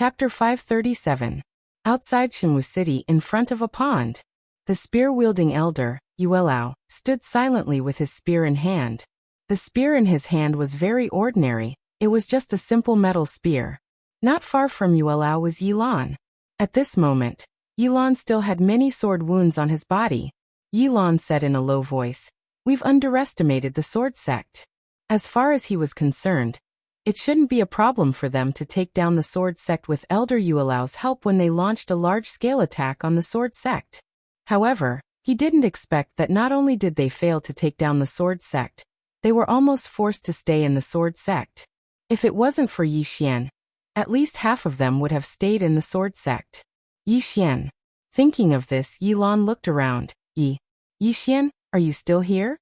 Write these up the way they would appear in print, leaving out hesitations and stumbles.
Chapter 537. Outside Shenwu City in front of a pond. The spear-wielding elder, Yuelao, stood silently with his spear in hand. The spear in his hand was very ordinary, it was just a simple metal spear. Not far from Yuelao was Yilan. At this moment, Yilan still had many sword wounds on his body. Yilan said in a low voice, "We've underestimated the sword sect." As far as he was concerned, it shouldn't be a problem for them to take down the sword sect with Elder Yuelao's help when they launched a large-scale attack on the sword sect. However, he didn't expect that not only did they fail to take down the sword sect, they were almost forced to stay in the sword sect. If it wasn't for Yi Xian, at least half of them would have stayed in the sword sect. Yi Xian. Thinking of this, Yilan looked around. Yi Xian, are you still here?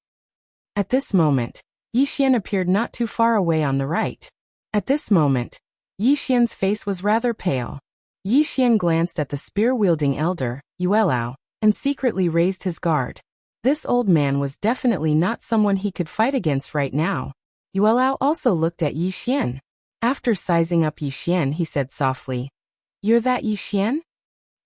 At this moment, Yi Xian appeared not too far away on the right. At this moment, Yi Xian's face was rather pale. Yi Xian glanced at the spear-wielding elder, Yuelao, and secretly raised his guard. This old man was definitely not someone he could fight against right now. Yuelao also looked at Yi Xian. After sizing up Yi Xian, he said softly, "You're that Yi Xian?"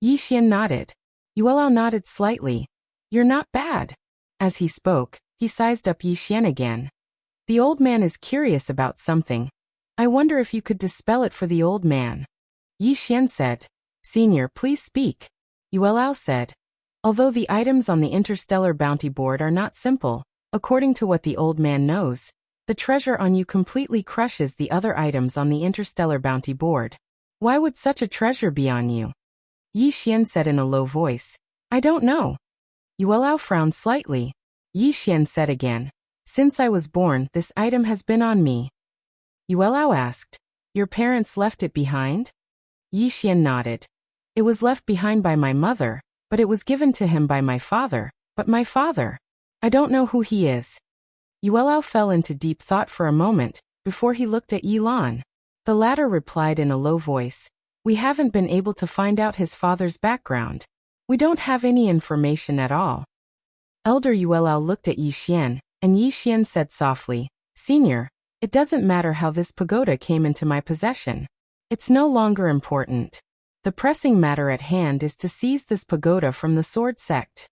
Yi Xian nodded. Yuelao nodded slightly. "You're not bad." As he spoke, he sized up Yi Xian again. "The old man is curious about something. I wonder if you could dispel it for the old man." Yi Xian said, "Senior, please speak." Yuelao said, "Although the items on the interstellar bounty board are not simple, according to what the old man knows, the treasure on you completely crushes the other items on the interstellar bounty board. Why would such a treasure be on you?" Yi Xian said in a low voice, "I don't know." Yuelao frowned slightly. Yi Xian said again, "Since I was born, this item has been on me." Yuelao asked, "Your parents left it behind?" Yi Xian nodded. "It was left behind by my mother, but it was given to him by my father. But my father, I don't know who he is." Yuelao fell into deep thought for a moment, before he looked at Yilan. The latter replied in a low voice, "We haven't been able to find out his father's background. We don't have any information at all." Elder Yuelao looked at Yi Xian, and Yi Xian said softly, "Senior, it doesn't matter how this pagoda came into my possession. It's no longer important. The pressing matter at hand is to seize this pagoda from the sword sect."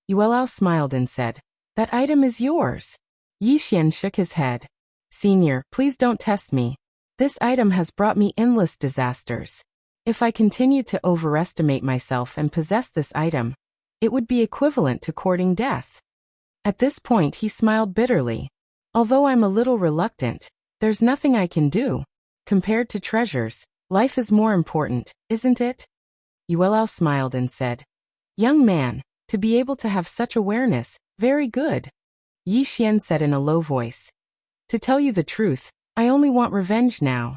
Yuelao smiled and said, "That item is yours." Yi Xian shook his head. "Senior, please don't test me. This item has brought me endless disasters. If I continue to overestimate myself and possess this item, it would be equivalent to courting death." At this point he smiled bitterly. "Although I'm a little reluctant, there's nothing I can do. Compared to treasures, life is more important, isn't it?" Yuelao smiled and said, "Young man, to be able to have such awareness, very good." Yi Xian said in a low voice, "To tell you the truth, I only want revenge now.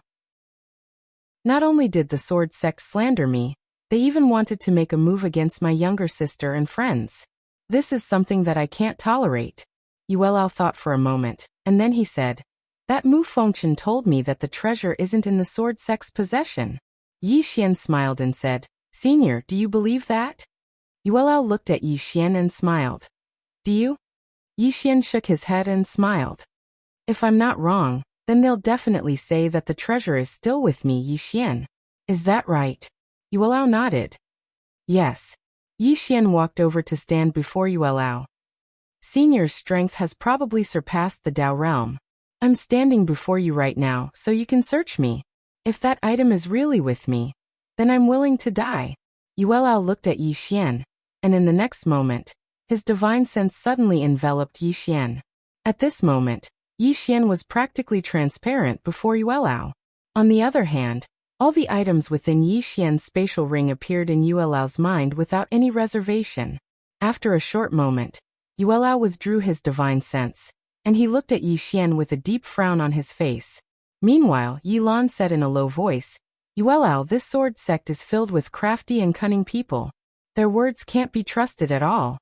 Not only did the sword sect slander me, they even wanted to make a move against my younger sister and friends. This is something that I can't tolerate." Yuelao thought for a moment, and then he said, "That Mu Fengchen told me that the treasure isn't in the sword sect's possession." Yi Xian smiled and said, "Senior, do you believe that?" Yuelao looked at Yi Xian and smiled. "Do you?" Yi Xian shook his head and smiled. "If I'm not wrong, then they'll definitely say that the treasure is still with me, Yi Xian. Is that right?" Yuelao nodded. "Yes." Yi Xian walked over to stand before Yuelao. "Senior's strength has probably surpassed the Dao realm. I'm standing before you right now, so you can search me. If that item is really with me, then I'm willing to die." Yuelao looked at Yi Xian, and in the next moment, his divine sense suddenly enveloped Yi Xian. At this moment, Yi Xian was practically transparent before Yuelao. On the other hand, all the items within Yi Xian's spatial ring appeared in Yuelao's mind without any reservation. After a short moment, Yuelao withdrew his divine sense, and he looked at Yi Xian with a deep frown on his face. Meanwhile, Yilan said in a low voice, "Yuelao, this sword sect is filled with crafty and cunning people. Their words can't be trusted at all."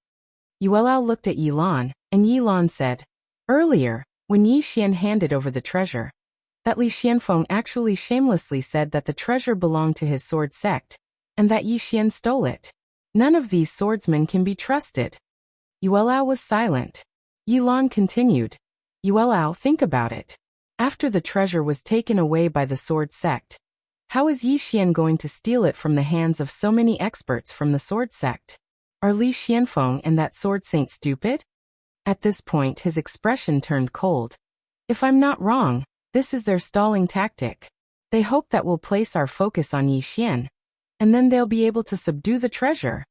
Yuelao looked at Yilan, and Yilan said, "Earlier, when Yi Xian handed over the treasure, that Li Xianfeng actually shamelessly said that the treasure belonged to his sword sect, and that Yi Xian stole it. None of these swordsmen can be trusted." Yuelao was silent. Yilan continued, "Yuelao, think about it. After the treasure was taken away by the sword sect, How is Yi Xian going to steal it from the hands of so many experts from the sword sect? Are Li Xianfeng and that sword saint stupid? At this point his expression turned cold. If I'm not wrong, this is their stalling tactic. They hope that we'll place our focus on Yi Xian, and then they'll be able to subdue the treasure.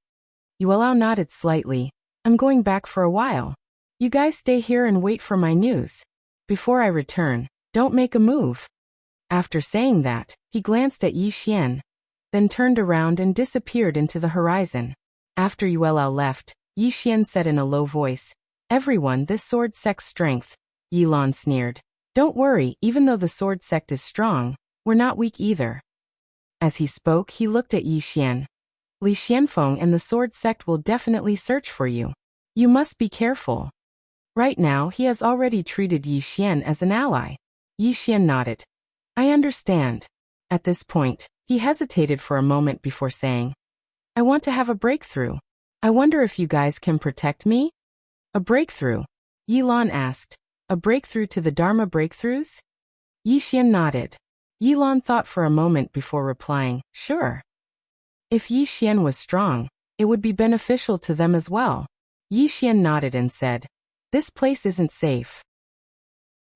Yuelao nodded slightly. I'm going back for a while. You guys stay here and wait for my news. Before I return, don't make a move. After saying that, he glanced at Yi Xian, then turned around and disappeared into the horizon. After Yuelao left, Yi Xian said in a low voice, "Everyone, this sword sect's strength." Yilan sneered. "Don't worry, even though the sword sect is strong, we're not weak either." As he spoke, he looked at Yi Xian. "Li Xianfeng and the sword sect will definitely search for you. You must be careful." Right now, he has already treated Yi Xian as an ally. Yi Xian nodded. "I understand." At this point, he hesitated for a moment before saying, "I want to have a breakthrough. I wonder if you guys can protect me?" "A breakthrough?" Yilan asked. "A breakthrough to the Dharma breakthroughs?" Yi Xian nodded. Yilan thought for a moment before replying, "Sure." If Yi Xian was strong, it would be beneficial to them as well. Yi Xian nodded and said, "This place isn't safe.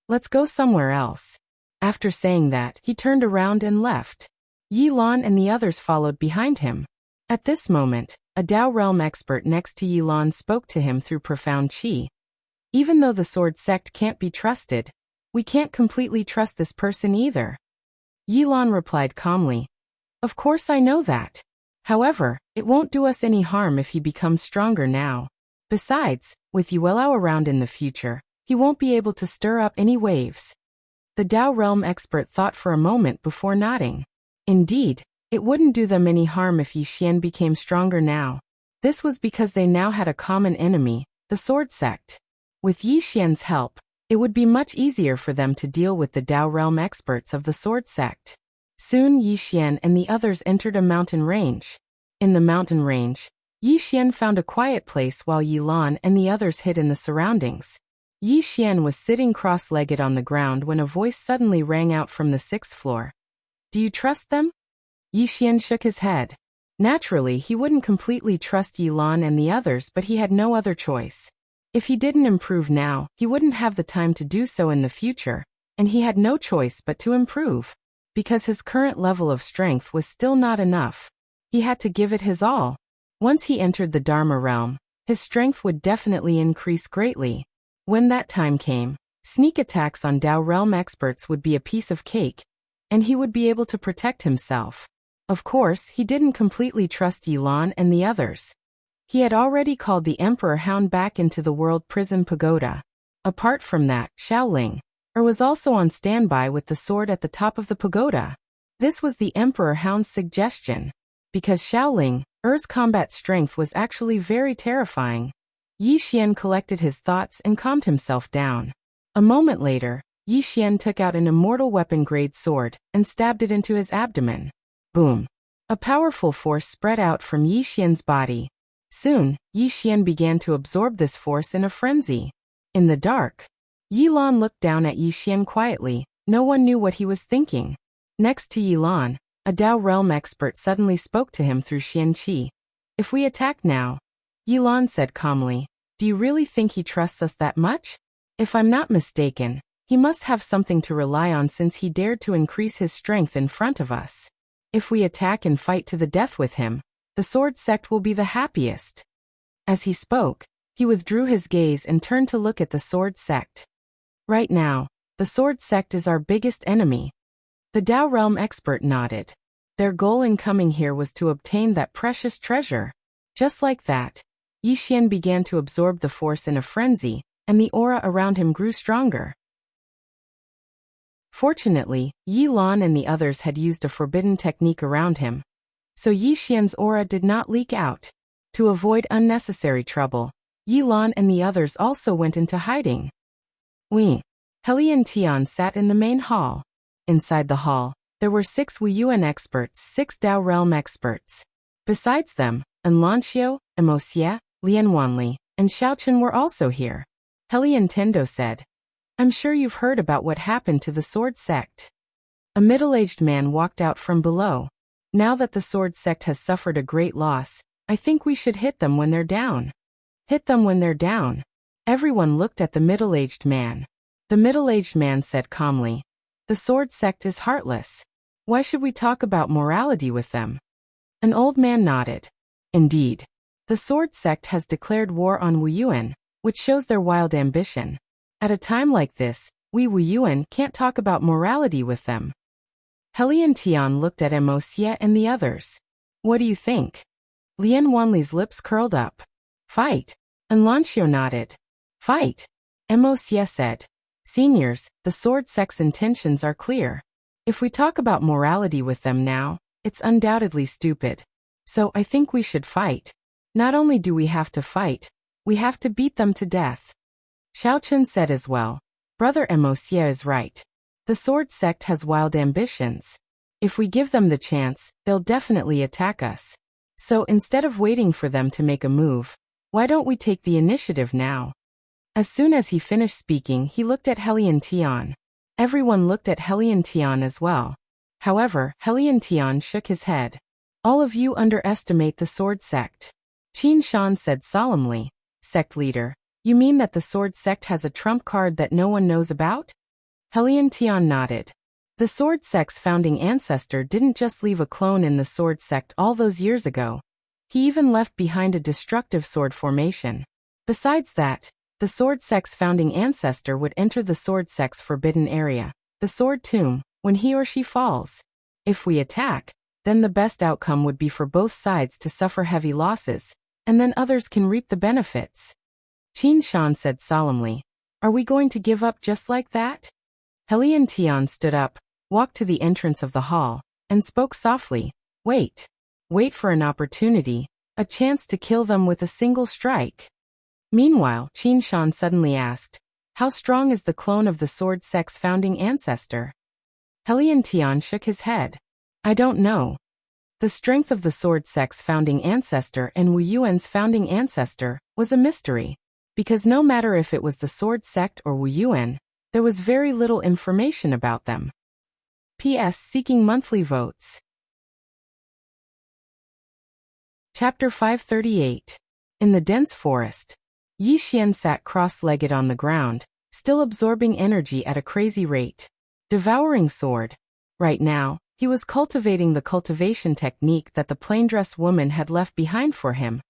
Let's go somewhere else." After saying that, he turned around and left. Yilan and the others followed behind him. At this moment, a Dao realm expert next to Yilan spoke to him through profound qi. "Even though the sword sect can't be trusted, we can't completely trust this person either." Yilan replied calmly, "Of course I know that. However, it won't do us any harm if he becomes stronger now. Besides, with Yuelao around in the future, he won't be able to stir up any waves." The Dao realm expert thought for a moment before nodding. Indeed, it wouldn't do them any harm if Yi Xian became stronger now. This was because they now had a common enemy, the sword sect. With Yi Xian's help, it would be much easier for them to deal with the Dao realm experts of the sword sect. Soon Yi Xian and the others entered a mountain range. In the mountain range, Yi Xian found a quiet place while Yilan and the others hid in the surroundings. Yi Xian was sitting cross-legged on the ground when a voice suddenly rang out from the 6th floor. "Do you trust them?" Yi Xian shook his head. Naturally, he wouldn't completely trust Yilan and the others, but he had no other choice. If he didn't improve now, he wouldn't have the time to do so in the future, and he had no choice but to improve. Because his current level of strength was still not enough, he had to give it his all. Once he entered the Dharma realm, his strength would definitely increase greatly. When that time came, sneak attacks on Dao realm experts would be a piece of cake, and he would be able to protect himself. Of course, he didn't completely trust Yilan and the others. He had already called the Emperor Hound back into the World Prison Pagoda. Apart from that, Shaoling was also on standby with the sword at the top of the pagoda. This was the Emperor Hound's suggestion, because Shaoling's combat strength was actually very terrifying. Yi Xian collected his thoughts and calmed himself down. A moment later, Yi Xian took out an immortal weapon-grade sword and stabbed it into his abdomen. Boom! A powerful force spread out from Yi Xian's body. Soon, Yi Xian began to absorb this force in a frenzy. In the dark, Yilan looked down at Yi Xian quietly. No one knew what he was thinking. Next to Yilan, a Dao realm expert suddenly spoke to him through Xian Qi. "If we attack now," Yilan said calmly, "do you really think he trusts us that much? If I'm not mistaken, he must have something to rely on since he dared to increase his strength in front of us. If we attack and fight to the death with him, the sword sect will be the happiest." As he spoke, he withdrew his gaze and turned to look at the sword sect. "Right now, the sword sect is our biggest enemy." The Dao realm expert nodded. Their goal in coming here was to obtain that precious treasure. Just like that, Yi Xian began to absorb the force in a frenzy, and the aura around him grew stronger. Fortunately, Yilan and the others had used a forbidden technique around him, so Yi Xian's aura did not leak out. To avoid unnecessary trouble, Yilan and the others also went into hiding. Heli and Tian sat in the main hall. Inside the hall, there were 6 Wuyuan experts, 6 Dao realm experts. Besides them, Enlancio, Emosia, Lian Wanli, and Xiaochen were also here. Heli and Tendo said, "I'm sure you've heard about what happened to the sword sect." A middle-aged man walked out from below. Now that the sword sect has suffered a great loss, I think we should hit them when they're down. Hit them when they're down. Everyone looked at the middle-aged man. The middle-aged man said calmly, "The sword sect is heartless. Why should we talk about morality with them?" An old man nodded. Indeed. The sword sect has declared war on Wuyuan, which shows their wild ambition. At a time like this, we Wuyuan can't talk about morality with them. Helian Tian looked at Mo Xie and the others. What do you think? Lian Wanli's lips curled up. Fight. And Lanxiu nodded. Fight. Mo Xie said. Seniors, the sword sect's intentions are clear. If we talk about morality with them now, it's undoubtedly stupid. So I think we should fight. Not only do we have to fight, we have to beat them to death. Xiao Chen said as well. Brother Mo Xie is right. The sword sect has wild ambitions. If we give them the chance, they'll definitely attack us. So instead of waiting for them to make a move, why don't we take the initiative now? As soon as he finished speaking, he looked at Helian Tian. Everyone looked at Helian Tian as well. However, Helian Tian shook his head. All of you underestimate the sword sect. Qin Shan said solemnly. Sect leader, you mean that the sword sect has a trump card that no one knows about? Helian Tian nodded. The sword sect's founding ancestor didn't just leave a clone in the sword sect all those years ago. He even left behind a destructive sword formation. Besides that, the sword sect's founding ancestor would enter the sword sect's forbidden area, the sword tomb, when he or she falls. If we attack, then the best outcome would be for both sides to suffer heavy losses, and then others can reap the benefits. Qin Shan said solemnly, Are we going to give up just like that? Helian Tian stood up, walked to the entrance of the hall, and spoke softly, Wait. Wait for an opportunity, a chance to kill them with a single strike. Meanwhile, Qin Shan suddenly asked, How strong is the clone of the sword sect's founding ancestor? Helian Tian shook his head. I don't know. The strength of the sword sect's founding ancestor and Wuyuan's founding ancestor was a mystery, because no matter if it was the sword sect or Wuyuan, there was very little information about them. P.S. Seeking monthly votes. Chapter 538. In the dense forest. Yi Xian sat cross-legged on the ground, still absorbing energy at a crazy rate. Devouring sword. Right now, he was cultivating the cultivation technique that the plain-dressed woman had left behind for him,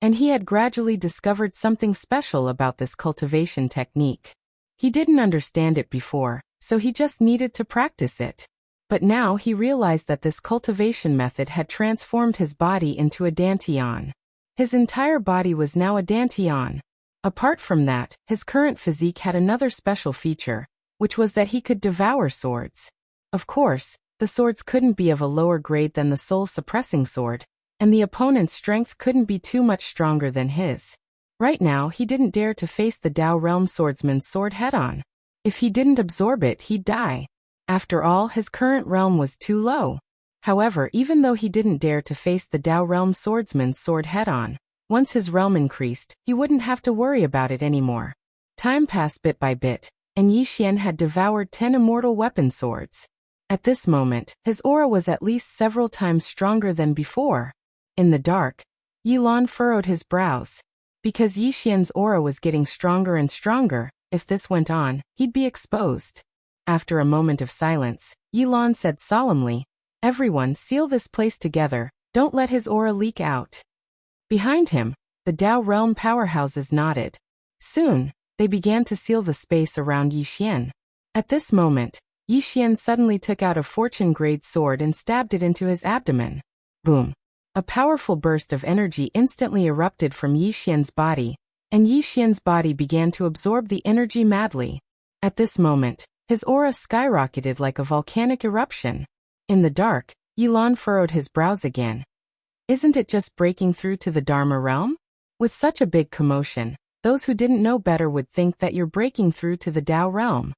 and he had gradually discovered something special about this cultivation technique. He didn't understand it before, so he just needed to practice it. But now he realized that this cultivation method had transformed his body into a dantian. His entire body was now a dantian. Apart from that, his current physique had another special feature, which was that he could devour swords. Of course, the swords couldn't be of a lower grade than the soul-suppressing sword, and the opponent's strength couldn't be too much stronger than his. Right now, he didn't dare to face the Dao Realm swordsman's sword head-on. If he didn't absorb it, he'd die. After all, his current realm was too low. However, even though he didn't dare to face the Dao Realm swordsman's sword head-on, once his realm increased, he wouldn't have to worry about it anymore. Time passed bit by bit, and Yi Xian had devoured 10 immortal weapon swords. At this moment, his aura was at least several times stronger than before. In the dark, Yi Lan furrowed his brows. Because Yi Xian's aura was getting stronger and stronger, if this went on, he'd be exposed. After a moment of silence, Yi Lan said solemnly, Everyone, seal this place together, don't let his aura leak out. Behind him, the Dao Realm powerhouses nodded. Soon, they began to seal the space around Yi Xian. At this moment, Yi Xian suddenly took out a fortune-grade sword and stabbed it into his abdomen. Boom! A powerful burst of energy instantly erupted from Yi Xian's body, and Yi Xian's body began to absorb the energy madly. At this moment, his aura skyrocketed like a volcanic eruption. In the dark, Yi Lan furrowed his brows again. Isn't it just breaking through to the Dharma realm? With such a big commotion, those who didn't know better would think that you're breaking through to the Dao realm.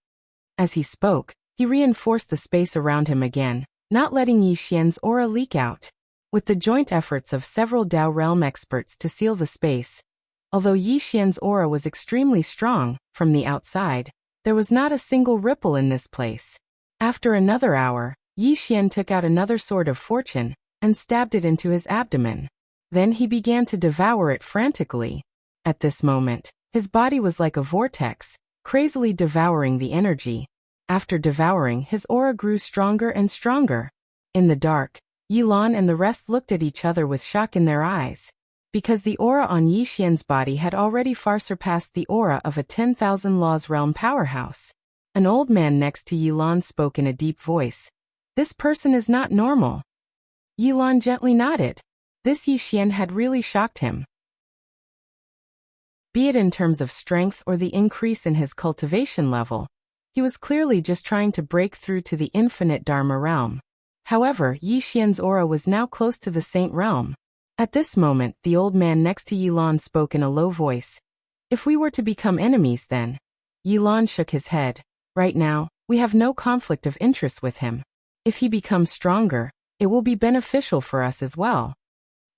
As he spoke, he reinforced the space around him again, not letting Yi Xian's aura leak out. With the joint efforts of several Dao realm experts to seal the space, although Yi Xian's aura was extremely strong, from the outside, there was not a single ripple in this place. After another hour, Yi Xian took out another sword of fortune and stabbed it into his abdomen. Then he began to devour it frantically. At this moment, his body was like a vortex, crazily devouring the energy. After devouring, his aura grew stronger and stronger. In the dark, Yi Lan and the rest looked at each other with shock in their eyes. Because the aura on Yi Xian's body had already far surpassed the aura of a 10,000 laws realm powerhouse. An old man next to Yi Lan spoke in a deep voice. "This person is not normal." Yi Lan gently nodded. This Yi Xian had really shocked him. Be it in terms of strength or the increase in his cultivation level, he was clearly just trying to break through to the infinite Dharma realm. However, Yi Xian's aura was now close to the Saint realm. At this moment, the old man next to Yi Lan spoke in a low voice. "If we were to become enemies then?" Yi Lan shook his head. "Right now, we have no conflict of interest with him. If he becomes stronger, it will be beneficial for us as well."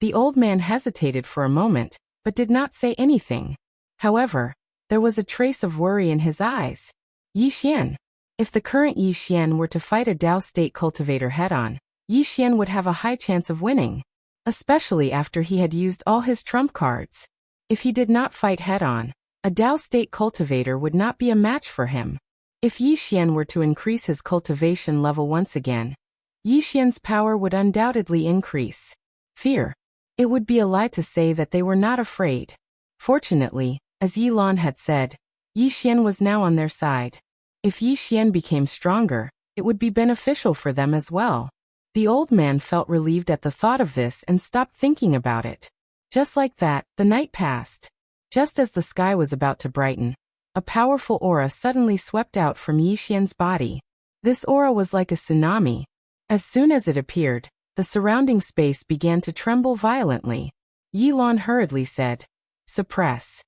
The old man hesitated for a moment, but did not say anything. However, there was a trace of worry in his eyes. Yi Xian. If the current Yi Xian were to fight a Dao state cultivator head-on, Yi Xian would have a high chance of winning, especially after he had used all his trump cards. If he did not fight head-on, a Dao state cultivator would not be a match for him. If Yi Xian were to increase his cultivation level once again, Yi Xian's power would undoubtedly increase. Fear. It would be a lie to say that they were not afraid. Fortunately, as Yi Lan had said, Yi Xian was now on their side. If Yi Xian became stronger, it would be beneficial for them as well. The old man felt relieved at the thought of this and stopped thinking about it. Just like that, the night passed. Just as the sky was about to brighten, a powerful aura suddenly swept out from Yi Xian's body. This aura was like a tsunami. As soon as it appeared, the surrounding space began to tremble violently. Yi Lan hurriedly said, "Suppress."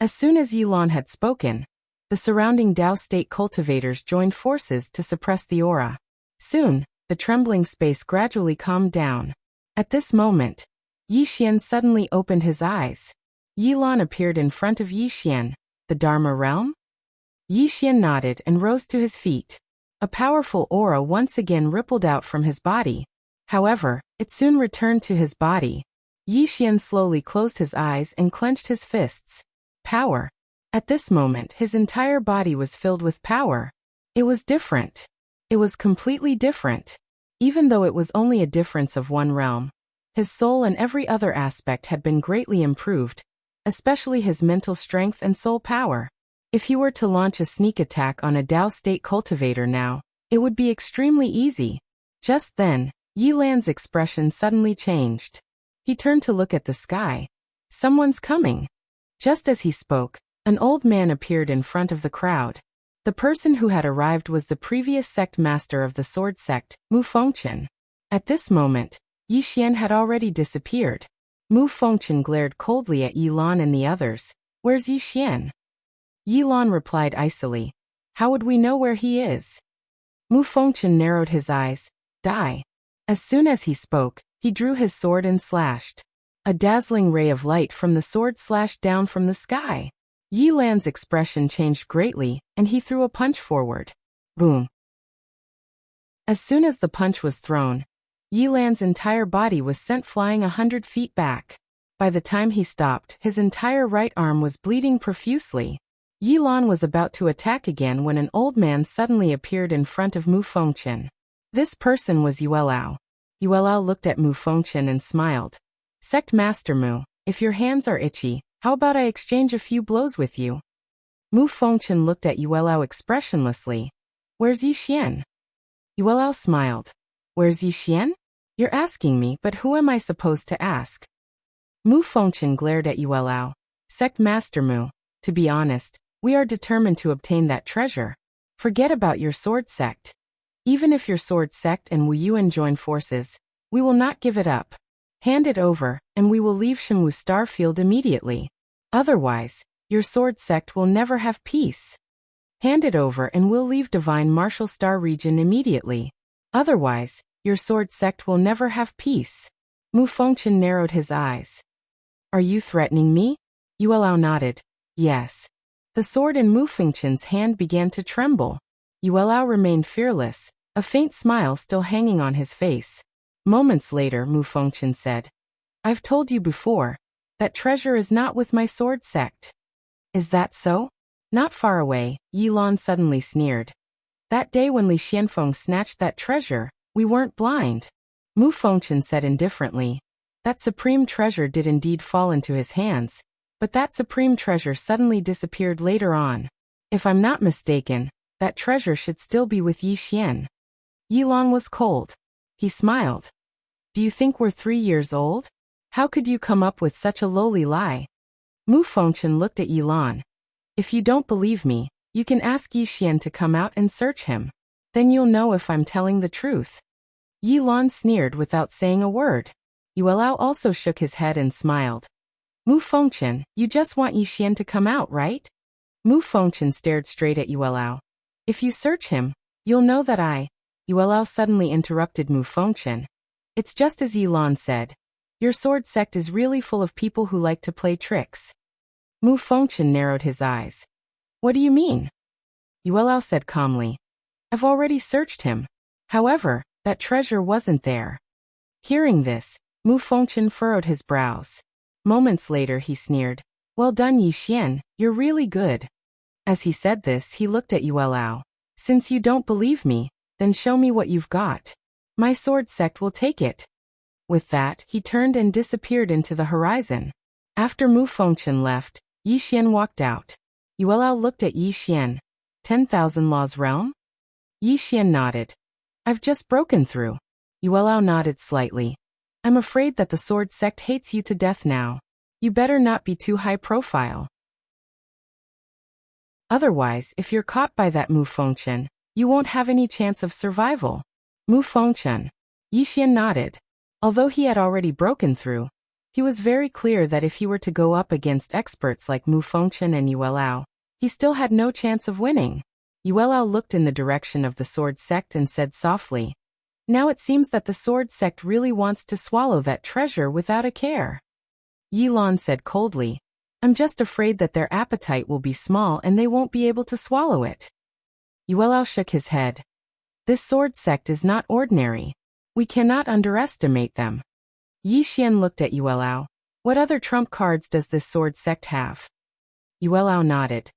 As soon as Yi Lan had spoken, the surrounding Dao state cultivators joined forces to suppress the aura. Soon, the trembling space gradually calmed down. At this moment, Yi Xian suddenly opened his eyes. Yi Lan appeared in front of Yi Xian. The Dharma realm? Yi Xian nodded and rose to his feet. A powerful aura once again rippled out from his body. However, it soon returned to his body. Yi Xian slowly closed his eyes and clenched his fists. Power. At this moment, his entire body was filled with power. It was different. It was completely different. Even though it was only a difference of one realm, his soul and every other aspect had been greatly improved, especially his mental strength and soul power. If he were to launch a sneak attack on a Dao state cultivator now, it would be extremely easy. Just then, Yi Lan's expression suddenly changed. He turned to look at the sky. "Someone's coming." Just as he spoke, an old man appeared in front of the crowd. The person who had arrived was the previous sect master of the sword sect, Mu Fengchen. At this moment, Yi Xian had already disappeared. Mu Fengchen glared coldly at Yi Lan and the others. "Where's Yi Xian?" Yi Lan replied icily. "How would we know where he is?" Mu Fengchen narrowed his eyes. "Die." As soon as he spoke, he drew his sword and slashed. A dazzling ray of light from the sword slashed down from the sky. Yi Lan's expression changed greatly, and he threw a punch forward. Boom. As soon as the punch was thrown, Yi Lan's entire body was sent flying 100 feet back. By the time he stopped, his entire right arm was bleeding profusely. Yi Lan was about to attack again when an old man suddenly appeared in front of Mu Fengchen. This person was Yuelao. Yuelao looked at Mu Fengchen and smiled. "Sect Master Mu, if your hands are itchy, how about I exchange a few blows with you?" Mu Fengchen looked at Yuelao expressionlessly. "Where's Yi Xian?" Yuelao smiled. "Where's Yi Xian? You're asking me, but who am I supposed to ask?" Mu Fengchen glared at Yuelao. "Sect Master Mu, to be honest, we are determined to obtain that treasure. Forget about your sword sect. Even if your sword sect and Wu Yuan join forces, we will not give it up. Hand it over, and we will leave Shenwu Starfield immediately. Otherwise, your sword sect will never have peace. Hand it over and we'll leave Divine Martial Star region immediately. Otherwise, your sword sect will never have peace." Mu Fengchen narrowed his eyes. "Are you threatening me?" Yuelao nodded. "Yes." The sword in Mu Fengchen's hand began to tremble. Yuelao remained fearless, a faint smile still hanging on his face. Moments later, Mu Fengchen said, "I've told you before, that treasure is not with my sword sect." "Is that so?" Not far away, Yi Lan suddenly sneered. "That day when Li Xianfeng snatched that treasure, we weren't blind." Mu Fengchen said indifferently, "That supreme treasure did indeed fall into his hands, but that supreme treasure suddenly disappeared later on. If I'm not mistaken, that treasure should still be with Yi Xian." Yi Lan was cold. He smiled. "Do you think we're 3 years old? How could you come up with such a lowly lie?" Mu Fengchen looked at Yi Lan. "If you don't believe me, you can ask Yi Xian to come out and search him. Then you'll know if I'm telling the truth." Yi Lan sneered without saying a word. Yuelao also shook his head and smiled. "Mu Fengchen, you just want Yi Xian to come out, right?" Mu Fengchen stared straight at Yuelao. "If you search him, you'll know that I—" Yuelao suddenly interrupted Mu Fengchen. "It's just as Yi Lan said. Your sword sect is really full of people who like to play tricks." Mu Fengchen narrowed his eyes. "What do you mean?" Yuelao said calmly. "I've already searched him. However, that treasure wasn't there." Hearing this, Mu Fengchen furrowed his brows. Moments later he sneered. "Well done, Yi Xian, you're really good." As he said this, he looked at Yuelao. "Since you don't believe me, then show me what you've got. My sword sect will take it." With that, he turned and disappeared into the horizon. After Mu Fengchen left, Yi Xian walked out. Yuelao looked at Yi Xian. 10,000 Laws Realm? Yi Xian nodded. "I've just broken through." Yuelao nodded slightly. "I'm afraid that the sword sect hates you to death now. You better not be too high profile. Otherwise, if you're caught by that Mu Fengchen, you won't have any chance of survival." Mu Fengchen. Yi Xian nodded. Although he had already broken through, he was very clear that if he were to go up against experts like Mu Fengchen and Yuelao, he still had no chance of winning. Yuelao looked in the direction of the sword sect and said softly, "Now it seems that the sword sect really wants to swallow that treasure without a care." Yi Lan said coldly, "I'm just afraid that their appetite will be small and they won't be able to swallow it." Yuelao shook his head. "This sword sect is not ordinary. We cannot underestimate them." Yi Xian looked at Yuelao. "What other trump cards does this sword sect have?" Yuelao nodded.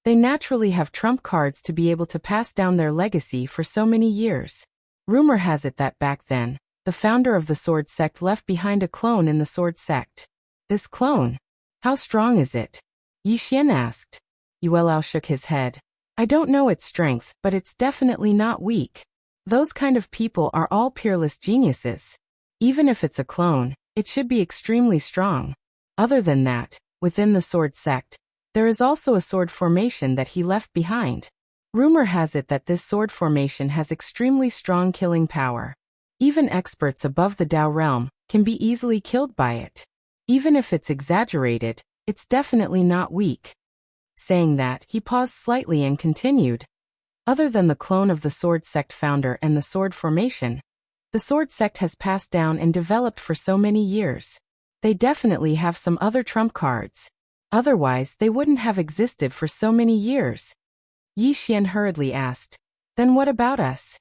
"They naturally have trump cards to be able to pass down their legacy for so many years. Rumor has it that back then, the founder of the sword sect left behind a clone in the sword sect. This clone, how strong is it?" Yi Xian asked. Yuelao shook his head. "I don't know its strength, but it's definitely not weak. Those kind of people are all peerless geniuses. Even if it's a clone, it should be extremely strong. Other than that, within the sword sect, there is also a sword formation that he left behind. Rumor has it that this sword formation has extremely strong killing power. Even experts above the Dao realm can be easily killed by it. Even if it's exaggerated, it's definitely not weak." Saying that, he paused slightly and continued. "Other than the clone of the sword sect founder and the sword formation, the sword sect has passed down and developed for so many years. They definitely have some other trump cards. Otherwise, they wouldn't have existed for so many years." Yi Xian hurriedly asked, "Then what about us?"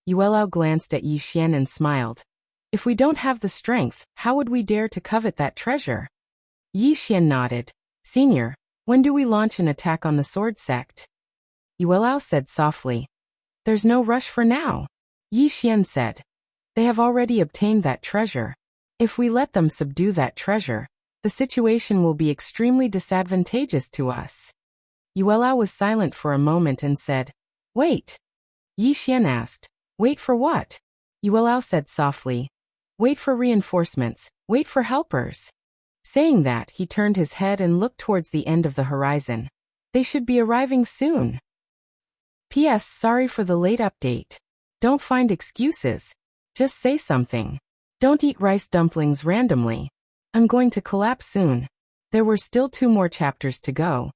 Yuelao glanced at Yi Xian and smiled. "If we don't have the strength, how would we dare to covet that treasure?" Yi Xian nodded. "Senior, when do we launch an attack on the sword sect?" Yuelao said softly. "There's no rush for now." Yi Xian said. "They have already obtained that treasure. If we let them subdue that treasure, the situation will be extremely disadvantageous to us." Yuelao was silent for a moment and said, "Wait." Yi Xian asked, "Wait for what?" Yuelao said softly, "Wait for reinforcements, wait for helpers." Saying that, he turned his head and looked towards the end of the horizon. They should be arriving soon. P.S. Sorry for the late update. Don't find excuses. Just say something. Don't eat rice dumplings randomly. I'm going to collapse soon. There were still 2 more chapters to go.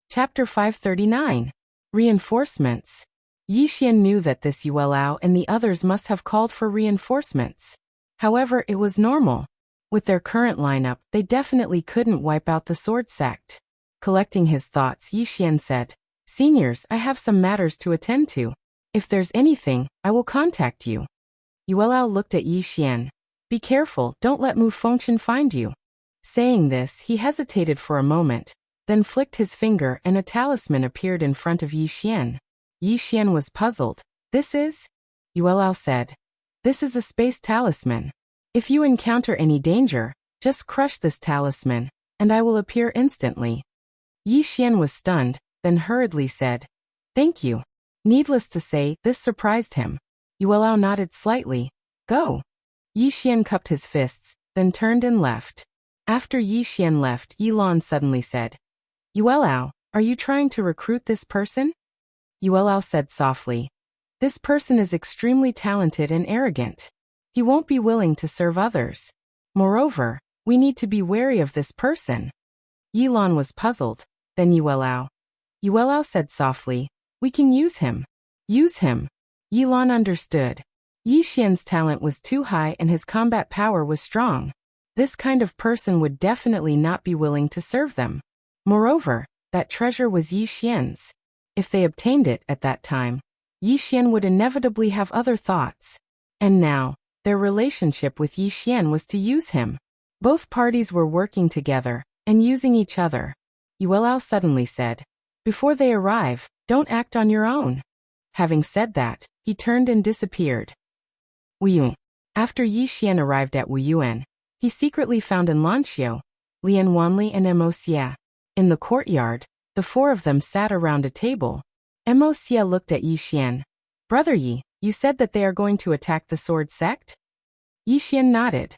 Chapter 539. Reinforcements. Yi Xian knew that this Yuelao and the others must have called for reinforcements. However, it was normal. With their current lineup, they definitely couldn't wipe out the sword sect. Collecting his thoughts, Yi Xian said, Seniors, I have some matters to attend to. If there's anything, I will contact you. Yuelao looked at Yi Xian. Be careful, don't let Mu Fengchen find you. Saying this, he hesitated for a moment, then flicked his finger and a talisman appeared in front of Yi Xian. Yi Xian was puzzled. This is? Yuelao said. This is a space talisman. If you encounter any danger, just crush this talisman, and I will appear instantly. Yi Xian was stunned, then hurriedly said, Thank you. Needless to say, this surprised him. Yuelao nodded slightly. Go. Yi Xian cupped his fists, then turned and left. After Yi Xian left, Yi Lan suddenly said, Yuelao, are you trying to recruit this person? Yuelao said softly, This person is extremely talented and arrogant. He won't be willing to serve others. Moreover, we need to be wary of this person. Yi Lan was puzzled, then Yuelao. Yuelao said softly, We can use him. Use him. Yi Lan understood. Yi Xian's talent was too high and his combat power was strong. This kind of person would definitely not be willing to serve them. Moreover, that treasure was Yi Xian's. If they obtained it at that time, Yi Xian would inevitably have other thoughts. And now, their relationship with Yi Xian was to use him. Both parties were working together and using each other. Yuelao suddenly said, Before they arrive, don't act on your own. Having said that, he turned and disappeared. Wuyuan. After Yi Xian arrived at Wuyuan, he secretly found Enlanxiu, Lian Wanli and Wuxia. In the courtyard, the four of them sat around a table. Wuxia looked at Yi Xian. Brother Yi, you said that they are going to attack the sword sect? Yi Xian nodded.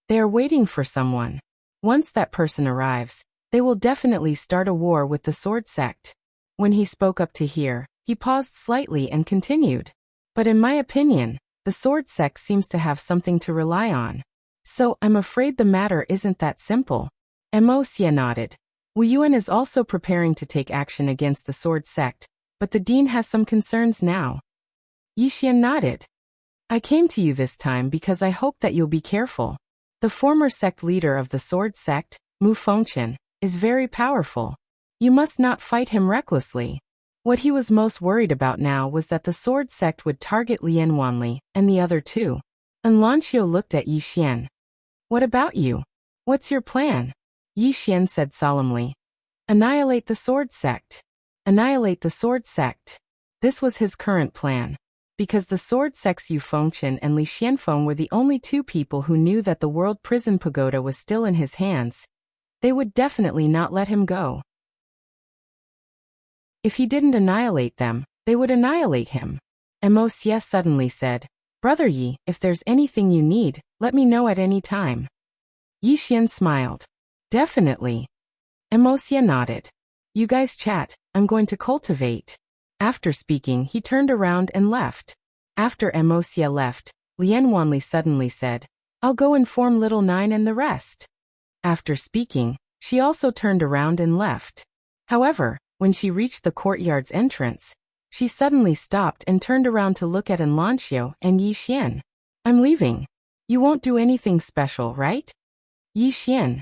They are waiting for someone. Once that person arrives, they will definitely start a war with the sword sect. When he spoke up to hear, he paused slightly and continued. But in my opinion, the sword sect seems to have something to rely on. So, I'm afraid the matter isn't that simple. Wuxia nodded. Wuyuan is also preparing to take action against the sword sect, but the dean has some concerns now. Yi Xian nodded. I came to you this time because I hope that you'll be careful. The former sect leader of the sword sect, Mu Fengchen, is very powerful. You must not fight him recklessly. What he was most worried about now was that the sword sect would target Lian Wanli and the other two. Enlanxiu looked at Yi Xian. What about you? What's your plan? Yi Xian said solemnly. Annihilate the sword sect. Annihilate the sword sect. This was his current plan. Because the sword sect's Yu Fengchen and Li Xianfeng were the only two people who knew that the world prison pagoda was still in his hands, they would definitely not let him go. If he didn't annihilate them, they would annihilate him. Wuxia suddenly said, Brother Yi, if there's anything you need, let me know at any time. Yi Xian smiled. Definitely. Wuxia nodded. You guys chat, I'm going to cultivate. After speaking, he turned around and left. After Wuxia left, Lian Wanli suddenly said, I'll go inform Little Nine and the rest. After speaking, she also turned around and left. However, when she reached the courtyard's entrance, she suddenly stopped and turned around to look at Enlanxiu and Yi Xian. I'm leaving. You won't do anything special, right? Yi Xian.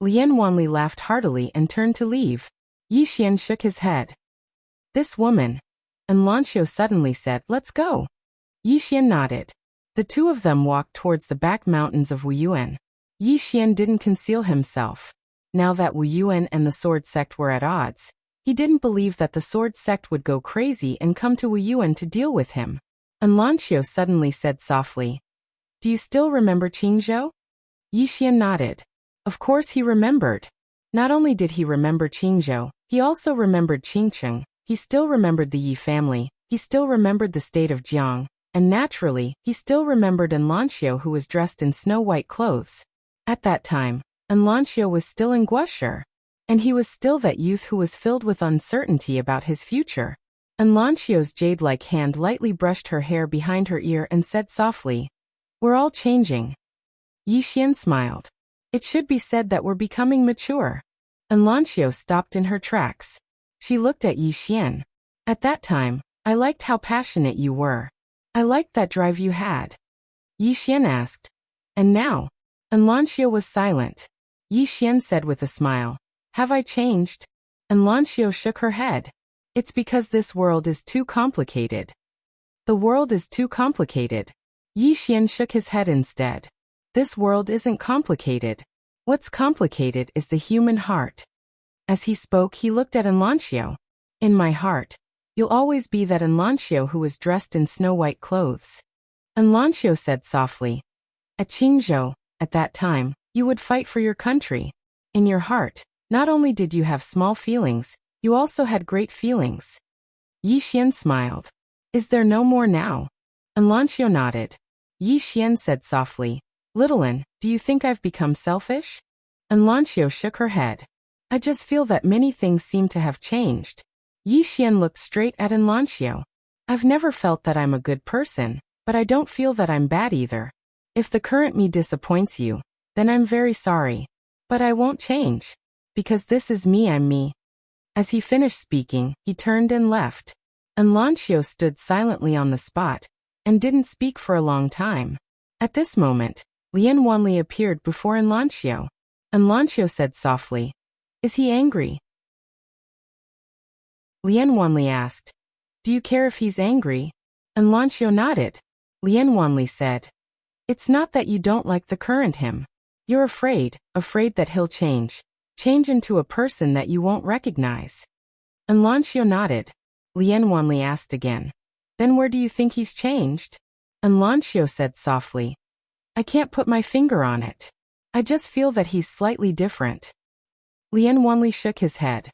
Lian Wanli laughed heartily and turned to leave. Yi Xian shook his head. This woman. Enlanxiu suddenly said, Let's go. Yi Xian nodded. The two of them walked towards the back mountains of Wuyuan. Yi Xian didn't conceal himself. Now that Wuyuan and the sword sect were at odds, he didn't believe that the sword sect would go crazy and come to Wuyuan to deal with him. Enlanxiu suddenly said softly, Do you still remember Qingzhou? Yi Xian nodded. Of course he remembered. Not only did he remember Qingzhou, he also remembered Qingcheng, he still remembered the Yi family, he still remembered the state of Jiang, and naturally, he still remembered Enlanxiu who was dressed in snow-white clothes. At that time, Enlanxiu was still in Guoshi, and he was still that youth who was filled with uncertainty about his future. Enlanxiu's jade-like hand lightly brushed her hair behind her ear and said softly, We're all changing. Yi Xian smiled. It should be said that we're becoming mature. Enlanxiu stopped in her tracks. She looked at Yi Xian. At that time, I liked how passionate you were. I liked that drive you had. Yi Xian asked. And now? Enlanxiu was silent. Yi Xian said with a smile, Have I changed? Enlanxiu shook her head. It's because this world is too complicated. The world is too complicated. Yi Xian shook his head instead. This world isn't complicated. What's complicated is the human heart. As he spoke, he looked at Enlancio. In my heart, you'll always be that Enlancio who was dressed in snow-white clothes. Enlancio said softly. At Qingzhou, at that time, you would fight for your country. In your heart, not only did you have small feelings, you also had great feelings. Yi Xian smiled. Is there no more now? Enlancio nodded. Yi Xian said softly. Little one, do you think I've become selfish? Enlancio shook her head. I just feel that many things seem to have changed. Yi Xian looked straight at Enlancio. I've never felt that I'm a good person, but I don't feel that I'm bad either. If the current me disappoints you, then I'm very sorry. But I won't change. Because this is me, I'm me. As he finished speaking, he turned and left. Enlancio stood silently on the spot, and didn't speak for a long time. At this moment, Lian Wanli appeared before Enlancio. Enlancio said softly, Is he angry? Lian Wanli asked, Do you care if he's angry? Enlancio nodded. Lian Wanli said, It's not that you don't like the current him. You're afraid that he'll change into a person that you won't recognize. Enlancio nodded. Lian Wanli asked again, Then where do you think he's changed? Enlancio said softly, I can't put my finger on it. I just feel that he's slightly different. Lian Wanli shook his head.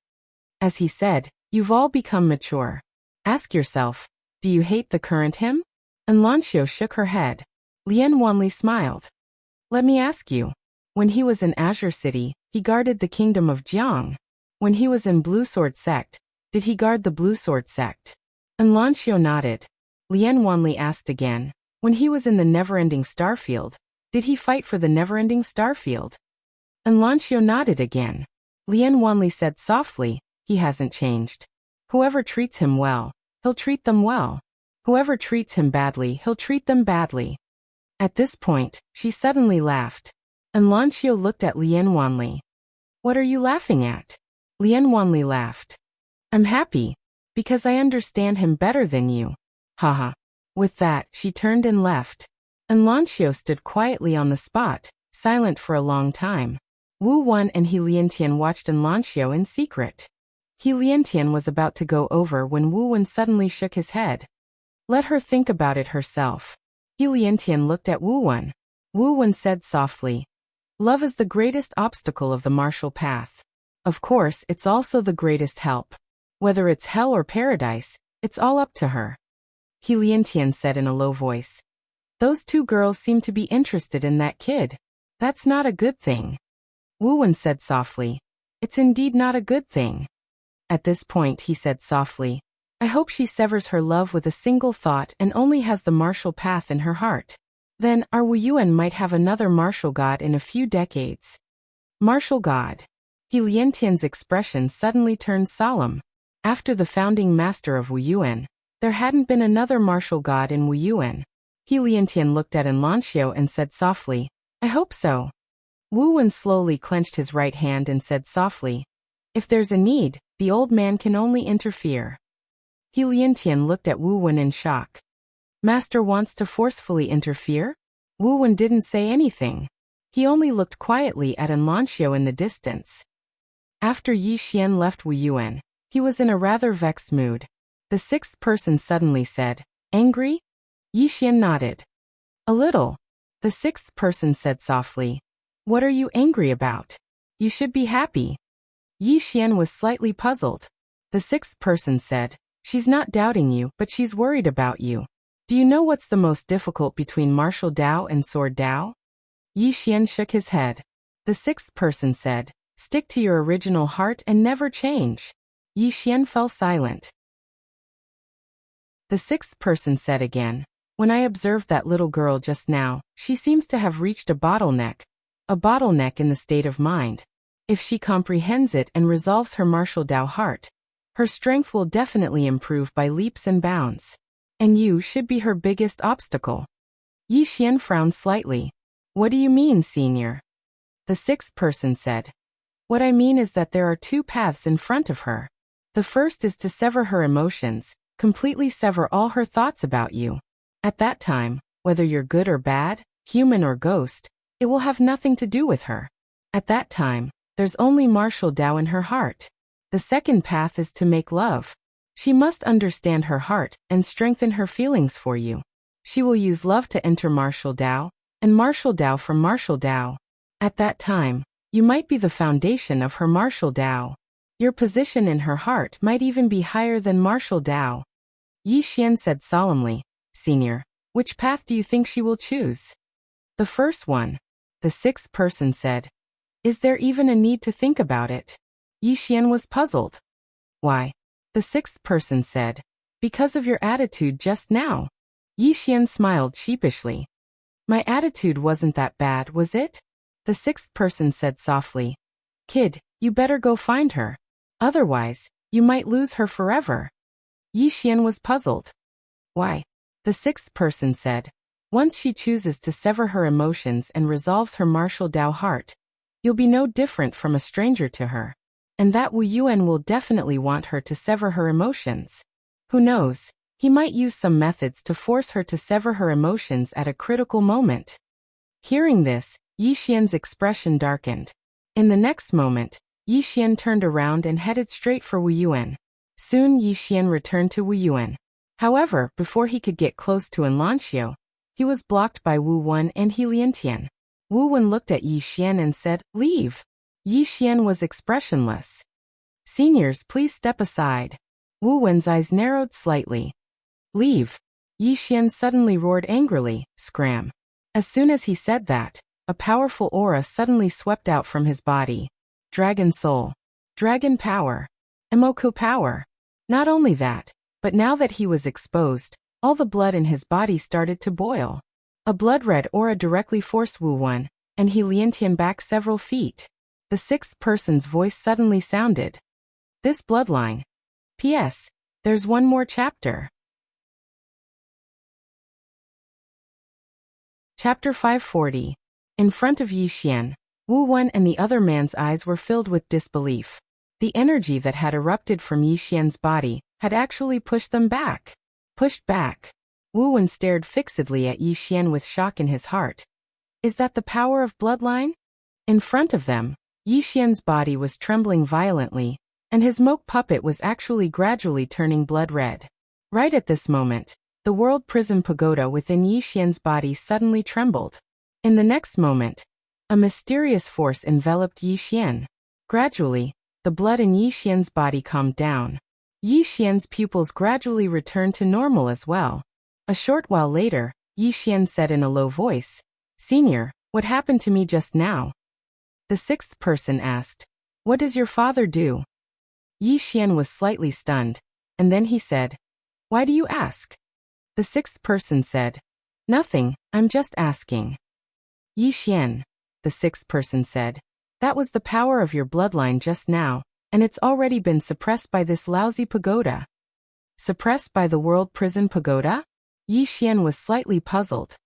As he said, You've all become mature. Ask yourself, do you hate the current him? Enlancio shook her head. Lian Wanli smiled. Let me ask you. When he was in Azure City, he guarded the kingdom of Jiang. When he was in Blue Sword Sect, did he guard the Blue Sword Sect? Enlancio nodded. Lian Wanli asked again. When he was in the Never-Ending Starfield, did he fight for the Never-Ending Starfield? Enlancio nodded again. Lian Wanli said softly, He hasn't changed. Whoever treats him well, he'll treat them well. Whoever treats him badly, he'll treat them badly. At this point, she suddenly laughed. Enlancio looked at Lian Wanli. What are you laughing at? Lian Wanli laughed. I'm happy. Because I understand him better than you. Haha. With that, she turned and left. Enlancio stood quietly on the spot, silent for a long time. Wu Wan and He Liantian watched Enlancio in secret. He Liantian was about to go over when Wu Wan suddenly shook his head. Let her think about it herself. He Liantian looked at Wu Wan. Wu Wan said softly, Love is the greatest obstacle of the martial path. Of course, it's also the greatest help. Whether it's hell or paradise, it's all up to her. He Liantian said in a low voice. Those two girls seem to be interested in that kid. That's not a good thing. Wu Wan said softly. It's indeed not a good thing. At this point he said softly, I hope she severs her love with a single thought and only has the martial path in her heart. Then, our Wu Yuan might have another martial god in a few decades. Martial god. He Liantian's expression suddenly turned solemn. After the founding master of Wu Yuan, there hadn't been another martial god in Wu Yuan. He Liantian looked at Enlancio and said softly, I hope so. Wu Wan slowly clenched his right hand and said softly, If there's a need, the old man can only interfere. He Liantian looked at Wu Wan in shock. Master wants to forcefully interfere? Wu Wan didn't say anything. He only looked quietly at Enlancio in the distance. After Yi Xian left Wu Yuan, he was in a rather vexed mood. The sixth person suddenly said, Angry? Yi Xian nodded. A little. The sixth person said softly, What are you angry about? You should be happy. Yi Xian was slightly puzzled. The sixth person said, She's not doubting you, but she's worried about you. Do you know what's the most difficult between martial Dao and sword Dao? Yi Xian shook his head. The sixth person said, Stick to your original heart and never change. Yi Xian fell silent. The sixth person said again, When I observed that little girl just now, she seems to have reached a bottleneck in the state of mind. If she comprehends it and resolves her martial Dao heart, her strength will definitely improve by leaps and bounds. And you should be her biggest obstacle. Yi Xian frowned slightly. What do you mean, senior? The sixth person said. What I mean is that there are two paths in front of her. The first is to sever her emotions, completely sever all her thoughts about you. At that time, whether you're good or bad, human or ghost, it will have nothing to do with her. At that time, there's only martial Tao in her heart. The second path is to make love. She must understand her heart and strengthen her feelings for you. She will use love to enter martial Tao, and martial Tao from martial Tao. At that time, you might be the foundation of her martial Tao. Your position in her heart might even be higher than martial Tao. Yi Xian said solemnly, Senior, which path do you think she will choose? The first one. The sixth person said. Is there even a need to think about it? Yi Xian was puzzled. Why? The sixth person said. Because of your attitude just now. Yi Xian smiled sheepishly. My attitude wasn't that bad, was it? The sixth person said softly. Kid, you better go find her. Otherwise, you might lose her forever. Yi Xian was puzzled. Why? The sixth person said. Once she chooses to sever her emotions and resolves her martial Tao heart, you'll be no different from a stranger to her. And that Wu Yuan will definitely want her to sever her emotions. Who knows, he might use some methods to force her to sever her emotions at a critical moment. Hearing this, Yi Xian's expression darkened. In the next moment, Yi Xian turned around and headed straight for Wu Yuan. Soon Yi Xian returned to Wu Yuan. However, before he could get close to Enlanxiu, he was blocked by Wu Wen and He Liantian. Wu Wen looked at Yi Xian and said, Leave. Yi Xian was expressionless. Seniors, please step aside. Wu Wen's eyes narrowed slightly. Leave. Yi Xian suddenly roared angrily, Scram. As soon as he said that, a powerful aura suddenly swept out from his body. Dragon soul. Dragon power. Emoku power. Not only that, but now that he was exposed, all the blood in his body started to boil. A blood-red aura directly forced Wu Wen, and He Liantian back several feet. The sixth person's voice suddenly sounded. This bloodline. P.S. There's one more chapter. Chapter 540. In front of Yi Xian, Wu Wen and the other man's eyes were filled with disbelief. The energy that had erupted from Yi Xian's body had actually pushed them back. Pushed back. Wu Wen stared fixedly at Yi Xian with shock in his heart. Is that the power of bloodline? In front of them, Yi Xian's body was trembling violently, and his smoke puppet was actually gradually turning blood red. Right at this moment, the world prison pagoda within Yi Xian's body suddenly trembled. In the next moment, a mysterious force enveloped Yi Xian. Gradually, the blood in Yi Xian's body calmed down. Yi Xian's pupils gradually returned to normal as well. A short while later, Yi Xian said in a low voice, Senior, what happened to me just now? The sixth person asked, What does your father do? Yi Xian was slightly stunned, and then he said, Why do you ask? The sixth person said, Nothing, I'm just asking. Yi Xian, the sixth person said, That was the power of your bloodline just now, and it's already been suppressed by this lousy pagoda. Suppressed by the world prison pagoda? Yi Xian was slightly puzzled.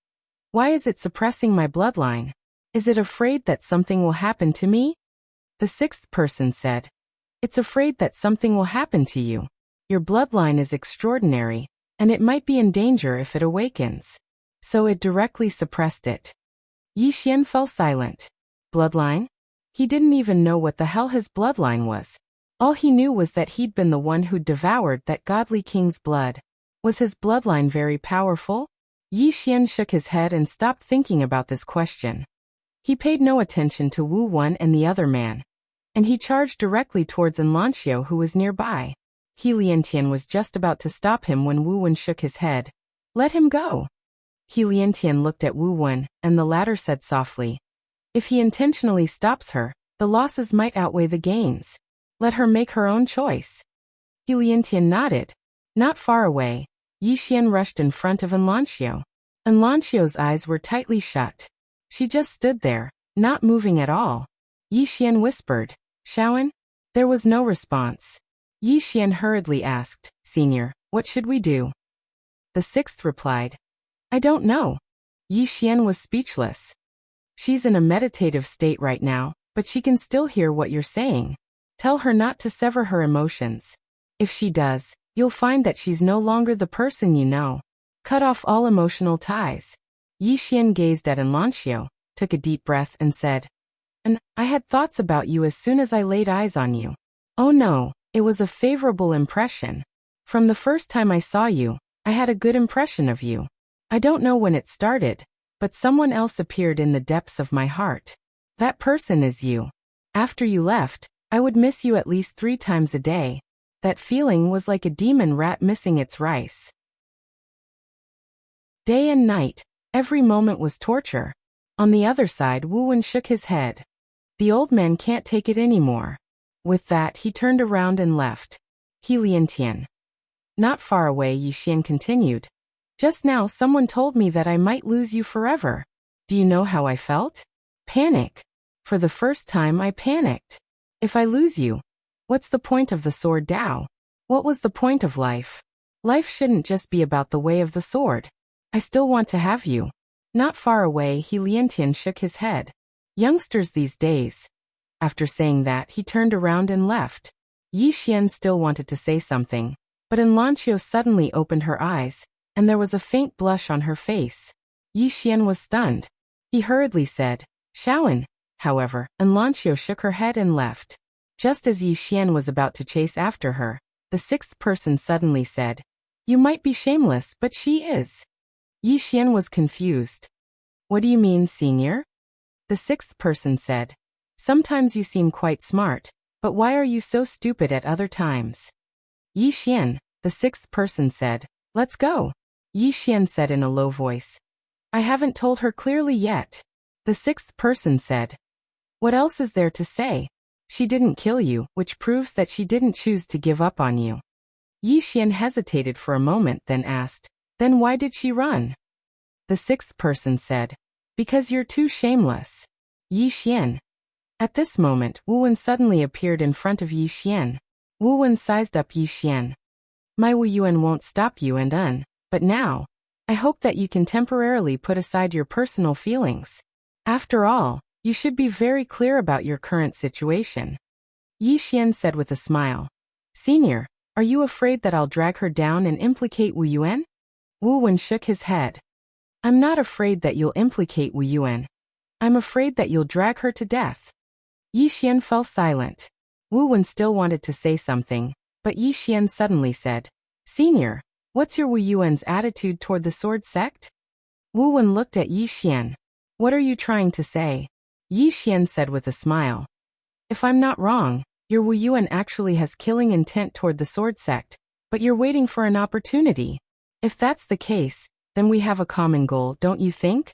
Why is it suppressing my bloodline? Is it afraid that something will happen to me? The sixth person said, It's afraid that something will happen to you. Your bloodline is extraordinary, and it might be in danger if it awakens. So it directly suppressed it. Yi Xian fell silent. Bloodline? He didn't even know what the hell his bloodline was. All he knew was that he'd been the one who devoured that godly king's blood. Was his bloodline very powerful? Yi Xian shook his head and stopped thinking about this question. He paid no attention to Wu Wen and the other man, and he charged directly towards Enlanxiu, who was nearby. He Liantian was just about to stop him when Wu Wen shook his head. Let him go. He Liantian looked at Wu Wen, and the latter said softly, If he intentionally stops her, the losses might outweigh the gains. Let her make her own choice. He Liantian nodded. Not far away, Yi Xian rushed in front of Enlanxiu. Enlanxiu's eyes were tightly shut. She just stood there, not moving at all. Yi Xian whispered, Shaoan? There was no response. Yi Xian hurriedly asked, Senior, what should we do? The sixth replied, I don't know. Yi Xian was speechless. She's in a meditative state right now, but she can still hear what you're saying. Tell her not to sever her emotions. If she does, you'll find that she's no longer the person you know. Cut off all emotional ties. Yi Xian gazed at Enlancio, took a deep breath and said, "And I had thoughts about you as soon as I laid eyes on you. Oh no, it was a favorable impression. From the first time I saw you, I had a good impression of you. I don't know when it started, but someone else appeared in the depths of my heart. That person is you. After you left, I would miss you at least 3 times a day. That feeling was like a demon rat missing its rice." Day and night, every moment was torture. On the other side, Wu Wen shook his head. The old man can't take it anymore. With that, he turned around and left. He Liantian. Not far away, Yi Xian continued. "Just now someone told me that I might lose you forever. Do you know how I felt? Panic. For the first time I panicked. If I lose you, what's the point of the sword Dao? What was the point of life? Life shouldn't just be about the way of the sword. I still want to have you." Not far away, He Liantian shook his head. Youngsters these days. After saying that, he turned around and left. Yi Xian still wanted to say something, but Enlancio suddenly opened her eyes, and there was a faint blush on her face. Yi Xian was stunned. He hurriedly said, "Shaoan." However, Enlancio shook her head and left. Just as Yi Xian was about to chase after her, the 6th person suddenly said, "You might be shameless, but she is." Yi Xian was confused. "What do you mean, senior?" The 6th person said, "Sometimes you seem quite smart, but why are you so stupid at other times?" "Yi Xian," the 6th person said, "Let's go." Yi Xian said in a low voice, "I haven't told her clearly yet." The 6th person said, "What else is there to say? She didn't kill you, which proves that she didn't choose to give up on you." Yi Xian hesitated for a moment, then asked, "Then why did she run?" The 6th person said, "Because you're too shameless." Yi Xian. At this moment, Wu Wen suddenly appeared in front of Yi Xian. Wu Wen sized up Yi Xian. "My Wu Yuan won't stop you but now, I hope that you can temporarily put aside your personal feelings. After all, you should be very clear about your current situation." Yi Xian said with a smile, "Senior, are you afraid that I'll drag her down and implicate Wu Yuan?" Wu Wen shook his head. "I'm not afraid that you'll implicate Wu Yuan. I'm afraid that you'll drag her to death." Yi Xian fell silent. Wu Wen still wanted to say something, but Yi Xian suddenly said, "Senior, what's your Wu Yuan's attitude toward the sword sect?" Wu Wen looked at Yi Xian. "What are you trying to say?" Yi Xian said with a smile, "If I'm not wrong, your Wu Yuan actually has killing intent toward the sword sect, but you're waiting for an opportunity. If that's the case, then we have a common goal, don't you think?"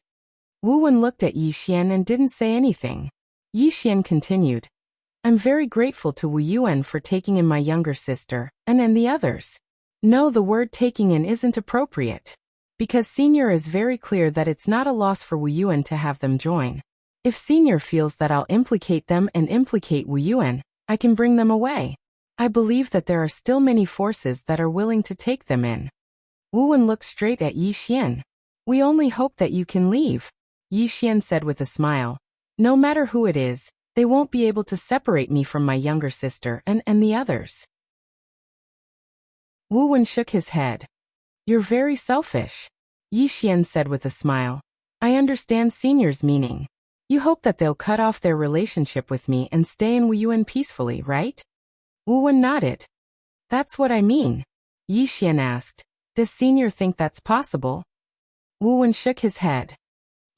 Wu Wen looked at Yi Xian and didn't say anything. Yi Xian continued, "I'm very grateful to Wu Yuan for taking in my younger sister, and the others. No, the word taking in isn't appropriate. Because Senior is very clear that it's not a loss for Wu Yuan to have them join. If Senior feels that I'll implicate them and implicate Wu Yuan, I can bring them away. I believe that there are still many forces that are willing to take them in." Wu Wen looked straight at Yi Xian. "We only hope that you can leave," Yi Xian said with a smile. "No matter who it is, they won't be able to separate me from my younger sister and the others." Wu Wen shook his head. "You're very selfish," Yi Xian said with a smile. "I understand Senior's meaning. You hope that they'll cut off their relationship with me and stay in Wu Yuan peacefully, right?" Wu Wen nodded. "That's what I mean." Yi Xian asked, "Does Senior think that's possible?" Wu Wen shook his head.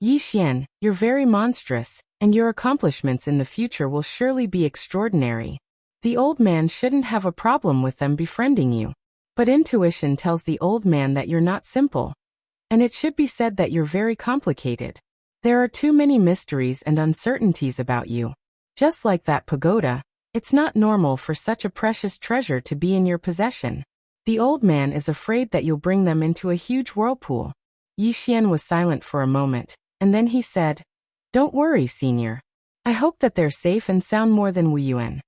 "Yi Xian, you're very monstrous, and your accomplishments in the future will surely be extraordinary. The old man shouldn't have a problem with them befriending you. But intuition tells the old man that you're not simple. And it should be said that you're very complicated. There are too many mysteries and uncertainties about you. Just like that pagoda, it's not normal for such a precious treasure to be in your possession. The old man is afraid that you'll bring them into a huge whirlpool." Yi Xian was silent for a moment, and then he said, "Don't worry, Senior. I hope that they're safe and sound more than Wu Yuan."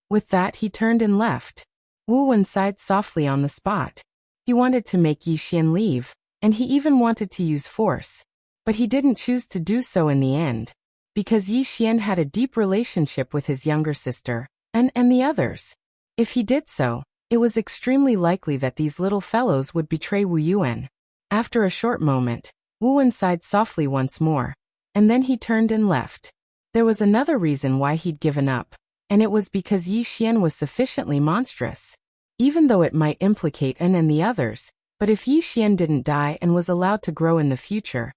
With that, he turned and left. Wu Wen sighed softly on the spot. He wanted to make Yi Xian leave, and he even wanted to use force. But he didn't choose to do so in the end, because Yi Xian had a deep relationship with his younger sister, and the others. If he did so, It was extremely likely that these little fellows would betray Wu Yuan. After a short moment, Wu Yuan sighed softly once more, and then he turned and left. There was another reason why he'd given up, and it was because Yi Xian was sufficiently monstrous. Even though it might implicate An and the others, but if Yi Xian didn't die and was allowed to grow in the future,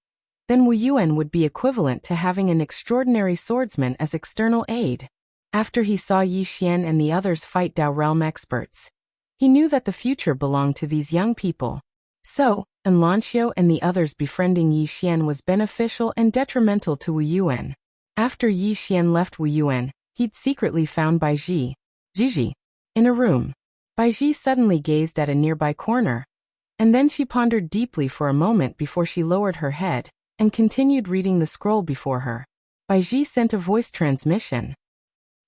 then Wu Yuan would be equivalent to having an extraordinary swordsman as external aid. After he saw Yi Xian and the others fight Dao realm experts, he knew that the future belonged to these young people. So, An Lanxiu and the others befriending Yi Xian was beneficial and detrimental to Wu Yuan. After Yi Xian left Wu Yuan, he'd secretly found Baiji, Jiji, in a room. Baiji suddenly gazed at a nearby corner, and then she pondered deeply for a moment before she lowered her head and continued reading the scroll before her. Baiji sent a voice transmission.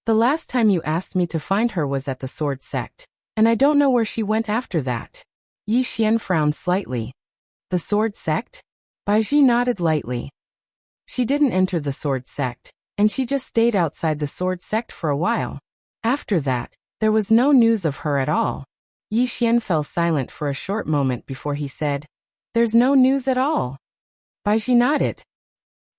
The last time you asked me to find her was at the Sword Sect, and I don't know where she went after that. Yi Xian frowned slightly. The Sword Sect? Baiji nodded lightly. She didn't enter the Sword Sect, and she just stayed outside the Sword Sect for a while. After that, there was no news of her at all. Yi Xian fell silent for a short moment before he said, "There's no news at all." Baiji nodded.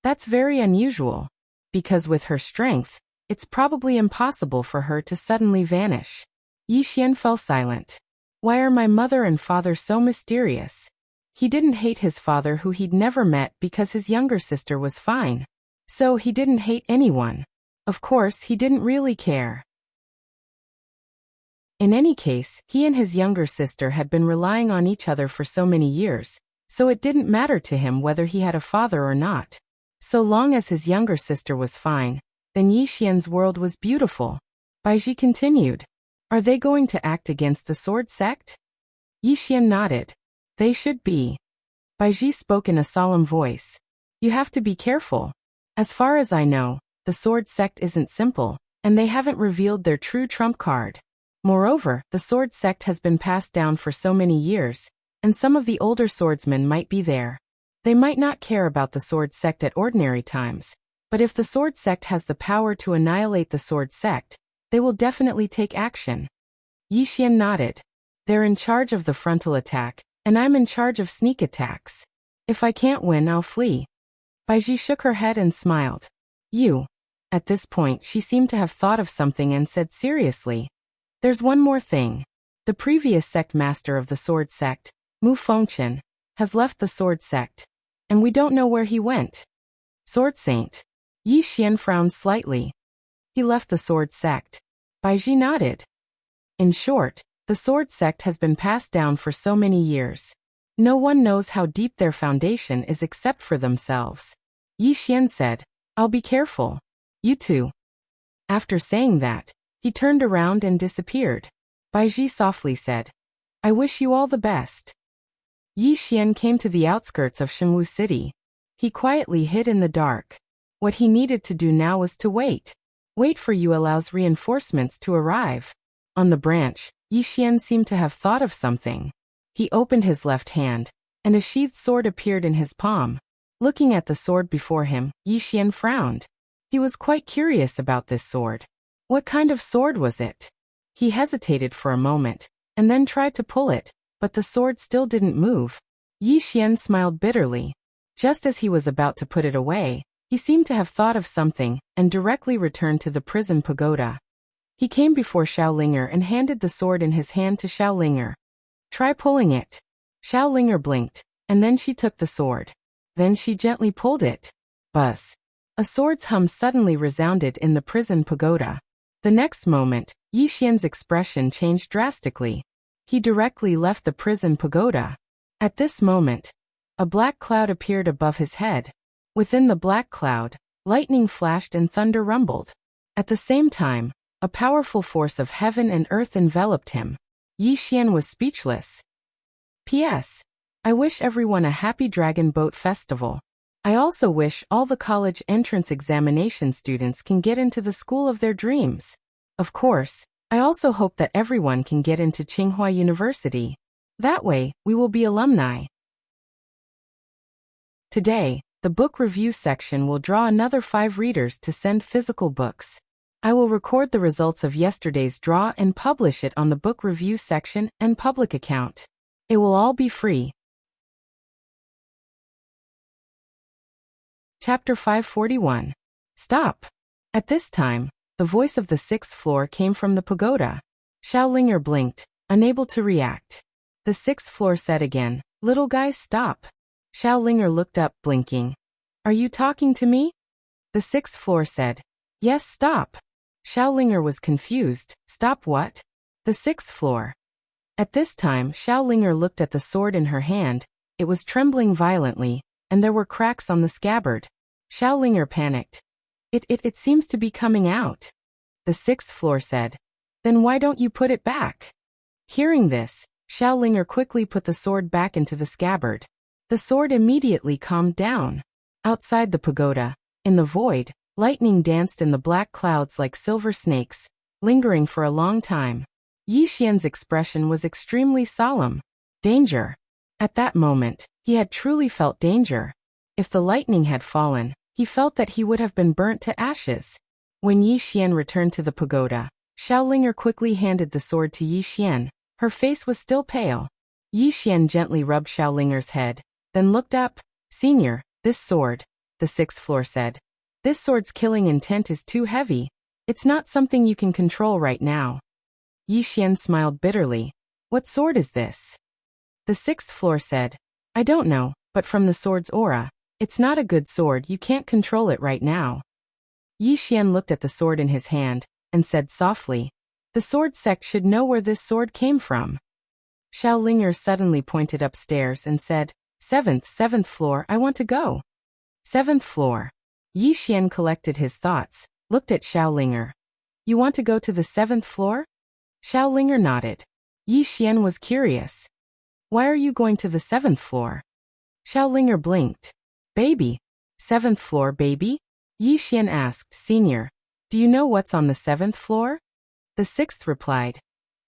That's very unusual, because with her strength, it's probably impossible for her to suddenly vanish. Yi Xian fell silent. Why are my mother and father so mysterious? He didn't hate his father who he'd never met because his younger sister was fine. So he didn't hate anyone. Of course, he didn't really care. In any case, he and his younger sister had been relying on each other for so many years, so it didn't matter to him whether he had a father or not. So long as his younger sister was fine, then Yi Xian's world was beautiful. Baiji continued. Are they going to act against the Sword Sect? Yi Xian nodded. They should be. Baiji spoke in a solemn voice. You have to be careful. As far as I know, the Sword Sect isn't simple, and they haven't revealed their true trump card. Moreover, the Sword Sect has been passed down for so many years, and some of the older swordsmen might be there. They might not care about the Sword Sect at ordinary times, but if the Sword Sect has the power to annihilate the Sword Sect, they will definitely take action. Yi Xian nodded. They're in charge of the frontal attack, and I'm in charge of sneak attacks. If I can't win, I'll flee. Baiji shook her head and smiled. You. At this point, she seemed to have thought of something and said seriously. There's one more thing. The previous sect master of the Sword Sect, Mu Fengqian, has left the Sword Sect, and we don't know where he went. Sword Saint. Yi Xian frowned slightly. He left the Sword Sect. Baiji nodded. In short, the Sword Sect has been passed down for so many years. No one knows how deep their foundation is except for themselves. Yi Xian said, I'll be careful. You too. After saying that, he turned around and disappeared. Baiji softly said, I wish you all the best. Yi Xian came to the outskirts of Shenwu City. He quietly hid in the dark. What he needed to do now was to wait. Wait for Yu Lao's reinforcements to arrive. On the branch, Yi Xian seemed to have thought of something. He opened his left hand, and a sheathed sword appeared in his palm. Looking at the sword before him, Yi Xian frowned. He was quite curious about this sword. What kind of sword was it? He hesitated for a moment, and then tried to pull it, but the sword still didn't move. Yi Xian smiled bitterly. Just as he was about to put it away, he seemed to have thought of something, and directly returned to the prison pagoda. He came before Xiaolinger and handed the sword in his hand to Xiaolinger. Try pulling it. Xiaolinger blinked, and then she took the sword. Then she gently pulled it. Buzz. A sword's hum suddenly resounded in the prison pagoda. The next moment, Yi Xian's expression changed drastically. He directly left the prison pagoda. At this moment, a black cloud appeared above his head. Within the black cloud, lightning flashed and thunder rumbled. At the same time, a powerful force of heaven and earth enveloped him. Yi Xian was speechless. P.S. I wish everyone a happy Dragon Boat Festival. I also wish all the college entrance examination students can get into the school of their dreams. Of course, I also hope that everyone can get into Tsinghua University. That way, we will be alumni. Today, the book review section will draw another 5 readers to send physical books. I will record the results of yesterday's draw and publish it on the book review section and public account. It will all be free. Chapter 541. Stop. At this time, the voice of the 6th floor came from the pagoda. Xiaolinger blinked, unable to react. The 6th floor said again, "Little guys, stop." Xiaolinger looked up, blinking. "Are you talking to me?" The 6th floor said, "Yes, stop." Xiaolinger was confused. Stop what? The 6th floor. At this time, Xiaolinger looked at the sword in her hand. It was trembling violently, and there were cracks on the scabbard. Xiaolinger panicked. It seems to be coming out. The 6th floor said, "Then why don't you put it back?" Hearing this, Xiaolinger quickly put the sword back into the scabbard. The sword immediately calmed down. Outside the pagoda, in the void, lightning danced in the black clouds like silver snakes, lingering for a long time. Yi Xian's expression was extremely solemn. Danger. At that moment, he had truly felt danger. If the lightning had fallen, he felt that he would have been burnt to ashes. When Yi Xian returned to the pagoda, Xiaolinger quickly handed the sword to Yi Xian. Her face was still pale. Yi Xian gently rubbed Xiaolinger's head, then looked up. "Senior, this sword," the 6th floor said. "This sword's killing intent is too heavy. It's not something you can control right now." Yi Xian smiled bitterly. "What sword is this?" The 6th floor said, "I don't know, but from the sword's aura, it's not a good sword. You can't control it right now." Yi Xian looked at the sword in his hand, and said softly, "The sword sect should know where this sword came from." Xiaolinger suddenly pointed upstairs and said, Seventh floor, I want to go." 7th floor. Yi Xian collected his thoughts, looked at Xiaolinger. "You want to go to the 7th floor?" Xiaolinger nodded. Yi Xian was curious. "Why are you going to the 7th floor?" Xiaolinger blinked. "Baby." 7th floor, baby? Yi Xian asked. "Senior, do you know what's on the 7th floor?" The 6th replied,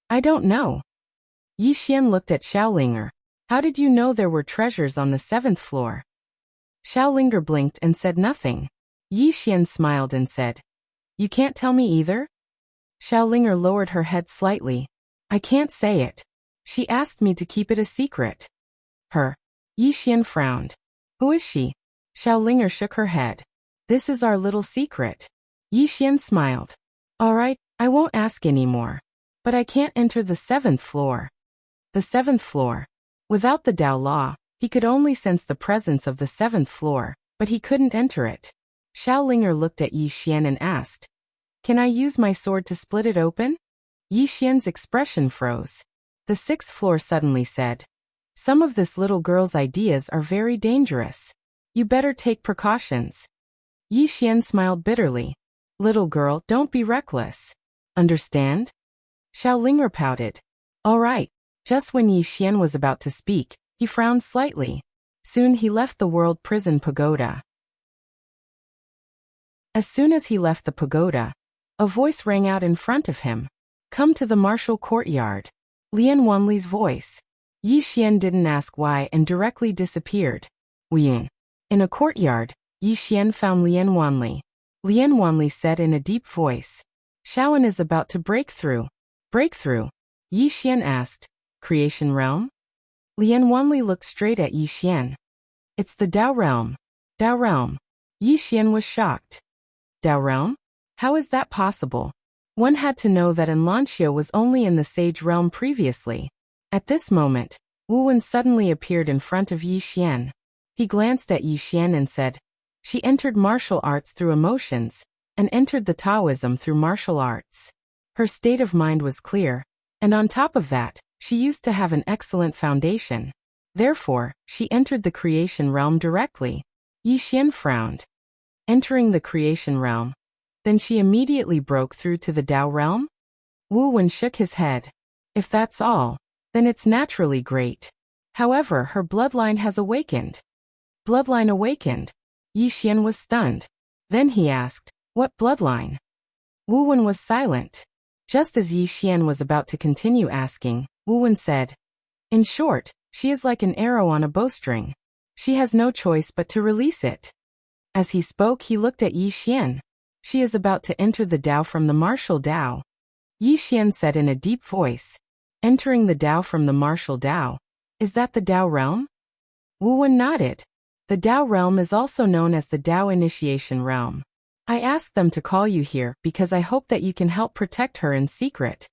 "I don't know." Yi Xian looked at Xiaolinger. "How did you know there were treasures on the 7th floor?" Xiaolinger blinked and said nothing. Yi Xian smiled and said, "You can't tell me either?" Xiaolinger lowered her head slightly. "I can't say it. She asked me to keep it a secret." "Her?" Yi Xian frowned. "Who is she?" Xiaolinger shook her head. "This is our little secret." Yi Xian smiled. "All right, I won't ask anymore. But I can't enter the 7th floor." The 7th floor. Without the Tao law, he could only sense the presence of the 7th floor, but he couldn't enter it. Xiaolinger looked at Yi Xian and asked, "Can I use my sword to split it open?" Yi Xian's expression froze. The 6th floor suddenly said, "Some of this little girl's ideas are very dangerous. You better take precautions." Yi Xian smiled bitterly. "Little girl, don't be reckless. Understand?" Xiaolinger pouted. "All right." Just when Yi Xian was about to speak, he frowned slightly. Soon he left the world prison pagoda. As soon as he left the pagoda, a voice rang out in front of him. "Come to the martial courtyard." Lian Wanli's voice. Yi Xian didn't ask why and directly disappeared. Wiying. In a courtyard, Yi Xian found Lian Wanli. Lian Wanli said in a deep voice, "Shaoan is about to break through." "Breakthrough?" Yi Xian asked. "Creation realm?" Lian Wanli looked straight at Yi Xian. "It's the Tao realm." "Tao realm?" Yi Xian was shocked. "Tao realm? How is that possible? One had to know that Enlanxia was only in the Sage realm previously." At this moment, Wu Wen suddenly appeared in front of Yi Xian. He glanced at Yi Xian and said, "She entered martial arts through emotions, and entered the Taoism through martial arts. Her state of mind was clear, and on top of that, she used to have an excellent foundation. Therefore, she entered the creation realm directly." Yi Xian frowned. "Entering the creation realm? Then she immediately broke through to the Tao realm?" Wu Wen shook his head. "If that's all, then it's naturally great. However, her bloodline has awakened." "Bloodline awakened?" Yi Xian was stunned. Then he asked, "What bloodline?" Wu Wen was silent. Just as Yi Xian was about to continue asking, Wu Wen said, "In short, she is like an arrow on a bowstring. She has no choice but to release it." As he spoke, he looked at Yi Xian. She is about to enter the Tao from the martial Tao. Yi Xian said in a deep voice. Entering the Tao from the martial Tao. Is that the Tao realm? Wu Wen nodded. The Tao realm is also known as the Tao initiation realm. I asked them to call you here because I hope that you can help protect her in secret.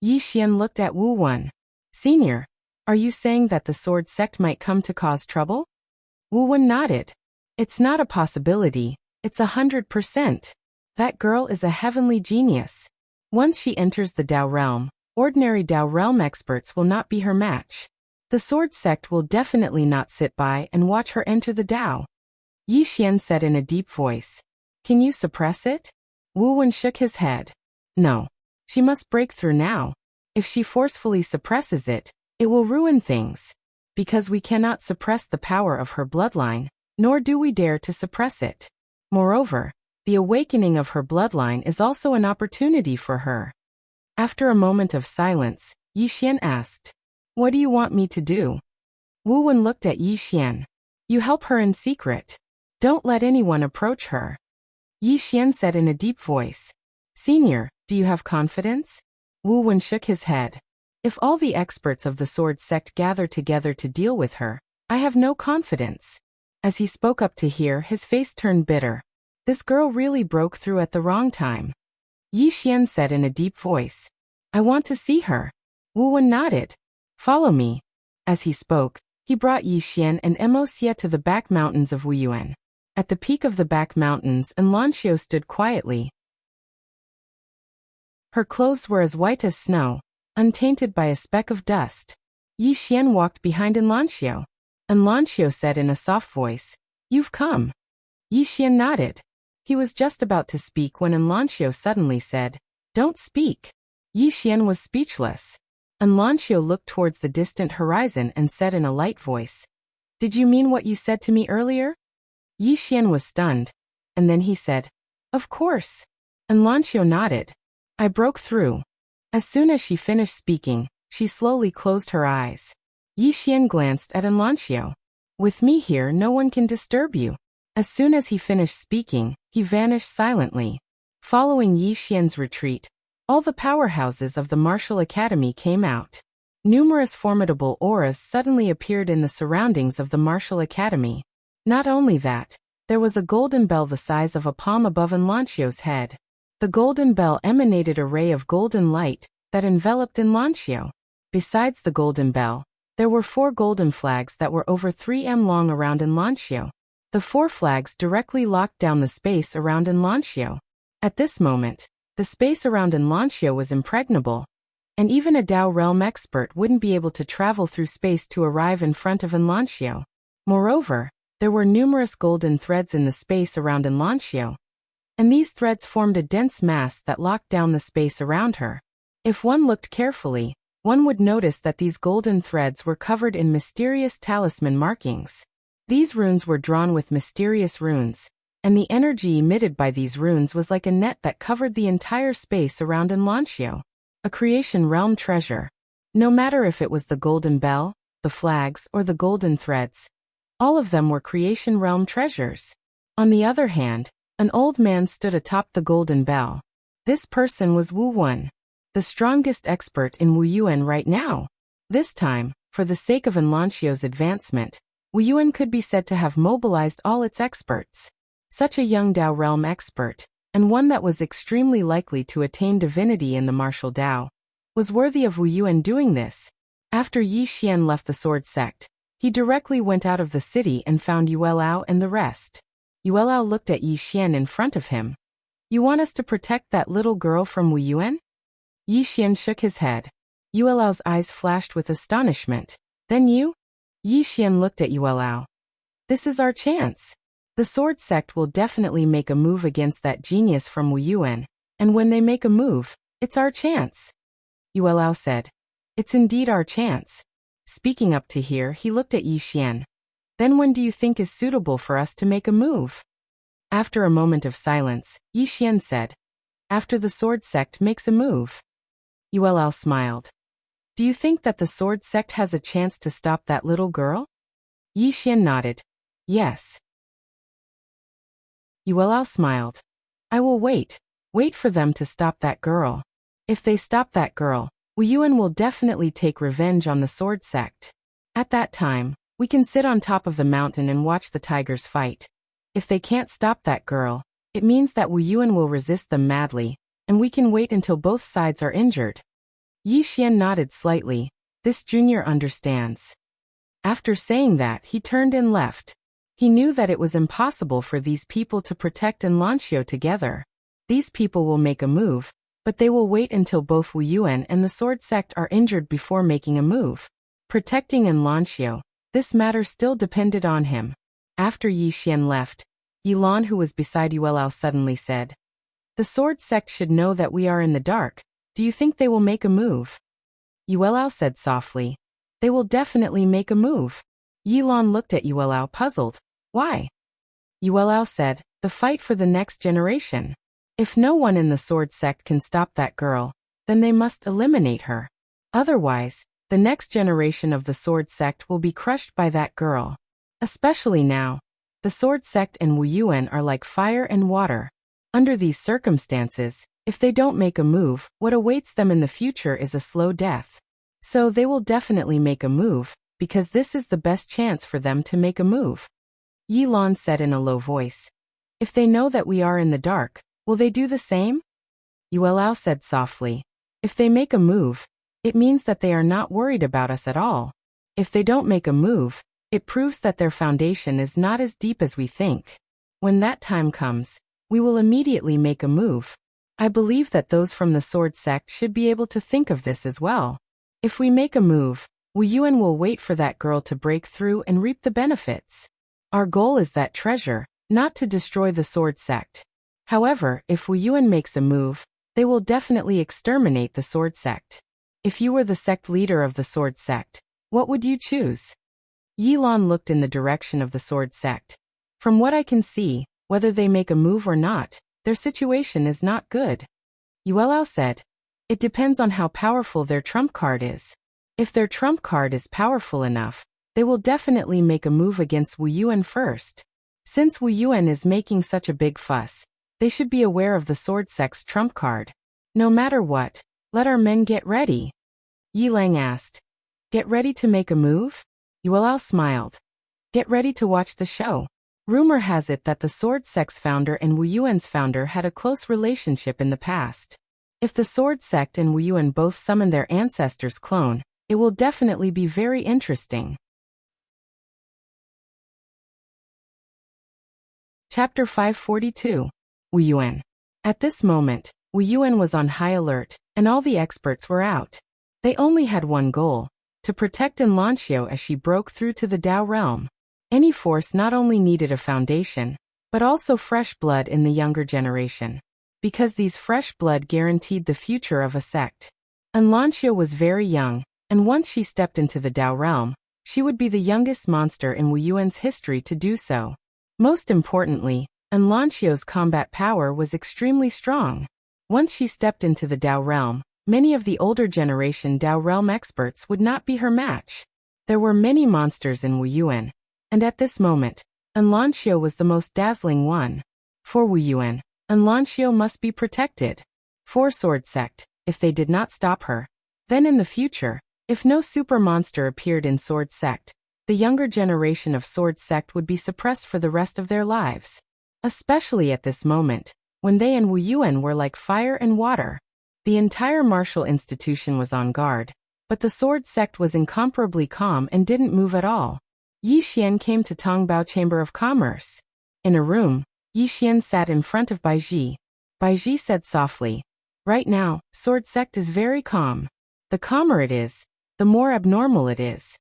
Yi Xian looked at Wu Wen. Senior, are you saying that the sword sect might come to cause trouble? Wu Wen nodded. It's not a possibility, it's 100%. That girl is a heavenly genius. Once she enters the Tao realm, ordinary Tao realm experts will not be her match. The sword sect will definitely not sit by and watch her enter the Tao. Yi Xian said in a deep voice. Can you suppress it? Wu Wen shook his head. No. She must break through now. If she forcefully suppresses it, it will ruin things. Because we cannot suppress the power of her bloodline, nor do we dare to suppress it. Moreover, the awakening of her bloodline is also an opportunity for her. After a moment of silence, Yi Xian asked, What do you want me to do? Wu Wen looked at Yi Xian. You help her in secret. Don't let anyone approach her. Yi Xian said in a deep voice. Senior, do you have confidence? Wu Wen shook his head. If all the experts of the sword sect gather together to deal with her, I have no confidence. As he spoke up to hear, his face turned bitter. This girl really broke through at the wrong time. Yi Xian said in a deep voice. I want to see her. Wu Wen nodded. Follow me. As he spoke, he brought Yi Xian and Wuxia to the back mountains of Wuyuan. At the peak of the back mountains, Lanxiu stood quietly. Her clothes were as white as snow, untainted by a speck of dust. Yi Xian walked behind Lanxiu. Lanxiu said in a soft voice, You've come. Yi Xian nodded. He was just about to speak when Lanxiu suddenly said, Don't speak. Yi Xian was speechless. Lanxiu looked towards the distant horizon and said in a light voice, Did you mean what you said to me earlier? Yi Xian was stunned. And then he said, Of course. Lanxiu nodded. I broke through. As soon as she finished speaking, she slowly closed her eyes. Yi Xian glanced at Lanxiu. With me here, no one can disturb you. As soon as he finished speaking, he vanished silently. Following Yi Xian's retreat, all the powerhouses of the martial academy came out. Numerous formidable auras suddenly appeared in the surroundings of the martial academy. Not only that, there was a golden bell the size of a palm above Lanxiu's head. The golden bell emanated a ray of golden light that enveloped Lanxiu. Besides the golden bell, there were 4 golden flags that were over 3 m long around Lanxiu. The 4 flags directly locked down the space around Lanxiu. At this moment, the space around Lanxiu was impregnable, and even a Tao realm expert wouldn't be able to travel through space to arrive in front of Lanxiu. Moreover, there were numerous golden threads in the space around Lanxiu, and these threads formed a dense mass that locked down the space around her. If one looked carefully, one would notice that these golden threads were covered in mysterious talisman markings. These runes were drawn with mysterious runes, and the energy emitted by these runes was like a net that covered the entire space around Lanxiu. A creation realm treasure. No matter if it was the golden bell, the flags, or the golden threads, all of them were creation realm treasures. On the other hand, an old man stood atop the golden bell. This person was Wu Wen, the strongest expert in Wuyuan right now. This time, for the sake of Lanxiu's advancement, Wuyuan could be said to have mobilized all its experts. Such a young Tao realm expert, and one that was extremely likely to attain divinity in the martial Tao, was worthy of Wuyuan doing this. After Yi Xian left the sword sect, he directly went out of the city and found Yuelao and the rest. Yuelao looked at Yi Xian in front of him. You want us to protect that little girl from Wuyuan? Yi Xian shook his head. Yuelao's eyes flashed with astonishment. Then you? Yi Xian looked at Yuelao. This is our chance. The sword sect will definitely make a move against that genius from Wuyuan, and when they make a move, it's our chance. Yuelao said. It's indeed our chance. Speaking up to hear, he looked at Yi Xian. Then when do you think is suitable for us to make a move? After a moment of silence, Yi Xian said. After the sword sect makes a move. Yuelao smiled. Do you think that the sword sect has a chance to stop that little girl? Yi Xian nodded. Yes. Yuelao smiled. I will wait. Wait for them to stop that girl. If they stop that girl, Wu Yuan will definitely take revenge on the sword sect. At that time, we can sit on top of the mountain and watch the tigers fight. If they can't stop that girl, it means that Wu Yuan will resist them madly, and we can wait until both sides are injured. Yi Xian nodded slightly. This junior understands. After saying that, he turned and left. He knew that it was impossible for these people to protect Enlancio together. These people will make a move, but they will wait until both Wu Yuan and the sword sect are injured before making a move. Protecting Enlancio, this matter still depended on him. After Yi Xian left, Yilan, who was beside Yuelao, suddenly said, "The sword sect should know that we are in the dark. Do you think they will make a move?" Yuelao said softly, "They will definitely make a move." Yilan looked at Yuelao puzzled. Why? Yuelao said, "The fight for the next generation. If no one in the sword sect can stop that girl, then they must eliminate her. Otherwise, the next generation of the sword sect will be crushed by that girl. Especially now. The sword sect and Wu Yuan are like fire and water. Under these circumstances, if they don't make a move, what awaits them in the future is a slow death. So they will definitely make a move, because this is the best chance for them to make a move." Yilan said in a low voice, "If they know that we are in the dark, will they do the same?" Yuelao said softly, "If they make a move, it means that they are not worried about us at all. If they don't make a move, it proves that their foundation is not as deep as we think. When that time comes, we will immediately make a move. I believe that those from the sword sect should be able to think of this as well. If we make a move, Wu Yuan will wait for that girl to break through and reap the benefits. Our goal is that treasure, not to destroy the sword sect. However, if Wu Yuan makes a move, they will definitely exterminate the sword sect. If you were the sect leader of the sword sect, what would you choose?" Yilan looked in the direction of the sword sect. "From what I can see, whether they make a move or not, their situation is not good." Yuelao said, "It depends on how powerful their trump card is. If their trump card is powerful enough, they will definitely make a move against Wu Yuan first. Since Wu Yuan is making such a big fuss, they should be aware of the sword sect's trump card. No matter what, let our men get ready." Yi Lang asked, "Get ready to make a move?" Yuelao smiled. "Get ready to watch the show. Rumor has it that the sword sect's founder and Wu Yuan's founder had a close relationship in the past. If the sword sect and Wu Yuan both summon their ancestors' clone, it will definitely be very interesting." Chapter 542. Wu Yuan. At this moment, Wu Yuan was on high alert, and all the experts were out. They only had one goal: to protect Enlancio as she broke through to the Dao realm. Any force not only needed a foundation, but also fresh blood in the younger generation. Because these fresh blood guaranteed the future of a sect. Enlancio was very young, and once she stepped into the Dao realm, she would be the youngest monster in Wu Yuan's history to do so. Most importantly, Enlancio's combat power was extremely strong. Once she stepped into the Dao realm, many of the older generation Dao realm experts would not be her match. There were many monsters in Wu Yuan, and at this moment, Enlancio was the most dazzling one. For Wu Yuan, Enlancio must be protected. For Sword Sect, if they did not stop her, then in the future, if no super monster appeared in Sword Sect, the younger generation of Sword Sect would be suppressed for the rest of their lives. Especially at this moment, when they and Wu Yuan were like fire and water. The entire martial institution was on guard, but the Sword Sect was incomparably calm and didn't move at all. Yi Xian came to Tongbao Chamber of Commerce. In a room, Yi Xian sat in front of Baiji. Baiji said softly, "Right now, Sword Sect is very calm. The calmer it is, the more abnormal it is."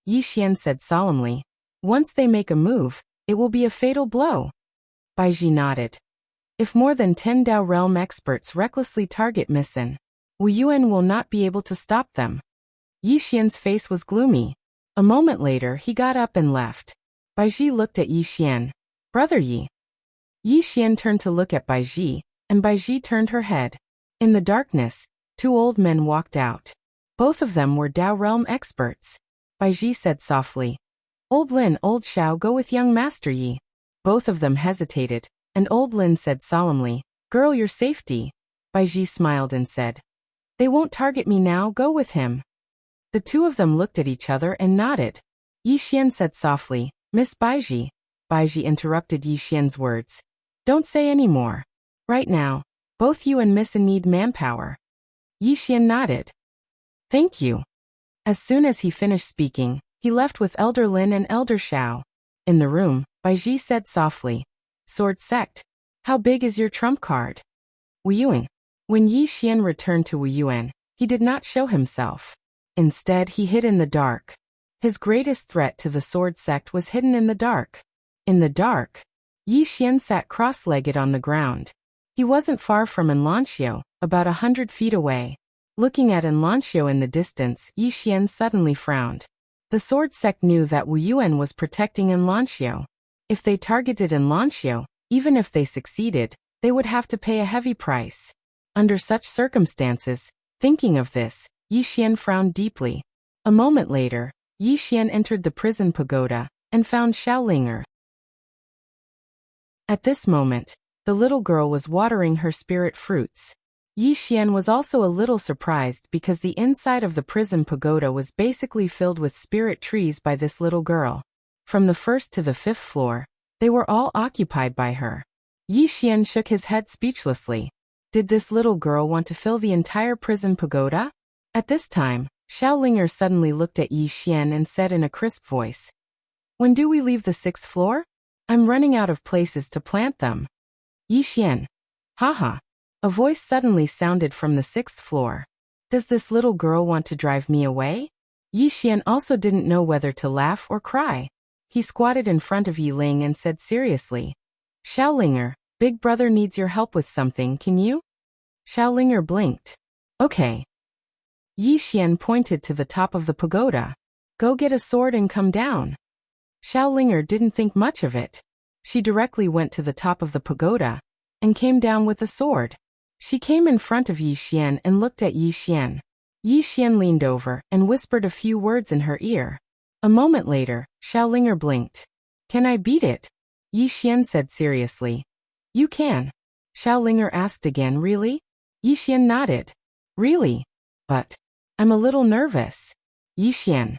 Yi Xian said solemnly, "Once they make a move, it will be a fatal blow." Baiji nodded. "If more than 10 Dao realm experts recklessly target Missen, Wu Yuan will not be able to stop them." Yi Xian's face was gloomy. A moment later he got up and left. Baiji looked at Yi Xian. "Brother Yi." Yi Xian turned to look at Baiji, and Baiji turned her head. In the darkness, 2 old men walked out. Both of them were Dao realm experts. Baiji said softly, "Old Lin, Old Xiao, go with young Master Yi." Both of them hesitated. and old Lin said solemnly, "Girl, your safety." Baiji smiled and said, "They won't target me now, go with him." The two of them looked at each other and nodded. Yi Xian said softly, "Miss Baiji." Baiji interrupted Yi Xian's words. "Don't say any more. Right now, both you and Miss An need manpower." Yi Xian nodded. "Thank you." As soon as he finished speaking, he left with Elder Lin and Elder Xiao. In the room, Baiji said softly, "Sword Sect, how big is your trump card?" Wuyuan. When Yi Xian returned to Wuyuan, he did not show himself. Instead, he hid in the dark. His greatest threat to the Sword Sect was hidden in the dark. In the dark, Yi Xian sat cross-legged on the ground. He wasn't far from Enlancio, about 100 feet away. Looking at Enlancio in the distance, Yi Xian suddenly frowned. The Sword Sect knew that Wuyuan was protecting Enlancio. If they targeted Enlancio, even if they succeeded, they would have to pay a heavy price. Under such circumstances, thinking of this, Yi Xian frowned deeply. A moment later, Yi Xian entered the prison pagoda and found Xiaolinger. At this moment, the little girl was watering her spirit fruits. Yi Xian was also a little surprised because the inside of the prison pagoda was basically filled with spirit trees by this little girl. From the first to the 5th floor, they were all occupied by her. Yi Xian shook his head speechlessly. Did this little girl want to fill the entire prison pagoda? At this time, Xiaolinger suddenly looked at Yi Xian and said in a crisp voice, "When do we leave the 6th floor? I'm running out of places to plant them." Yi Xian. Haha. A voice suddenly sounded from the 6th floor. Does this little girl want to drive me away? Yi Xian also didn't know whether to laugh or cry. He squatted in front of Yi Ling and said seriously, "Xiaolinger, Big Brother needs your help with something, can you?" Xiaolinger blinked. "Okay." Yi Xian pointed to the top of the pagoda. "Go get a sword and come down." Xiaolinger didn't think much of it. She directly went to the top of the pagoda and came down with a sword. She came in front of Yi Xian and looked at Yi Xian. Yi Xian leaned over and whispered a few words in her ear. A moment later, Xiaolinger blinked. "Can I beat it?" Yi Xian said seriously. "You can." Xiaolinger asked again, "Really?" Yi Xian nodded. "Really? But I'm a little nervous." Yi Xian.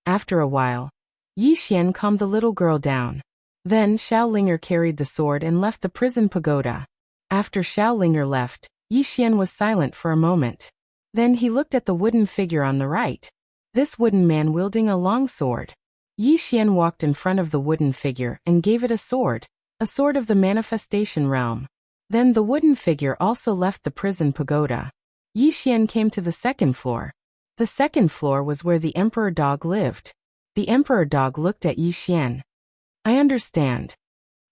After a while, Yi Xian calmed the little girl down. Then Xiaolinger carried the sword and left the prison pagoda. After Xiaolinger left, Yi Xian was silent for a moment. Then he looked at the wooden figure on the right. This wooden man wielding a long sword. Yi Xian walked in front of the wooden figure and gave it a sword of the manifestation realm. Then the wooden figure also left the prison pagoda. Yi Xian came to the 2nd floor. The 2nd floor was where the emperor dog lived. The emperor dog looked at Yi Xian. "I understand."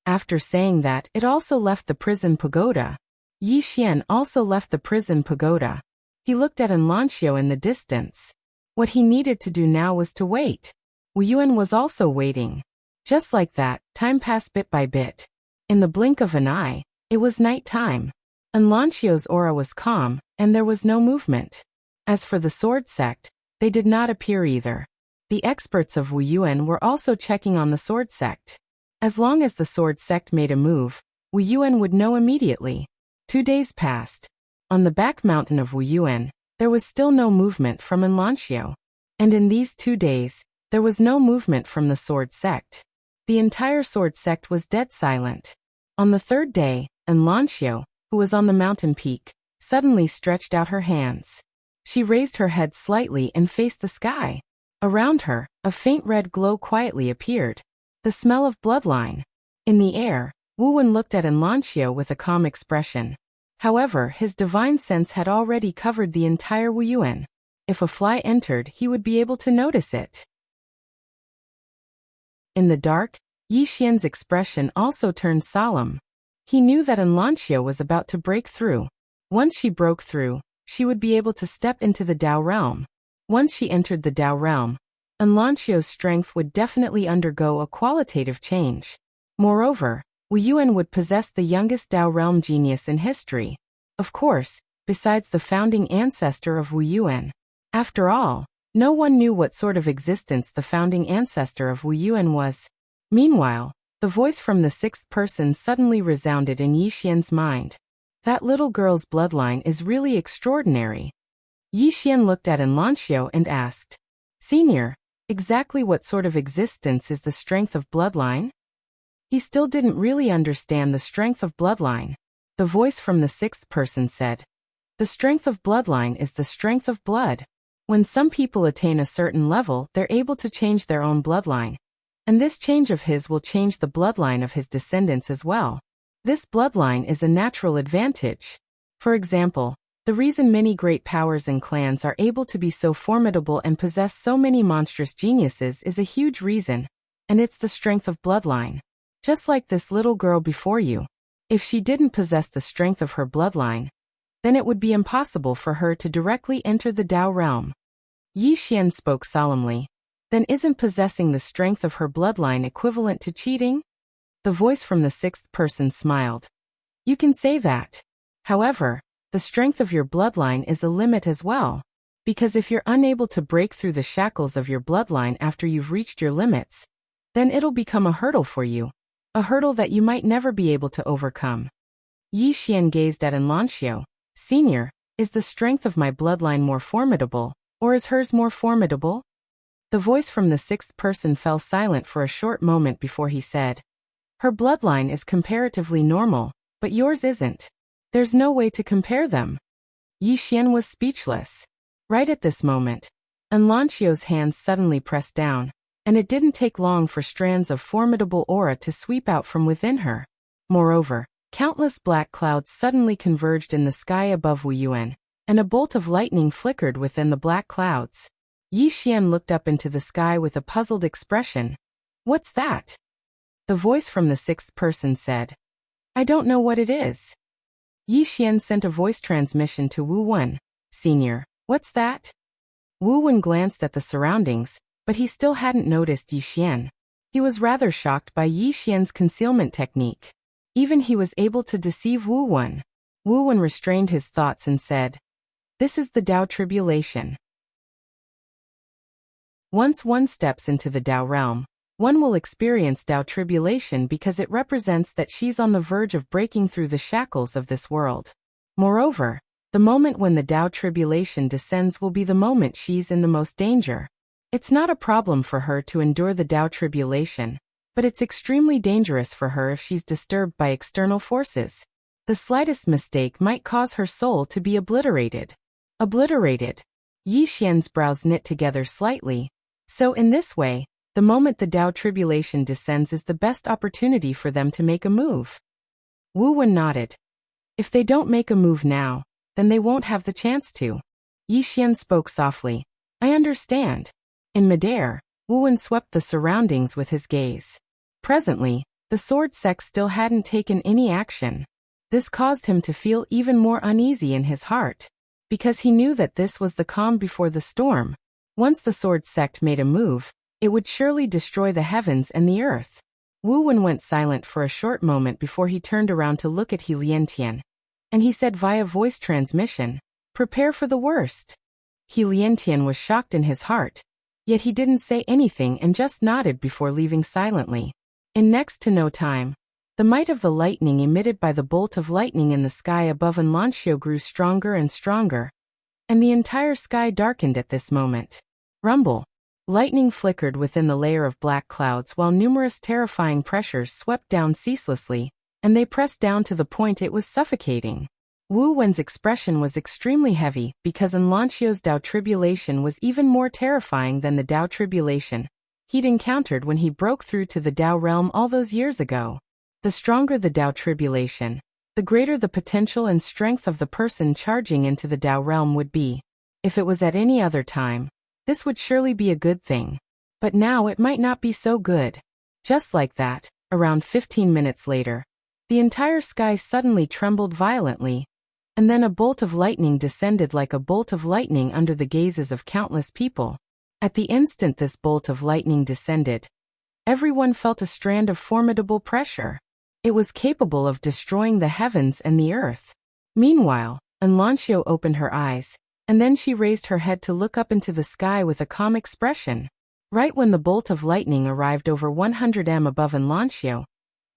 After saying that, it also left the prison pagoda. Yi Xian also left the prison pagoda. He looked at Enlancio in the distance. What he needed to do now was to wait. Wuyuan was also waiting. Just like that, time passed bit by bit. In the blink of an eye, it was night time. Enlancio's aura was calm, and there was no movement. As for the Sword Sect, they did not appear either. The experts of Wuyuan were also checking on the Sword Sect. As long as the Sword Sect made a move, Wuyuan would know immediately. 2 days passed. On the back mountain of Wuyuan, there was still no movement from Enlancio. And in these 2 days, there was no movement from the Sword Sect. The entire Sword Sect was dead silent. On the 3rd day, Enlancio, who was on the mountain peak, suddenly stretched out her hands. She raised her head slightly and faced the sky. Around her, a faint red glow quietly appeared. The smell of bloodline. In the air, Wuwen looked at Enlancio with a calm expression. However, his divine sense had already covered the entire Wuyuan. If a fly entered, he would be able to notice it. In the dark, Yi Xian's expression also turned solemn. He knew that Enlancio was about to break through. Once she broke through, she would be able to step into the Dao realm. Once she entered the Dao realm, Enlancio's strength would definitely undergo a qualitative change. Moreover, Wuyuan would possess the youngest Dao realm genius in history. Of course, besides the founding ancestor of Wuyuan. After all, no one knew what sort of existence the founding ancestor of Wuyuan was. Meanwhile, The voice from the sixth person suddenly resounded in Yi Xian's mind. That little girl's bloodline is really extraordinary. Yi Xian looked at Enlancio and asked, Senior, exactly what sort of existence is the strength of bloodline? He still didn't really understand the strength of bloodline. The voice from the sixth person said, The strength of bloodline is the strength of blood. When some people attain a certain level, they're able to change their own bloodline. And this change of his will change the bloodline of his descendants as well. This bloodline is a natural advantage. For example, the reason many great powers and clans are able to be so formidable and possess so many monstrous geniuses is a huge reason, and it's the strength of bloodline. Just like this little girl before you. If she didn't possess the strength of her bloodline, then it would be impossible for her to directly enter the Tao realm. Yi Xian spoke solemnly. Then isn't possessing the strength of her bloodline equivalent to cheating? The voice from the sixth person smiled. You can say that. However, the strength of your bloodline is a limit as well. Because if you're unable to break through the shackles of your bloodline after you've reached your limits, then it'll become a hurdle for you. A hurdle that you might never be able to overcome. Yi Xian gazed at Enlancio. Senior, is the strength of my bloodline more formidable, or is hers more formidable? The voice from the sixth person fell silent for a short moment before he said, Her bloodline is comparatively normal, but yours isn't. There's no way to compare them. Yi Xian was speechless. Right at this moment, Enlancio's hands suddenly pressed down, and it didn't take long for strands of formidable aura to sweep out from within her. Moreover, countless black clouds suddenly converged in the sky above Wuyuan, and a bolt of lightning flickered within the black clouds. Yi Xian looked up into the sky with a puzzled expression. What's that? The voice from the sixth person said. I don't know what it is. Yi Xian sent a voice transmission to Wu Wen. Senior, what's that? Wu Wen glanced at the surroundings, but he still hadn't noticed Yi Xian. He was rather shocked by Yi Xian's concealment technique. Even he was able to deceive Wu Wen. Wu Wen restrained his thoughts and said, This is the Tao tribulation. Once one steps into the Tao realm, one will experience Tao tribulation because it represents that she's on the verge of breaking through the shackles of this world. Moreover, the moment when the Tao tribulation descends will be the moment she's in the most danger. It's not a problem for her to endure the Tao tribulation, but it's extremely dangerous for her if she's disturbed by external forces. The slightest mistake might cause her soul to be obliterated. Obliterated. Yi Xian's brows knit together slightly. So in this way, the moment the Tao tribulation descends is the best opportunity for them to make a move. Wu Wen nodded. If they don't make a move now, then they won't have the chance to. Yi Xian spoke softly. I understand. In midair, Wu Wen swept the surroundings with his gaze. Presently, the sword sect still hadn't taken any action. This caused him to feel even more uneasy in his heart, because he knew that this was the calm before the storm. Once the sword sect made a move, it would surely destroy the heavens and the earth. Wu Wen went silent for a short moment before he turned around to look at He Liantian. And he said via voice transmission, Prepare for the worst. He Liantian was shocked in his heart, yet he didn't say anything and just nodded before leaving silently. In next to no time, the might of the lightning emitted by the bolt of lightning in the sky above Enlancio grew stronger and stronger, and the entire sky darkened at this moment. Rumble. Lightning flickered within the layer of black clouds while numerous terrifying pressures swept down ceaselessly, and they pressed down to the point it was suffocating. Wu Wen's expression was extremely heavy because Enlancio's Tao tribulation was even more terrifying than the Tao tribulation he'd encountered when he broke through to the Tao realm all those years ago. The stronger the Tao tribulation, the greater the potential and strength of the person charging into the Tao realm would be. If it was at any other time, this would surely be a good thing. But now it might not be so good. Just like that, around 15 minutes later, the entire sky suddenly trembled violently, and then a bolt of lightning descended like a bolt of lightning under the gazes of countless people. At the instant this bolt of lightning descended, everyone felt a strand of formidable pressure. It was capable of destroying the heavens and the earth. Meanwhile, Enlancio opened her eyes, and then she raised her head to look up into the sky with a calm expression. Right when the bolt of lightning arrived over 100 m above Enlancio,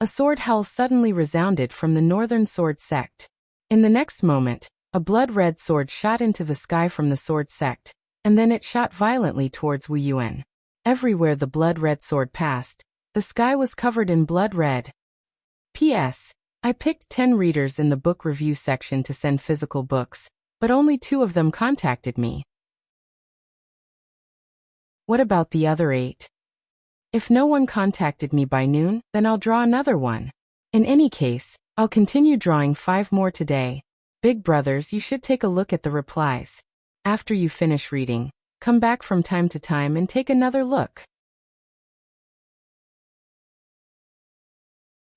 A sword howl suddenly resounded from the northern sword sect. In the next moment, a blood-red sword shot into the sky from the sword sect, and then it shot violently towards Wu Yuan. Everywhere the blood-red sword passed, the sky was covered in blood red. P.S. I picked 10 readers in the book review section to send physical books, but only 2 of them contacted me. What about the other 8? If no one contacted me by noon, then I'll draw another one. In any case, I'll continue drawing 5 more today. Big brothers, you should take a look at the replies. After you finish reading, come back from time to time and take another look.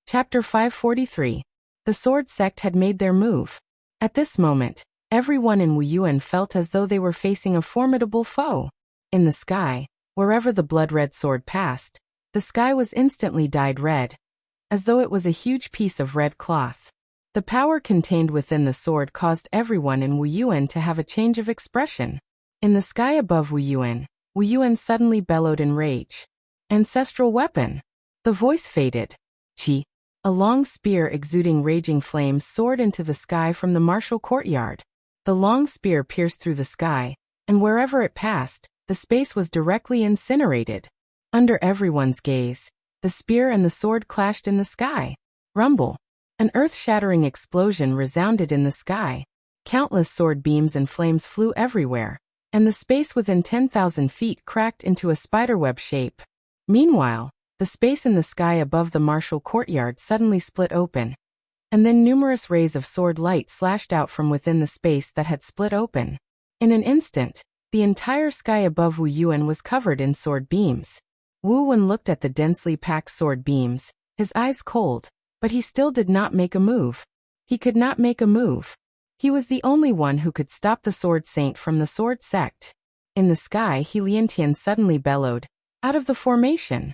Chapter 543. The Sword Sect had made their move. At this moment, everyone in Wu Yuan felt as though they were facing a formidable foe. In the sky, wherever the blood-red sword passed, the sky was instantly dyed red, as though it was a huge piece of red cloth. The power contained within the sword caused everyone in Wu Yuan to have a change of expression. In the sky above Wu Yuan suddenly bellowed in rage. Ancestral weapon. The voice faded. Qi. A long spear exuding raging flames soared into the sky from the martial courtyard. The long spear pierced through the sky, and wherever it passed, the space was directly incinerated. Under everyone's gaze, the spear and the sword clashed in the sky. Rumble. An earth-shattering explosion resounded in the sky. Countless sword beams and flames flew everywhere, and the space within 10,000 feet cracked into a spiderweb shape. Meanwhile, the space in the sky above the martial courtyard suddenly split open, and then numerous rays of sword light slashed out from within the space that had split open. In an instant, the entire sky above Wu Yuan was covered in sword beams. Wu Yuan looked at the densely packed sword beams, his eyes cold, but he still did not make a move. He could not make a move. He was the only one who could stop the sword saint from the sword sect. In the sky, He Liantian suddenly bellowed, "Out of the formation!"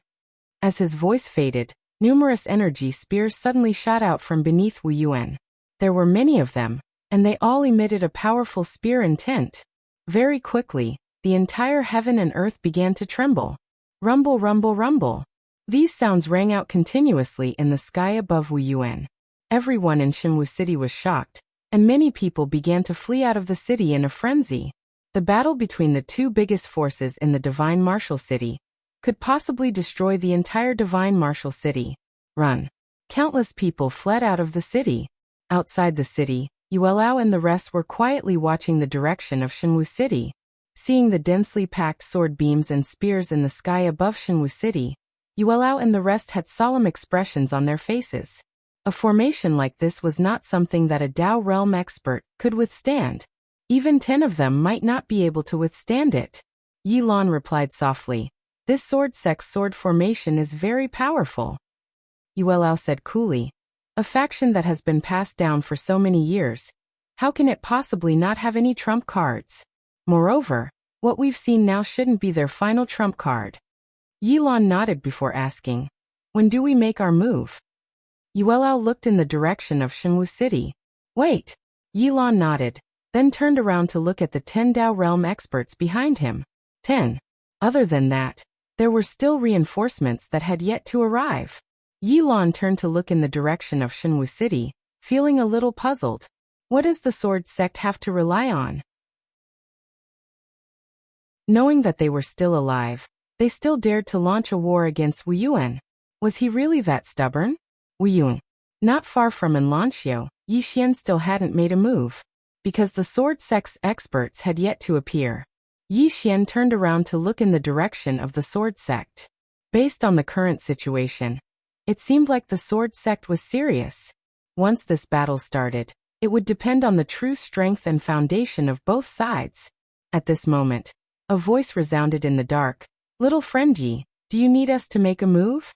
As his voice faded, numerous energy spears suddenly shot out from beneath Wu Yuan. There were many of them, and they all emitted a powerful spear intent. Very quickly, the entire heaven and earth began to tremble. Rumble, rumble, rumble. These sounds rang out continuously in the sky above Wu Yuan. Everyone in Shinwu City was shocked, and many people began to flee out of the city in a frenzy. The battle between the 2 biggest forces in the Divine Martial City could possibly destroy the entire Divine Martial City. Run. Countless people fled out of the city. Outside the city, Yuelao and the rest were quietly watching the direction of Shinwu City. Seeing the densely packed sword beams and spears in the sky above Shinwu City, Yuelao and the rest had solemn expressions on their faces. A formation like this was not something that a Dao realm expert could withstand. Even 10 of them might not be able to withstand it. Yi Lan replied softly, "This sword sect's sword formation is very powerful." Yuelao said coolly, "A faction that has been passed down for so many years, how can it possibly not have any trump cards? Moreover, what we've seen now shouldn't be their final trump card." Yi Lan nodded before asking, "When do we make our move?" Yuelao looked in the direction of Shinwu City. "Wait." Yi Lan nodded, then turned around to look at the 10 Dao realm experts behind him. 10. Other than that, there were still reinforcements that had yet to arrive. Yi Lan turned to look in the direction of Shinwu City, feeling a little puzzled. What does the sword sect have to rely on? Knowing that they were still alive, they still dared to launch a war against Wu Yuan. Was he really that stubborn? Wu Yuan. Not far from Enlanxio, Yi Xian still hadn't made a move, because the sword sect's experts had yet to appear. Yi Xian turned around to look in the direction of the sword sect. Based on the current situation, it seemed like the sword sect was serious. Once this battle started, it would depend on the true strength and foundation of both sides. At this moment, a voice resounded in the dark. "Little friend Yi, do you need us to make a move?"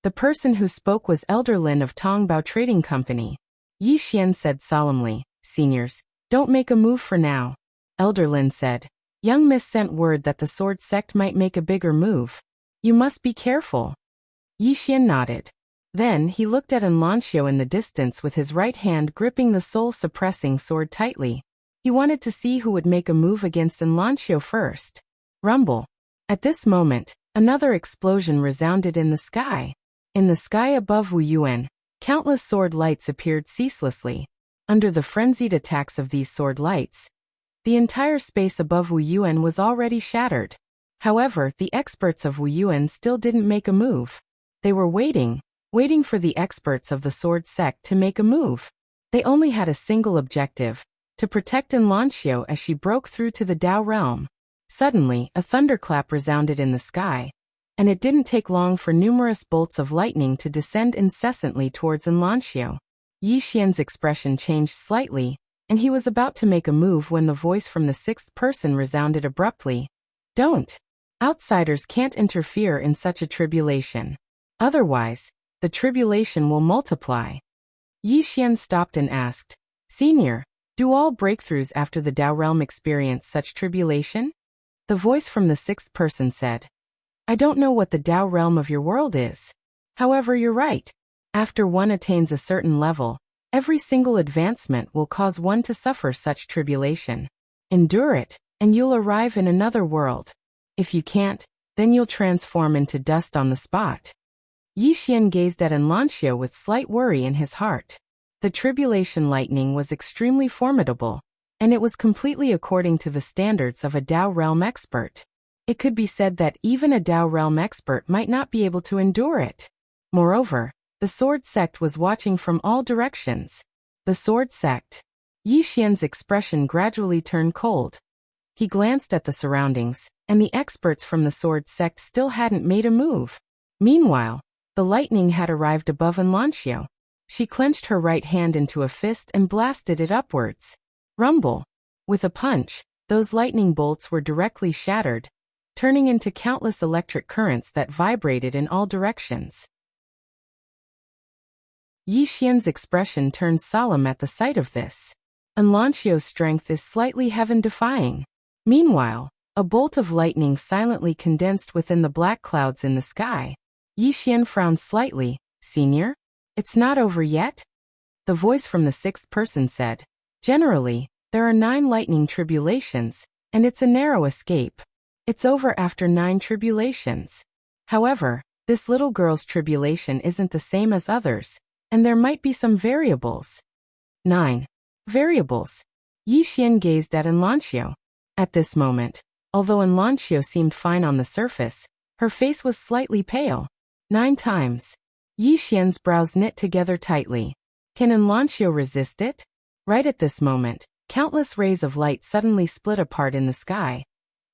The person who spoke was Elder Lin of Tongbao Trading Company. Yi Xian said solemnly, "Seniors, don't make a move for now." Elder Lin said, "Young Miss sent word that the sword sect might make a bigger move. You must be careful." Yi Xian nodded. Then he looked at Enlanxio in the distance with his right hand gripping the soul-suppressing sword tightly. He wanted to see who would make a move against Enlanxio first. Rumble. At this moment, another explosion resounded in the sky. In the sky above Wu Yuan, countless sword lights appeared ceaselessly. Under the frenzied attacks of these sword lights, the entire space above Wu Yuan was already shattered. However, the experts of Wu Yuan still didn't make a move. They were waiting for the experts of the sword sect to make a move. They only had a single objective, to protect Enlancio as she broke through to the Dao realm. Suddenly, a thunderclap resounded in the sky, and it didn't take long for numerous bolts of lightning to descend incessantly towards Enlancio. Yi Xian's expression changed slightly, and he was about to make a move when the voice from the sixth person resounded abruptly. Don't. Outsiders can't interfere in such a tribulation. Otherwise, the tribulation will multiply. Yi Xian stopped and asked, Senior, do all breakthroughs after the Dao realm experience such tribulation? The voice from the sixth person said, I don't know what the Dao realm of your world is. However, you're right. After one attains a certain level, every single advancement will cause one to suffer such tribulation. Endure it, and you'll arrive in another world. If you can't, then you'll transform into dust on the spot. Yi Xian gazed at Enlancio with slight worry in his heart. The tribulation lightning was extremely formidable, and it was completely according to the standards of a Dao realm expert. It could be said that even a Dao realm expert might not be able to endure it. Moreover, the sword sect was watching from all directions. The sword sect. Yi Xian's expression gradually turned cold. He glanced at the surroundings, and the experts from the sword sect still hadn't made a move. Meanwhile, the lightning had arrived above Enlancio. She clenched her right hand into a fist and blasted it upwards. Rumble. With a punch, those lightning bolts were directly shattered, turning into countless electric currents that vibrated in all directions. Yi Xian's expression turned solemn at the sight of this. Enlancio's strength is slightly heaven-defying. Meanwhile, a bolt of lightning silently condensed within the black clouds in the sky. Yi Xian frowned slightly. Senior? It's not over yet? The voice from the sixth person said, Generally, there are 9 lightning tribulations, and it's a narrow escape. It's over after 9 tribulations. However, this little girl's tribulation isn't the same as others, and there might be some variables. 9. Variables. Yi Xian gazed at Enlancio. At this moment, although Enlancio seemed fine on the surface, her face was slightly pale. 9 times. Yi Xian's brows knit together tightly. Can Enlancio resist it? Right at this moment, countless rays of light suddenly split apart in the sky,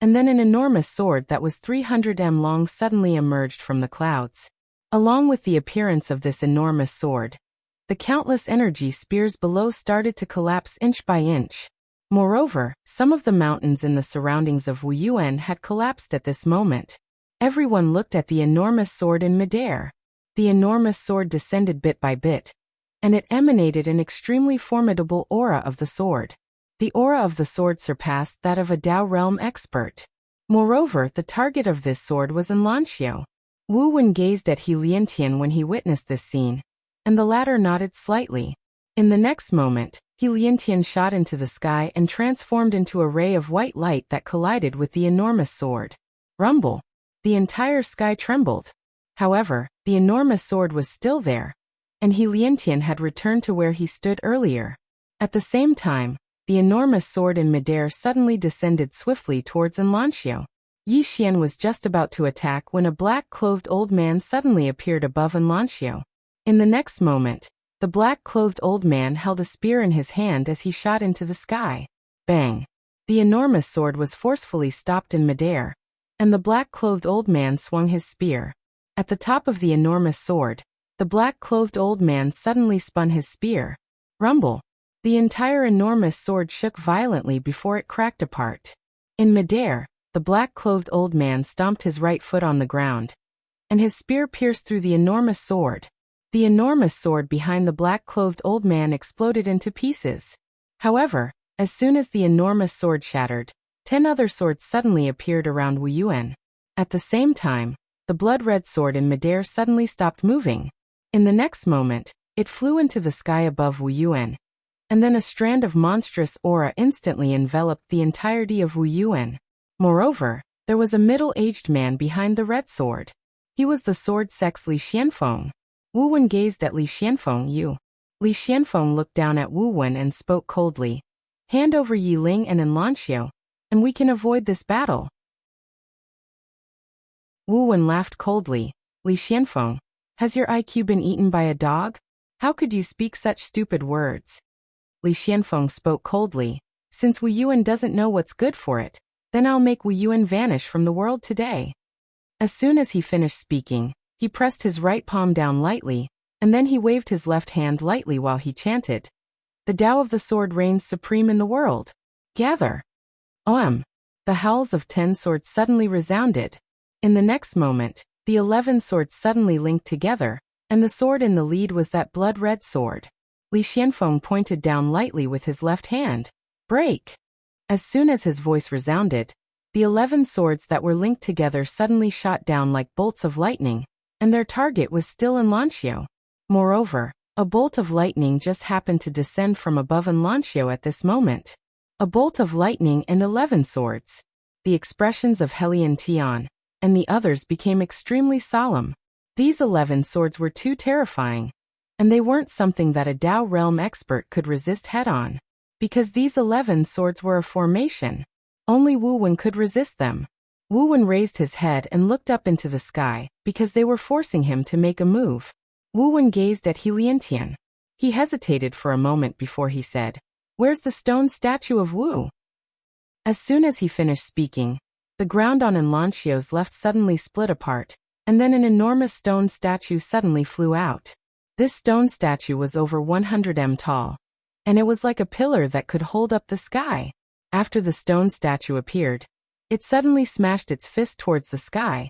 and then an enormous sword that was 300 m long suddenly emerged from the clouds. Along with the appearance of this enormous sword, the countless energy spears below started to collapse inch by inch. Moreover, some of the mountains in the surroundings of Wu Yuan had collapsed at this moment. Everyone looked at the enormous sword in midair. The enormous sword descended bit by bit, and it emanated an extremely formidable aura of the sword. The aura of the sword surpassed that of a Dao realm expert. Moreover, the target of this sword was Enlancio. Wu Wen gazed at He Liantian when he witnessed this scene, and the latter nodded slightly. In the next moment, He Liantian shot into the sky and transformed into a ray of white light that collided with the enormous sword. Rumble. The entire sky trembled. However, the enormous sword was still there, and He Liantian had returned to where he stood earlier. At the same time, the enormous sword in midair suddenly descended swiftly towards Enlancio. Yi Xian was just about to attack when a black-clothed old man suddenly appeared above Enlancio. In the next moment, the black-clothed old man held a spear in his hand as he shot into the sky. Bang! The enormous sword was forcefully stopped in midair, and the black-clothed old man swung his spear. At the top of the enormous sword, the black-clothed old man suddenly spun his spear. Rumble! The entire enormous sword shook violently before it cracked apart. In midair, the black-clothed old man stomped his right foot on the ground, and his spear pierced through the enormous sword. The enormous sword behind the black-clothed old man exploded into pieces. However, as soon as the enormous sword shattered, 10 other swords suddenly appeared around Wu Yuan. At the same time, the blood-red sword in midair suddenly stopped moving. In the next moment, it flew into the sky above Wu Yuan, and then a strand of monstrous aura instantly enveloped the entirety of Wu Yuan. Moreover, there was a middle-aged man behind the red sword. He was the sword sex Li Xianfeng. Wu Wen gazed at Li Xianfeng. Li Xianfeng looked down at Wu Wen and spoke coldly. Hand over Yi Ling and Enlanxiu, and we can avoid this battle. Wu Wen laughed coldly. Li Xianfeng, has your IQ been eaten by a dog? How could you speak such stupid words? Li Xianfeng spoke coldly. Since Wu Yuan doesn't know what's good for it, then I'll make Wu Yuan vanish from the world today. As soon as he finished speaking, he pressed his right palm down lightly, and then he waved his left hand lightly while he chanted. The Tao of the sword reigns supreme in the world. Gather. Om. The howls of 10 swords suddenly resounded. In the next moment, the 11 swords suddenly linked together, and the sword in the lead was that blood-red sword. Li Xianfeng pointed down lightly with his left hand. Break! As soon as his voice resounded, the 11 swords that were linked together suddenly shot down like bolts of lightning, and their target was still Enlanxiu. Moreover, a bolt of lightning just happened to descend from above Enlanxiu at this moment. A bolt of lightning and 11 swords. The expressions of Helian Tian and the others became extremely solemn. These 11 swords were too terrifying, and they weren't something that a Tao realm expert could resist head-on. Because these 11 swords were a formation, only Wu Wen could resist them. Wu Wen raised his head and looked up into the sky, because they were forcing him to make a move. Wu Wen gazed at Helian Tian. He hesitated for a moment before he said, "Where's the stone statue of Wu?" As soon as he finished speaking, the ground on Enlanxiu's left suddenly split apart, and then an enormous stone statue suddenly flew out. This stone statue was over 100 m tall, and it was like a pillar that could hold up the sky. After the stone statue appeared, it suddenly smashed its fist towards the sky,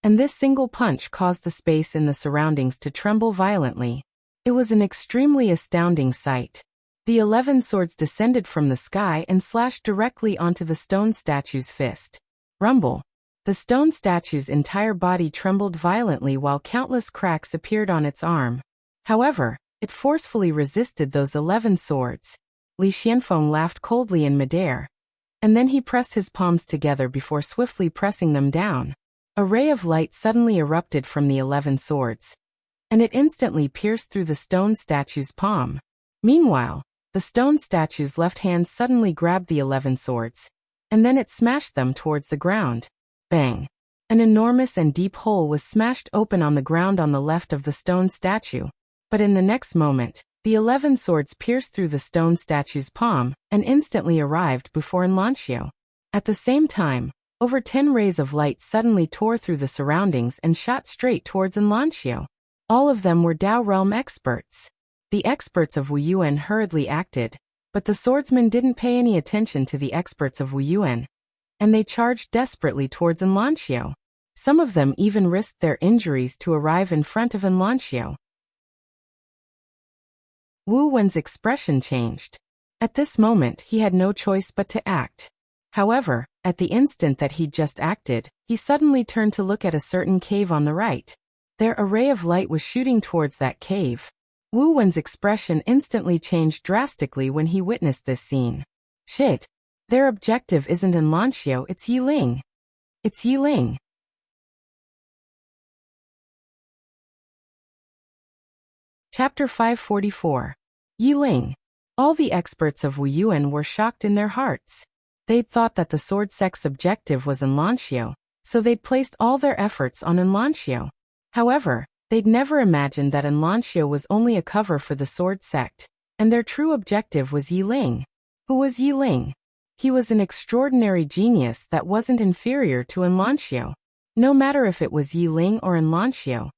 and this single punch caused the space in the surroundings to tremble violently. It was an extremely astounding sight. The 11 swords descended from the sky and slashed directly onto the stone statue's fist. Rumble. The stone statue's entire body trembled violently while countless cracks appeared on its arm. However, it forcefully resisted those 11 swords. Li Xianfeng laughed coldly in midair, and then he pressed his palms together before swiftly pressing them down. A ray of light suddenly erupted from the 11 swords, and it instantly pierced through the stone statue's palm. Meanwhile, the stone statue's left hand suddenly grabbed the 11 swords, and then it smashed them towards the ground. Bang! An enormous and deep hole was smashed open on the ground on the left of the stone statue. But in the next moment, the 11 swords pierced through the stone statue's palm and instantly arrived before Enlanxiu. At the same time, over 10 rays of light suddenly tore through the surroundings and shot straight towards Enlanxiu. All of them were Tao realm experts. The experts of Wu Yuan hurriedly acted, but the swordsmen didn't pay any attention to the experts of Wu Yuan, and they charged desperately towards Enlanxiu. Some of them even risked their injuries to arrive in front of Enlanxiu. Wu Wen's expression changed. At this moment he had no choice but to act. However, at the instant that he'd just acted, he suddenly turned to look at a certain cave on the right. There a ray of light was shooting towards that cave. Wu Wen's expression instantly changed drastically when he witnessed this scene. Shit! Their objective isn't Enlanxiu, it's Yi Ling. It's Yi Ling. Chapter 544. Yi Ling. All the experts of Wu Yuan were shocked in their hearts. They'd thought that the sword sect's objective was Enlanxiu, so they'd placed all their efforts on Enlanxiu. However, they'd never imagined that Enlanxiu was only a cover for the sword sect, and their true objective was Yi Ling. Who was Yi Ling? He was an extraordinary genius that wasn't inferior to Enlanxiu. No matter if it was Yi Ling or Enlanxiu,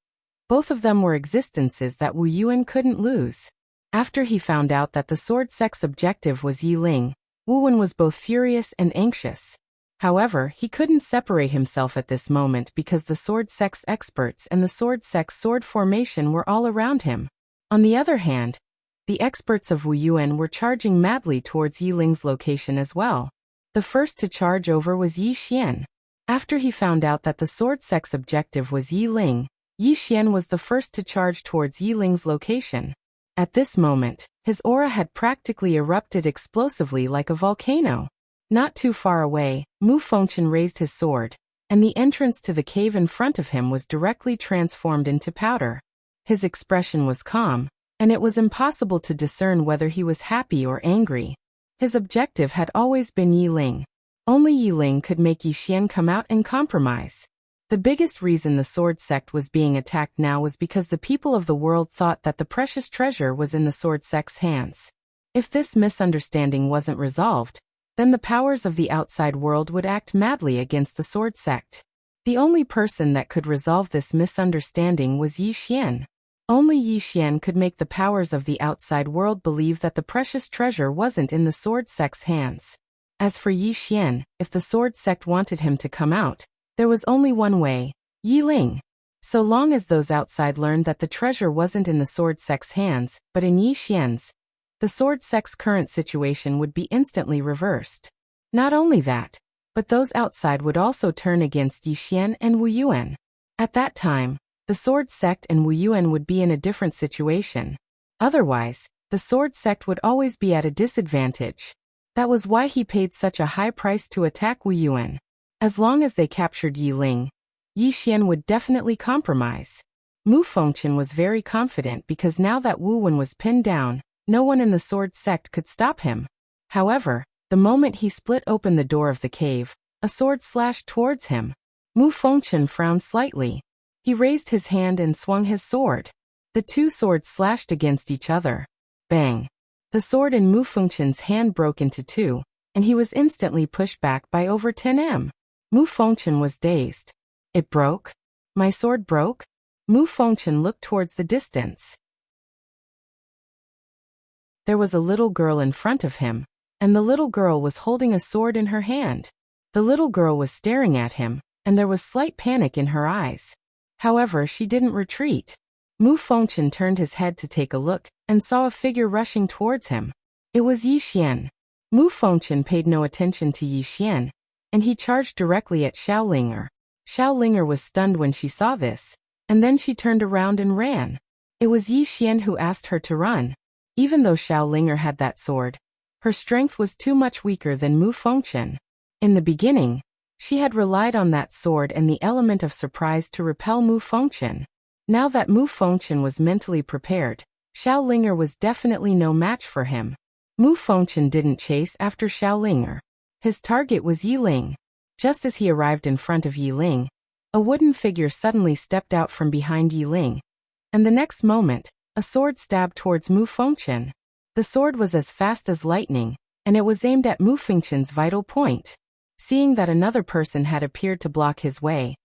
both of them were existences that Wu Yuan couldn't lose. After he found out that the sword sect's objective was Yi Ling, Wu Wen was both furious and anxious. However, he couldn't separate himself at this moment because the sword sect's experts and the sword sect's sword formation were all around him. On the other hand, the experts of Wu Yuan were charging madly towards Yi Ling's location as well. The first to charge over was Yi Xian. After he found out that the sword sect's objective was Yi Ling, Yi Xian was the first to charge towards Yi Ling's location. At this moment, his aura had practically erupted explosively like a volcano. Not too far away, Mu Fengchen raised his sword, and the entrance to the cave in front of him was directly transformed into powder. His expression was calm, and it was impossible to discern whether he was happy or angry. His objective had always been Yi Ling. Only Yi Ling could make Yi Xian come out and compromise. The biggest reason the sword sect was being attacked now was because the people of the world thought that the precious treasure was in the sword sect's hands. If this misunderstanding wasn't resolved, then the powers of the outside world would act madly against the sword sect. The only person that could resolve this misunderstanding was Yi Xian. Only Yi Xian could make the powers of the outside world believe that the precious treasure wasn't in the sword sect's hands. As for Yi Xian, if the sword sect wanted him to come out, there was only one way: Yi Ling. So long as those outside learned that the treasure wasn't in the sword sect's hands, but in Yi Xian's, the sword sect's current situation would be instantly reversed. Not only that, but those outside would also turn against Yi Xian and Wu Yuan. At that time, the sword sect and Wu Yuan would be in a different situation. Otherwise, the sword sect would always be at a disadvantage. That was why he paid such a high price to attack Wu Yuan. As long as they captured Yi Ling, Yi Xian would definitely compromise. Mu Fengchen was very confident because now that Wu Wen was pinned down, no one in the sword sect could stop him. However, the moment he split open the door of the cave, a sword slashed towards him. Mu Fengchen frowned slightly. He raised his hand and swung his sword. The two swords slashed against each other. Bang! The sword in Mu Fengchen's hand broke into two, and he was instantly pushed back by over 10 m. Mu Fengchen was dazed. It broke? My sword broke? Mu Fengchen looked towards the distance. There was a little girl in front of him, and the little girl was holding a sword in her hand. The little girl was staring at him, and there was slight panic in her eyes. However, she didn't retreat. Mu Fengchen turned his head to take a look, and saw a figure rushing towards him. It was Yi Xian. Mu Fengchen paid no attention to Yi Xian, and he charged directly at Xiaolinger. Xiaolinger was stunned when she saw this, and then she turned around and ran. It was Yi Xian who asked her to run. Even though Xiaolinger had that sword, her strength was too much weaker than Mu Fengchen. In the beginning, she had relied on that sword and the element of surprise to repel Mu Fengchen. Now that Mu Fengchen was mentally prepared, Xiaolinger was definitely no match for him. Mu Fengchen didn't chase after Xiaolinger. His target was Yi Ling. Just as he arrived in front of Yi Ling, a wooden figure suddenly stepped out from behind Yi Ling, and the next moment, a sword stabbed towards Mu Fengchen. The sword was as fast as lightning, and it was aimed at Mu Fengchen's vital point. Seeing that another person had appeared to block his way,